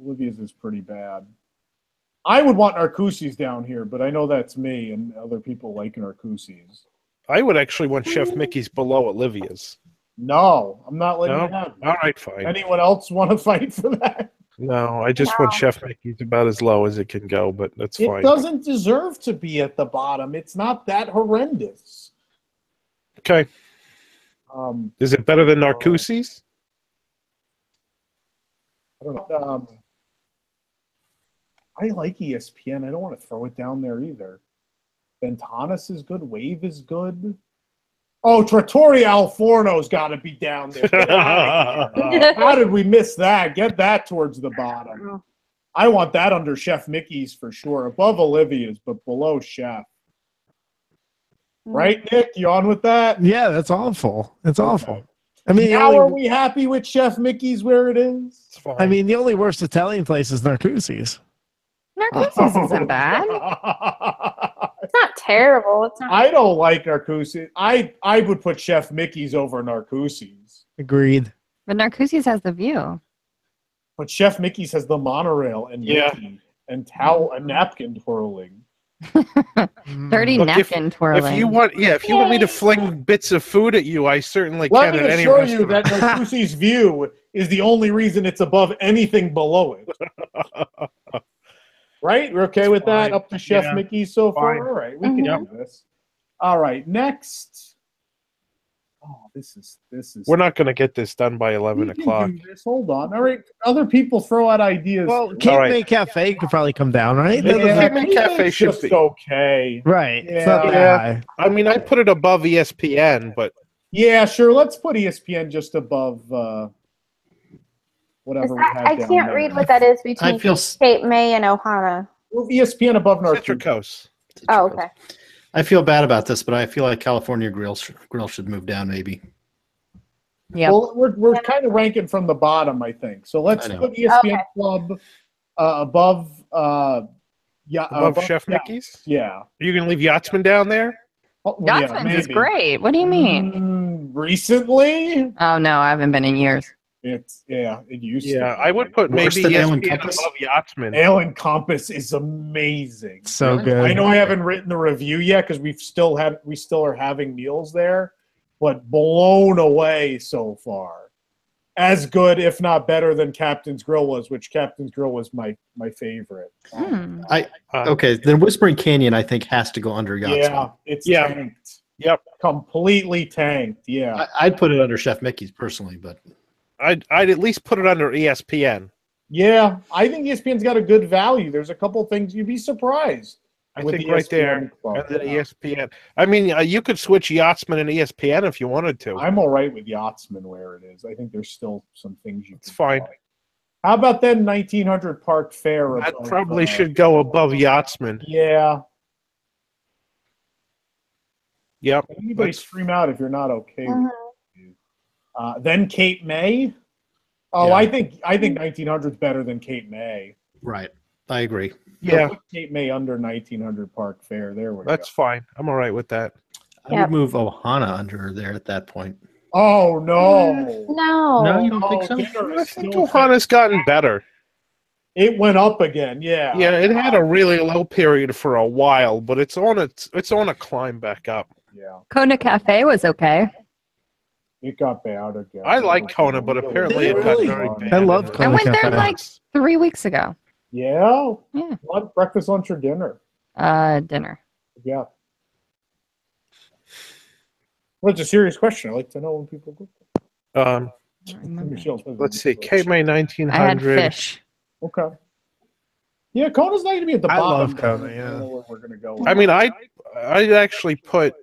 Olivia's is pretty bad. I would want Narcoossee's down here, but I know that's me, and other people like Narcoossee's. I would actually want Chef Mickey's below Olivia's. No, I'm not letting No? you have it. All right, fine. Anyone else want to fight for that? No, I just want Chef Mickey's about as low as it can go, but that's It fine. doesn't deserve to be at the bottom. It's not that horrendous. Okay. Is it better than Narcoossee's? I don't know. I like ESPN. I don't want to throw it down there either. Ventanas is good. Wave is good. Oh, Trattoria Al Forno's got to be down there. Get out of here. How did we miss that? Get that towards the bottom. I want that under Chef Mickey's for sure. Above Olivia's, but below Chef. Right, Nick? You on with that? Yeah, that's awful. It's awful. I mean, Now are we happy with Chef Mickey's where it is? I mean, the only worst Italian place is Narcoossee's. Narcoossee's isn't bad. It's not terrible. It's not. I don't like Narcoossee's. I would put Chef Mickey's over Narcoossee's. Agreed. But Narcoossee's has the view. But Chef Mickey's has the monorail and Mickey and towel and napkin twirling. Dirty Look, napkin twirling. If you want me to fling bits of food at you, I certainly Let can me at any assure you restaurant. that Narcoossee's view is the only reason it's above anything below it. Right? We're okay with that? Fine. Up to Chef Yeah. Mickey's so far? Fine. All right, we can do this. All right, next. Oh, this is. We're not going to get this done by 11 We can o'clock. do this. Hold on. All right, other people throw out ideas. Well, All Cape right. May Cafe could probably come down, right? Yeah, Cape May Cafe it's should just be. okay. Right. It's not that Yeah. high. I mean, I put it above ESPN, but Yeah, sure. Let's put ESPN just above whatever we have I down can't there. read what that is between Cape May and Ohana. Well, ESPN above North Coast. Oh, okay. I feel bad about this, but I feel like California Grill should move down maybe. Yeah. Well, we're kind of ranking from the bottom, I think. So let's put ESPN Club above above Chef Mickey's. Yeah. Are you gonna leave Yachtsman down there? Oh, Yachtsman's is great. What do you mean? Recently? Oh no, I haven't been in years. It used to. Yeah, I would put Worse maybe than Ale and ESPN Compass? above Yachtsman. Ale and Compass is amazing. So good. I know I haven't written the review yet because we still are having meals there, but blown away so far. As good, if not better, than Captain's Grill was, which Captain's Grill was my favorite. Okay, then Whispering Canyon I think has to go under Yachtsman. Yeah, it's tanked. Yep, completely tanked. Yeah, I'd put it under Chef Mickey's personally, but I'd at least put it under ESPN. Yeah, I think ESPN's got a good value. There's a couple things you'd be surprised. I with think right there, Club. and then ESPN. I mean, you could switch Yachtsman and ESPN if you wanted to. I'm all right with Yachtsman where it is. I think there's still some things you. It's fine. Try. How about then 1900 Park Fair? That probably should go above Yachtsman. Yeah. Yep. Anybody scream out if you're not okay with it. Then Cape May. Oh, Yeah. I think 1900's better than Cape May. Right. I agree. Yeah. Put Cape May under 1900 Park Fair. There we That's fine. I'm all right with that. I would move Ohana under there at that point. Oh no. No. No, you don't think so? I think Ohana's gotten better. It went up again. Yeah. Yeah, it had a really low period for a while, but it's on a climb back up. Yeah. Kona Cafe was okay. It got bad again. I like Kona, but apparently it got very bad. I love I Kona went there Cafe. like 3 weeks ago. Yeah. Yeah. Breakfast, lunch, or dinner? Dinner. Yeah. Well, it's a serious question. I like to know when people go. Let's see. Cape May 1900. I had fish. Okay. Yeah, Kona's not going to be at the I bottom. love Kona, I don't know where we're going to go. I mean, I'd actually put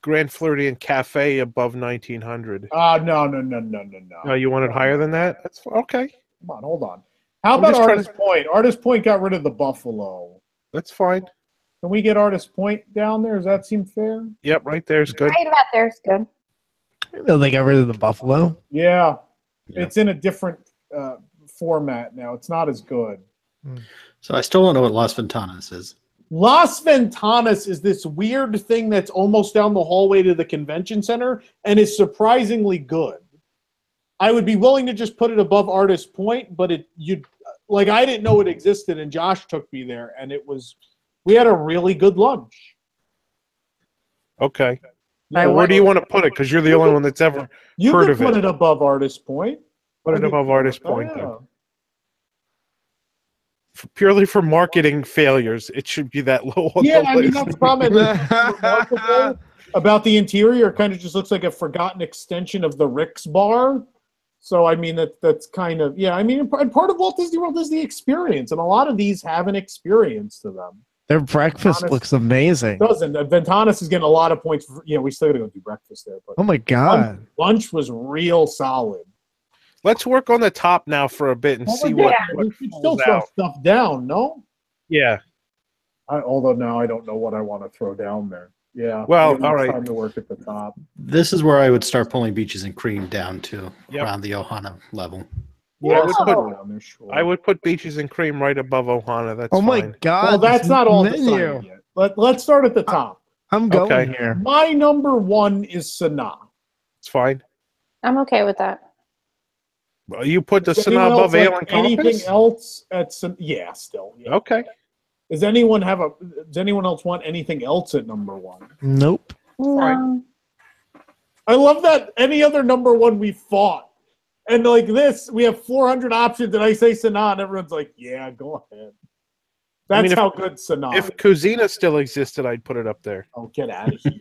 Grand Floridian Cafe above 1900. No. No, you want it higher than that? That's okay. Come on, hold on. How I'm about just trying Artist Point? Artist Point got rid of the Buffalo. That's fine. Can we get Artist Point down there? Does that seem fair? Yep, right there's good. Right about there's good. I know they got rid of the Buffalo. Yeah. It's in a different format now. It's not as good. So I still don't know what Las Ventanas is. Las Ventanas is this weird thing that's almost down the hallway to the convention center and is surprisingly good. I would be willing to just put it above Artist Point, but I didn't know it existed, and Josh took me there, and we had a really good lunch. Okay. Yeah, where do you want to put it? Because you're the only one that's ever You heard could of put it. it above Artist Point. Put it above Artist Point, Yeah. then. Purely for marketing failures, it should be that low on Yeah, the I mean, list. that's the problem that's remarkable about the interior. It kind of just looks like a forgotten extension of the Rick's bar. So, I mean, that's kind of, yeah, I mean, and part of Walt Disney World is the experience, and a lot of these have an experience to them. Their breakfast Ventanas looks amazing. Doesn't. Ventanas is getting a lot of points. We still got to go do breakfast there. But Oh my god. lunch was real solid. Let's work on the top now for a bit and see yeah, what we should still falls throw out. stuff down, no? Yeah. Although now I don't know what I want to throw down there. Yeah. Well, I think it's all right. Time to work at the top. This is where I would start pulling Beaches and Cream down to Yep. around the Ohana level. Yeah, I would put Beaches and Cream right above Ohana. That's Oh my fine. god. Well, that's this not all menu. decided yet. Let's start at the top. I'm going Okay. here. My number one is Sanaa. It's fine. I'm okay with that. Well, you put the Does Sanaa anyone else above Ale like and Compass? anything else at Yeah, still. Yeah. Okay. Does anyone else want anything else at number one? Nope. No. I love that any other number one we fought. And like this, we have 400 options, and I say Sanaa, and everyone's like, yeah, go ahead. That's I mean, how good Sanaa If is. Cuisina still existed, I'd put it up there. Oh, get out of here.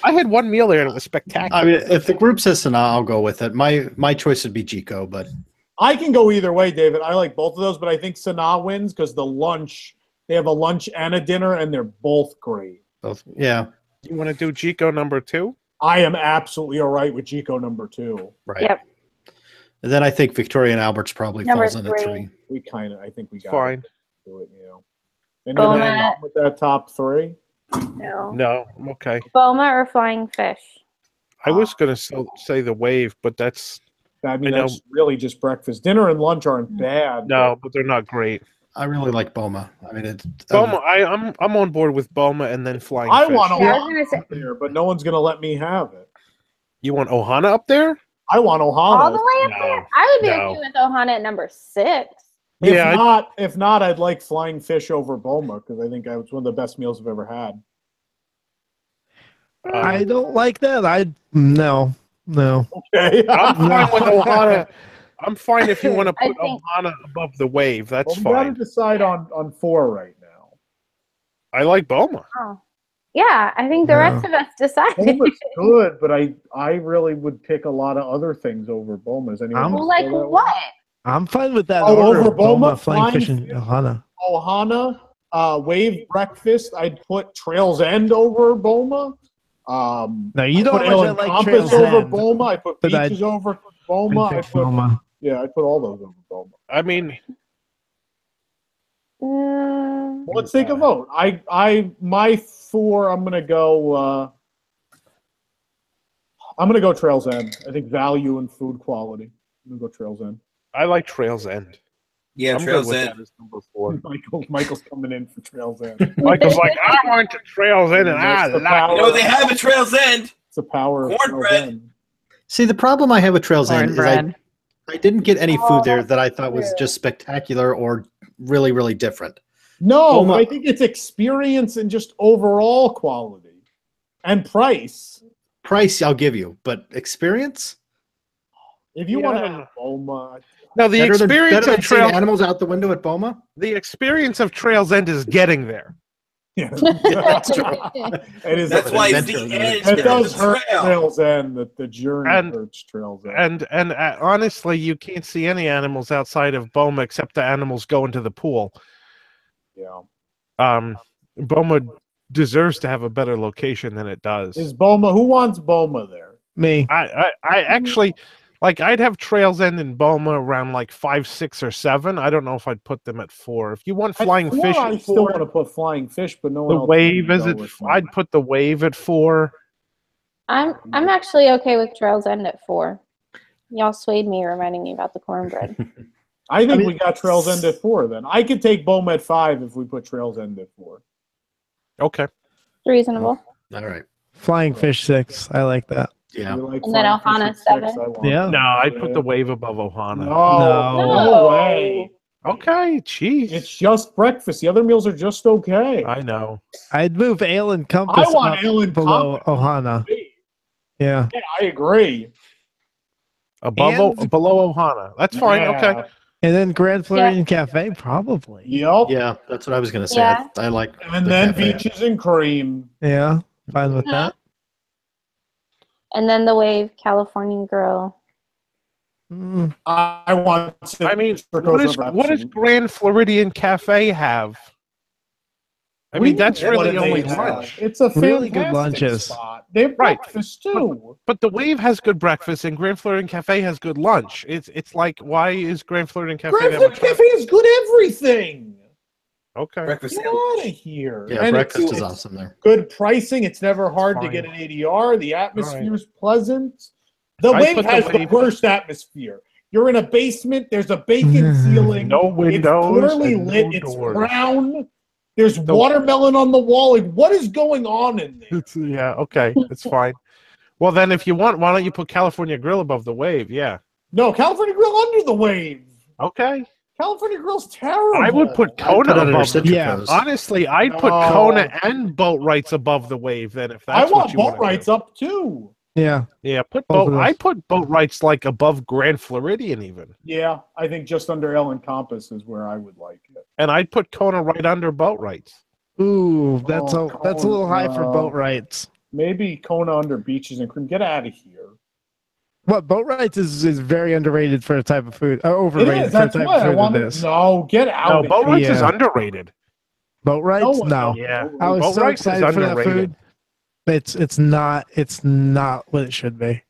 I had one meal there and it was spectacular. I mean, if the group says Sanaa, I'll go with it. My choice would be Jico, but I can go either way, David. I like both of those, but I think Sanaa wins because they have a lunch and a dinner, and they're both great. both, yeah. You want to do Chico number 2? I am absolutely all right with Chico number 2. Right. Yep. And then I think Victoria and Albert's probably Number falls in at 3. We I think we got Fine. do it, you know. Anyone Boma. have with that top 3? No. No, okay. Boma or Flying Fish? I was going to say the wave, but that's I mean, I know. that's really just breakfast. Dinner and lunch aren't bad. no, but they're not great. I really like Boma. I mean, it's Boma, I'm on board with Boma and then Flying I Fish. want Yeah, I was Ohana gonna say- up there, but no one's going to let me have it. You want Ohana up there? I want Ohana. All the way up No, there? I would be no. okay with Ohana at number 6. If not, I'd like Flying Fish over Boma because I think it's one of the best meals I've ever had. I don't like that. No. Okay. I'm fine with Ohana. I'm fine if you want to I put think- Ohana above the wave. That's we got to fine. decide on 4 right now. I like Boma. Oh. Yeah, I think the rest of us decided. Boma's good, but I really would pick a lot of other things over Boma. Is anyone Well, else like feel that way? what? I'm fine with that. Oh, order over of Boma, Boma, Flying Fish, Flying and Ohana. Ohana, Wave Breakfast. I'd put Trails End over Boma. No, you I'd know put how much I Ellen like Compass Trails over End, Boma. I put but Beaches over Boma. I'd pick Boma. I'd put all those over Boma. I mean, Mm, Well, let's take a vote. My 4. I'm gonna go Trails End. I think value and food quality. I'm gonna go Trails End. I like Trails End. Yeah, I'm good Trails with End. that as number 4. Michael's coming in for Trails End. Michael's like, I went to Trails End and I That's the like power. You know, they have a Trails End. It's the power of Trails Cornbread. End. See, the problem I have with Trails End is Cornbread. I didn't get any Oh, food there that I thought was true. just spectacular or really, really different. No, Boma- I think it's experience and just overall quality and price. Price, I'll give you, but experience? If you Yeah, want I to don't have Boma, No, the Better experience than of seeing Trails animals out the window at Boma? the experience of Trails End is getting there. yeah, That's true. it is. That's why it's adventure the in edge. It of does the hurt trail. Trails End. The journey And- hurts Trails End. And honestly, you can't see any animals outside of Boma except the animals going to the pool. Yeah. Boma deserves to have a better location than it does. Is Boma? Who wants Boma there? Me. I actually like I'd have Trails End and Boma around like 5, 6, or 7. I don't know if I'd put them at 4. If you want Flying At 4, Fish I at still 4, want to put Flying Fish, but no one the else Wave wants is to at. go with I'd Flying. put the Wave at 4. I'm actually okay with Trails End at 4. Y'all swayed me, reminding me about the cornbread. I think we got Trails End at 4. Then I could take Boma at 5 if we put Trails End at 4. Okay. Reasonable. All right. Flying Fish 6. I like that. Yeah. You like And then Flying Fish Ohana at 6? 7. I want Yeah. it. No, I'd put the Wave above Ohana. No way. Okay, jeez. It's just breakfast. The other meals are just okay. I know. I'd move Ale and Compass I want up Ale and below Compass. Ohana. Yeah. Yeah, I agree. Above And- below Ohana. That's fine. Yeah. Okay. And then Grand Floridian Cafe, probably. Yep. Yeah, that's what I was going to say. Yeah. I like And the then cafe. Beaches and Cream. Yeah. Fine with that. And then the Wave Californian Grill. Mm. I want to. I mean, what does Grand Floridian Cafe have? I mean, that's really only lunch. It's a Really good fantastic lunches. spot. They have Right. breakfast too. But the Wave has good breakfast, and Grand Floridian Cafe has good lunch. It's like, why is Grand Floridian Cafe Grand that Floridian much Cafe is good everything. Okay. Breakfast Get out of here. Yeah, And breakfast it's is awesome there. good pricing. It's never hard to Fine. get an ADR. The atmosphere is pleasant. The I Wave put the has the Wave- worst atmosphere. You're in a basement. There's a vacant ceiling. No windows It's poorly and lit. no It's doors. brown. There's watermelon on the wall. Like, what is going on in there? Yeah, okay, it's fine. Well, then, if you want, why don't you put California Grill above the Wave? Yeah. No, California Grill under the Wave. Okay. California Grill's terrible. I would put Kona put it under above. Citrus Yeah. Coast. Honestly, I'd put No. Kona and Boatwrights above the Wave. Then, if I that's want what you boat want to rights up too. Yeah. Yeah, put Both of boat. those. I put Boatwrights like above Grand Floridian even, Yeah, I think just under Ellen Compass is where I would like it. and I'd put Kona right under Boatwrights. Ooh, that's Oh, that's a little high for no. boat rights. Maybe Kona under Beaches and Cream. Get out of here. What boat rights is very underrated for a type of food. It Overrated is. for a That's type what of I food want. it is. No, get out. No, of Boatwrights here. is Yeah. underrated. Boat rights? one No. knows. Yeah, I was so Boatwrights is excited for that underrated. food. It's not what it should be.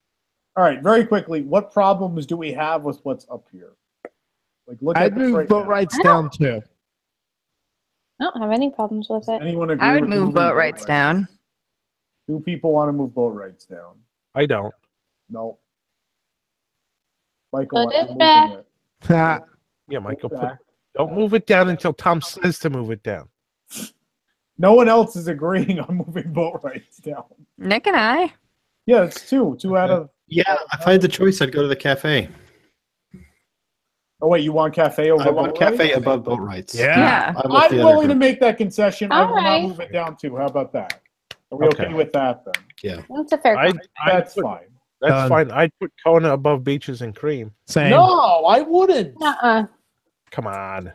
All right, very quickly, what problems do we have with what's up here? Like, look at I'd this move right boat now. rights down too. I don't have any problems with it. Anyone agree I would with move moving boat rights down. 2 people want to move boat rights down. I don't. No. Michael, Put I'm it moving back. it. Yeah, Michael, back. don't move it down until Tom says to move it down. No one else is agreeing on moving boat rights down. Nick and I. Yeah, it's 2. 2 out of... Yeah, if I had the choice, I'd go to the cafe. Oh, wait, you want cafe over I want boat cafe rights? above boat rights. Yeah. I'm with I'm the other willing to group. make that concession. I will All right. not move it down 2. How about that? Are we okay, Okay. with that then? Yeah. That's a fair I'd comment. That's put- fine. That's Done. fine. I'd put Kona above Beaches and Cream. Same. No, I wouldn't. Uh-uh. Come on.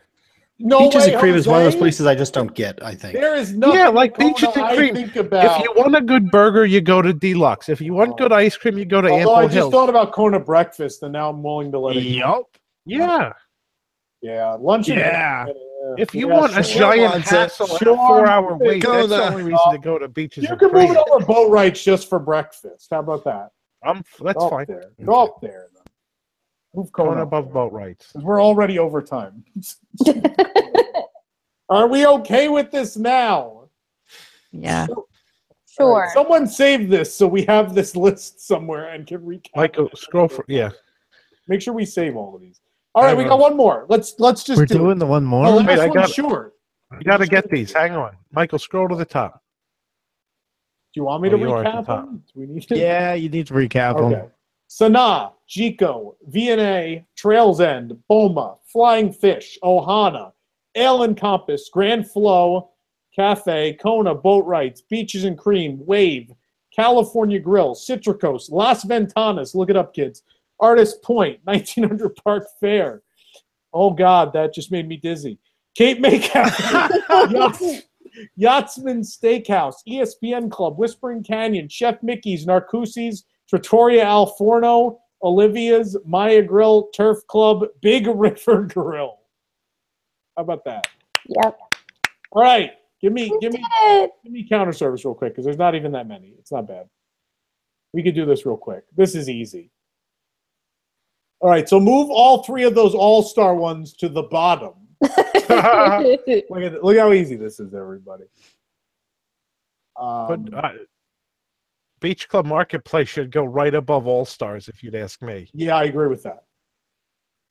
No Peaches way, and cream is one of those Jose. places I just don't get, I think. There is nothing. Yeah, like Kona Peaches and I Cream. think about. If you want a good burger, you go to Deluxe. If you want good ice cream, you go to Although Ample I just Hills. thought about Kona breakfast, and now I'm willing to let it. Yup. Yeah. Yeah, lunch. and Yeah. dinner. If you Yeah, want a sure. giant wants it. hassle and a Sure. 4-hour wait, Go that's the there. only reason to go to Beaches You and can move Cream. it over boat rights just for breakfast. How about that? That's Go fine. Up there. Go up there. Then. Move Kona Kona above boat rights. 'Cause we're already over time. Are we okay with this now? Yeah. Sure. Someone save this so we have this list somewhere and can recap. Michael, scroll for Make sure we save all of these. All right, we got one more. Let's just We're do it. doing the one more. The last Wait, I one's got- short. You got to get these. Hang on, Michael. Scroll to the top. Do you want me to you are at the recap top. them? Do we need to? Yeah, you need to recap Okay. them. Sanaa, Jico, VNA, Trails End, Boma, Flying Fish, Ohana, Ale and Compass, Grand Flow, Cafe, Kona, Boat Rights, Beaches and Cream, Wave, California Grill, Citricos, Las Ventanas, look it up, kids, Artist Point, 1900 Park Fair. Oh, God, that just made me dizzy. Cape May Cafe, Yachtsman Steakhouse, ESPN Club, Whispering Canyon, Chef Mickey's, Narcoosse's, Trattoria Al Forno, Olivia's, Maya Grill, Turf Club, Big River Grill. How about that? Yep. All right, give me It. counter service real quick because there's not even that many. It's not bad. We could do this real quick. This is easy. All right, so move all 3 of those all-star ones to the bottom. Look how easy this is, everybody. But Beach Club Marketplace should go right above All Stars, if you'd ask me. Yeah, I agree with that.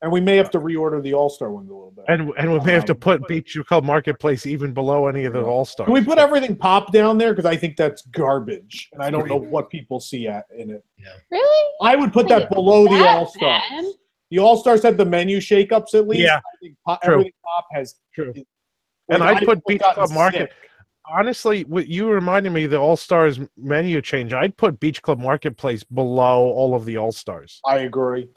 And we may have to reorder the all-star ones a little bit. And we may have to put Beach Club Marketplace even below any of the All Stars. Can we put everything pop down there? Because I think that's garbage, and I don't know what people see in it. Really? I would put that below the That all-stars. bad? The all-stars have the menu shakeups at least. Yeah, I think true. everything pop has. True. Like, And I'd put I've Beach gotten Club Market. sick. Honestly, what you reminded me of the All Stars menu change. I'd put Beach Club Marketplace below all of the All Stars. I agree.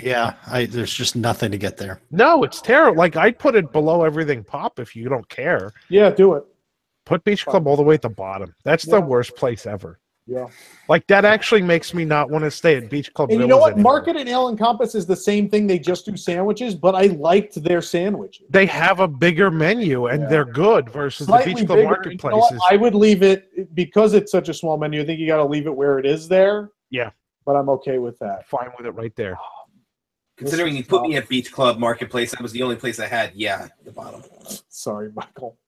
Yeah, there's just nothing to get there. No, it's terrible. Like I'd put it below everything pop if you don't care. Yeah, do it. Put Beach Club all the way at the bottom. That's the worst place ever. Yeah. Like that actually makes me not want to stay at Beach Club. And you know Villas what? anymore. Market and Ale and Compass is the same thing. They just do sandwiches, but I liked their sandwiches. They have a bigger menu and they're good versus Slightly the Beach Club bigger. Marketplace. You know what? is- I would leave it because it's such a small menu. I think you got to leave it where it is there. Yeah, but I'm okay with that. Fine with it right there. Considering you put me at Beach Club Marketplace, that was the only place I had. Yeah, the bottom. Sorry, Michael.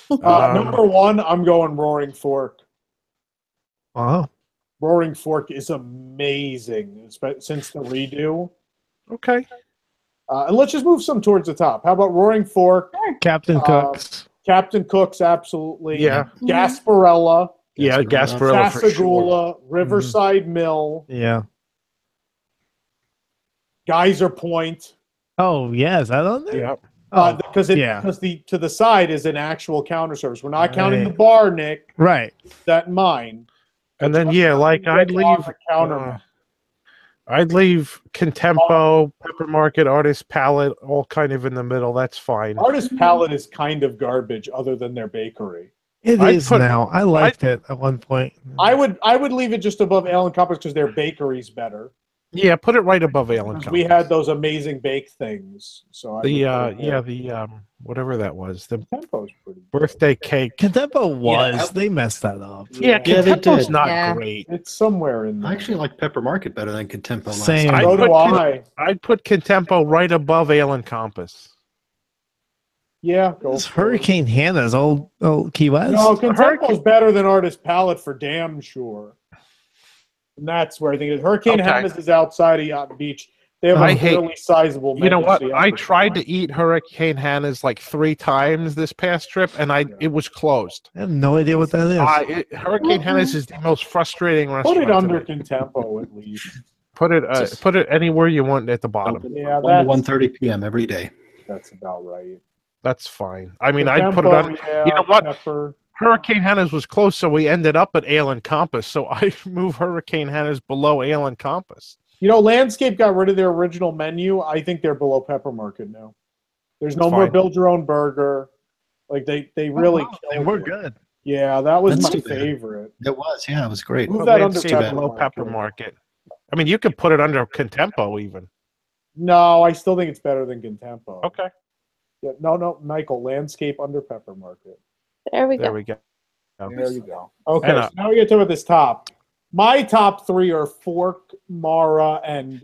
Number 1, I'm going Roaring Fork. Wow. Roaring Fork is amazing since the redo. Okay. And let's just move some towards the top. How about Roaring Fork? Captain Cook's. Captain Cook's, absolutely. Yeah. Gasparilla. Yeah, Gasparilla for Pascagoula, sure. Riverside Mill, Yeah. Geyser Point. Oh, yeah. Is that on there? Yeah. Because to the side is an actual counter service. We're not counting the Right. bar, Nick. Right. Keep that in mind. And then like I'd leave counter. I'd leave Contempo, Pepper Market, Artist Palette, all kind of in the middle. That's fine. Artist Palette is kind of garbage, other than their bakery. It is now. I liked it at one point. I would leave it just above Ale and Compass because their bakery's better. Yeah, put it right above Ale and We Compass. had those amazing bake things. So whatever that was, the Contempo's pretty birthday cake. Contempo was. They messed that up. Yeah, Yeah, they Contempo's did. not Yeah. great. It's somewhere in there. I actually like Pepper Market better than Contempo last Same. time. So do I. I'd put Contempo right above Ale and Compass. Yeah, go. It's Hurricane Hannah's old Key West. No, Contempo's better than Artist Palette for damn sure. And that's where I think it is. Hurricane Okay. Hannah's is outside of Yacht Beach. They have I a hate- really sizable. You know menu, what? so you I have to- tried to eat Hurricane Hannah's like 3 times this past trip, and it was closed. I have no idea what that is. Hurricane Hannah's is the most frustrating Put restaurant. it under to me. Contempo at least. Put it anywhere you want at the bottom. Yeah, 1 to 1:30 p.m. every day. That's about right. That's fine. I mean, I'd put it Contempo, on. yeah, You know what? Pepper. Hurricane Hannah's was close, so we ended up at Ale and Compass. So I moved Hurricane Hannah's below Ale and Compass. You know, Landscape got rid of their original menu. I think they're below Pepper Market now. There's no That's more fine. build your own burger. Like they really They killed were it. good. Yeah, that was That's my too bad. favorite. It was, yeah, it was great. Move that under Landscape Pepper below Market. Pepper Market. I mean, you could put it under Contempo even. No, I still think it's better than Contempo. Okay. Yeah, no, Michael, Landscape under Pepper Market. There we go. There we go. There you go. Okay, And, so now we get to this top. My top 3 are Fork, Mara, and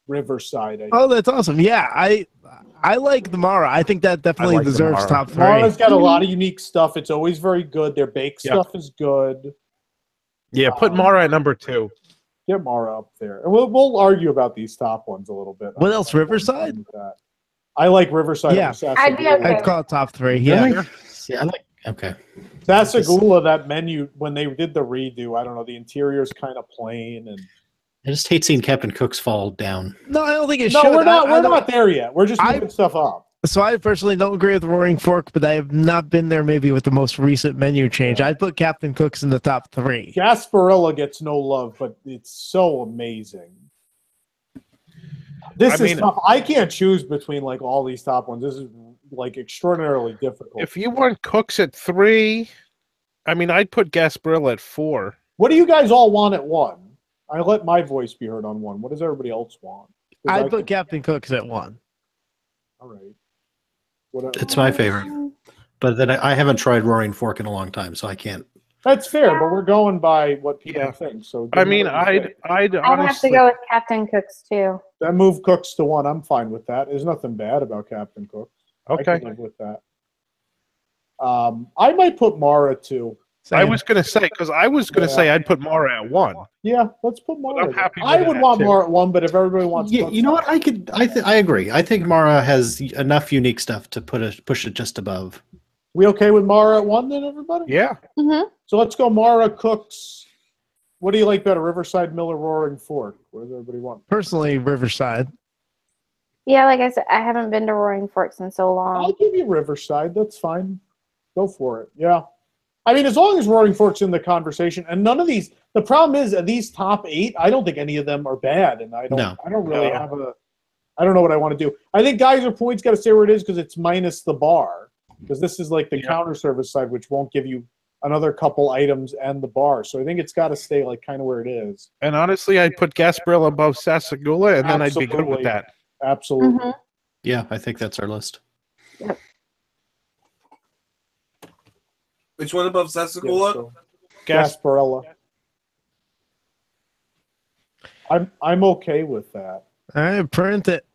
Riverside. Oh, that's awesome. Yeah, I like the Mara. I think that definitely like the deserves Mara. top 3. Mara's got a lot of unique stuff. It's always very good. Their bake Yeah. stuff is good. Yeah, put Mara at number 2. Get Mara up there. And we'll argue about these top ones a little bit. What else? Riverside? With that. I like Riverside. Yeah. over I'd be Sassagoula. okay. I'd call it top 3. Yeah. Really? Yeah, I like. Okay. Sassagoula, that menu, when they did the redo, I don't know, the interior's kind of plain. And I just hate seeing Captain Cooks fall down. No, I don't think it no, should. we're not. I We're don't- not there yet. We're just moving stuff up. So I personally don't agree with Roaring Fork, but I have not been there maybe with the most recent menu change. I'd put Captain Cook's in the top 3. Gasparilla gets no love, but it's so amazing. This is tough. I can't choose between like all these top ones. This is like extraordinarily difficult. If you want Cooks at 3, I mean, I'd put Gasparilla at 4. What do you guys all want at 1? I let my voice be heard on 1. What does everybody else want? 'Cause I'd I put can- Captain Cook's at 1. All right. What It's my favorite. But then I haven't tried Roaring Fork in a long time, so I can't. That's fair, but we're going by what people think. So I mean, I'd I'd have to honestly, go with Captain Cook's too. that move Cooks to 1. I'm fine with that. There's nothing bad about Captain Cooks. I Okay. can live with that. I might put Mara 2. I was going to say, because I was going to say I'd put Mara at 1. Yeah, let's put Mara. I'm happy I with would that, want too. Mara at 1, but if everybody wants, Yeah, Cooks, you know what? I agree. I think Mara has enough unique stuff to push it just above. We okay with Mara at 1 then, everybody? Yeah. Mm-hmm. So let's go Mara, Cooks. What do you like better, Riverside, Miller, Roaring Fork? What does everybody want? Personally, Riverside. Yeah, like I said, I haven't been to Roaring Forks in so long. I'll give you Riverside. That's fine. Go for it. Yeah. I mean, as long as Roaring Fork's in the conversation, and none of these. The problem is these top 8. I don't think any of them are bad, and I don't really have a. I don't know what I want to do. I think Geyser Point's got to stay where it is because it's minus the bar. Because this is like the counter service side, which won't give you another couple items and the bar. So I think it's got to stay like kind of where it is. And honestly, I'd put Gasparilla above Sassagoula, and then I'd be good with Absolutely. that. Absolutely. Yeah, I think that's our list. Which one above Sassagoula? Gasparilla. I'm okay with that. All right, print it.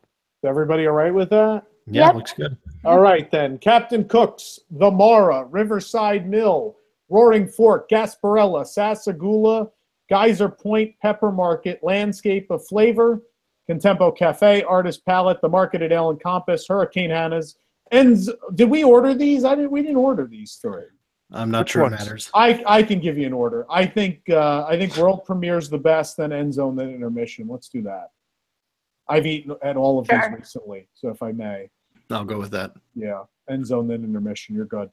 Is everybody all right with that? Yeah, looks good. All right, then. Captain Cook's, The Mara, Riverside Mill, Roaring Fork, Gasparilla, Sassagoula, Geyser Point, Pepper Market, Landscape of Flavor, Contempo Cafe, Artist Palette, The Market at Ale and Compass, Hurricane Hannah's. And did we order these? We didn't order these 3. I'm not sure it matters. I can give you an order. I think World Premier's the best, then End Zone, then Intermission. Let's do that. I've eaten at all of these recently, so if I may. I'll go with that. Yeah, End Zone, then Intermission. You're good.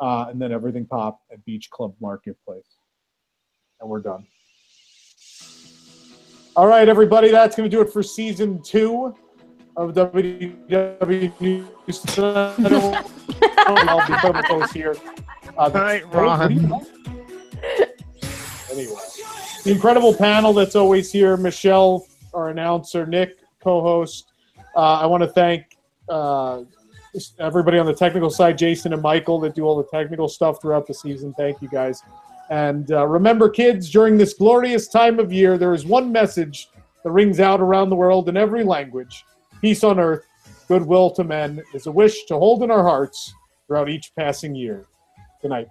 And then Everything Pop at Beach Club Marketplace. And we're done. All right, everybody. That's going to do it for Season 2 of WDW News. I'll be putting those here. All right, Ron. Anyway. The incredible panel that's always here. Michelle, our announcer, Nick, co-host. I want to thank everybody on the technical side, Jason and Michael, that do all the technical stuff throughout the season. Thank you, guys. And remember, kids, during this glorious time of year, there is one message that rings out around the world in every language. Peace on earth, goodwill to men is a wish to hold in our hearts throughout each passing year. Good night.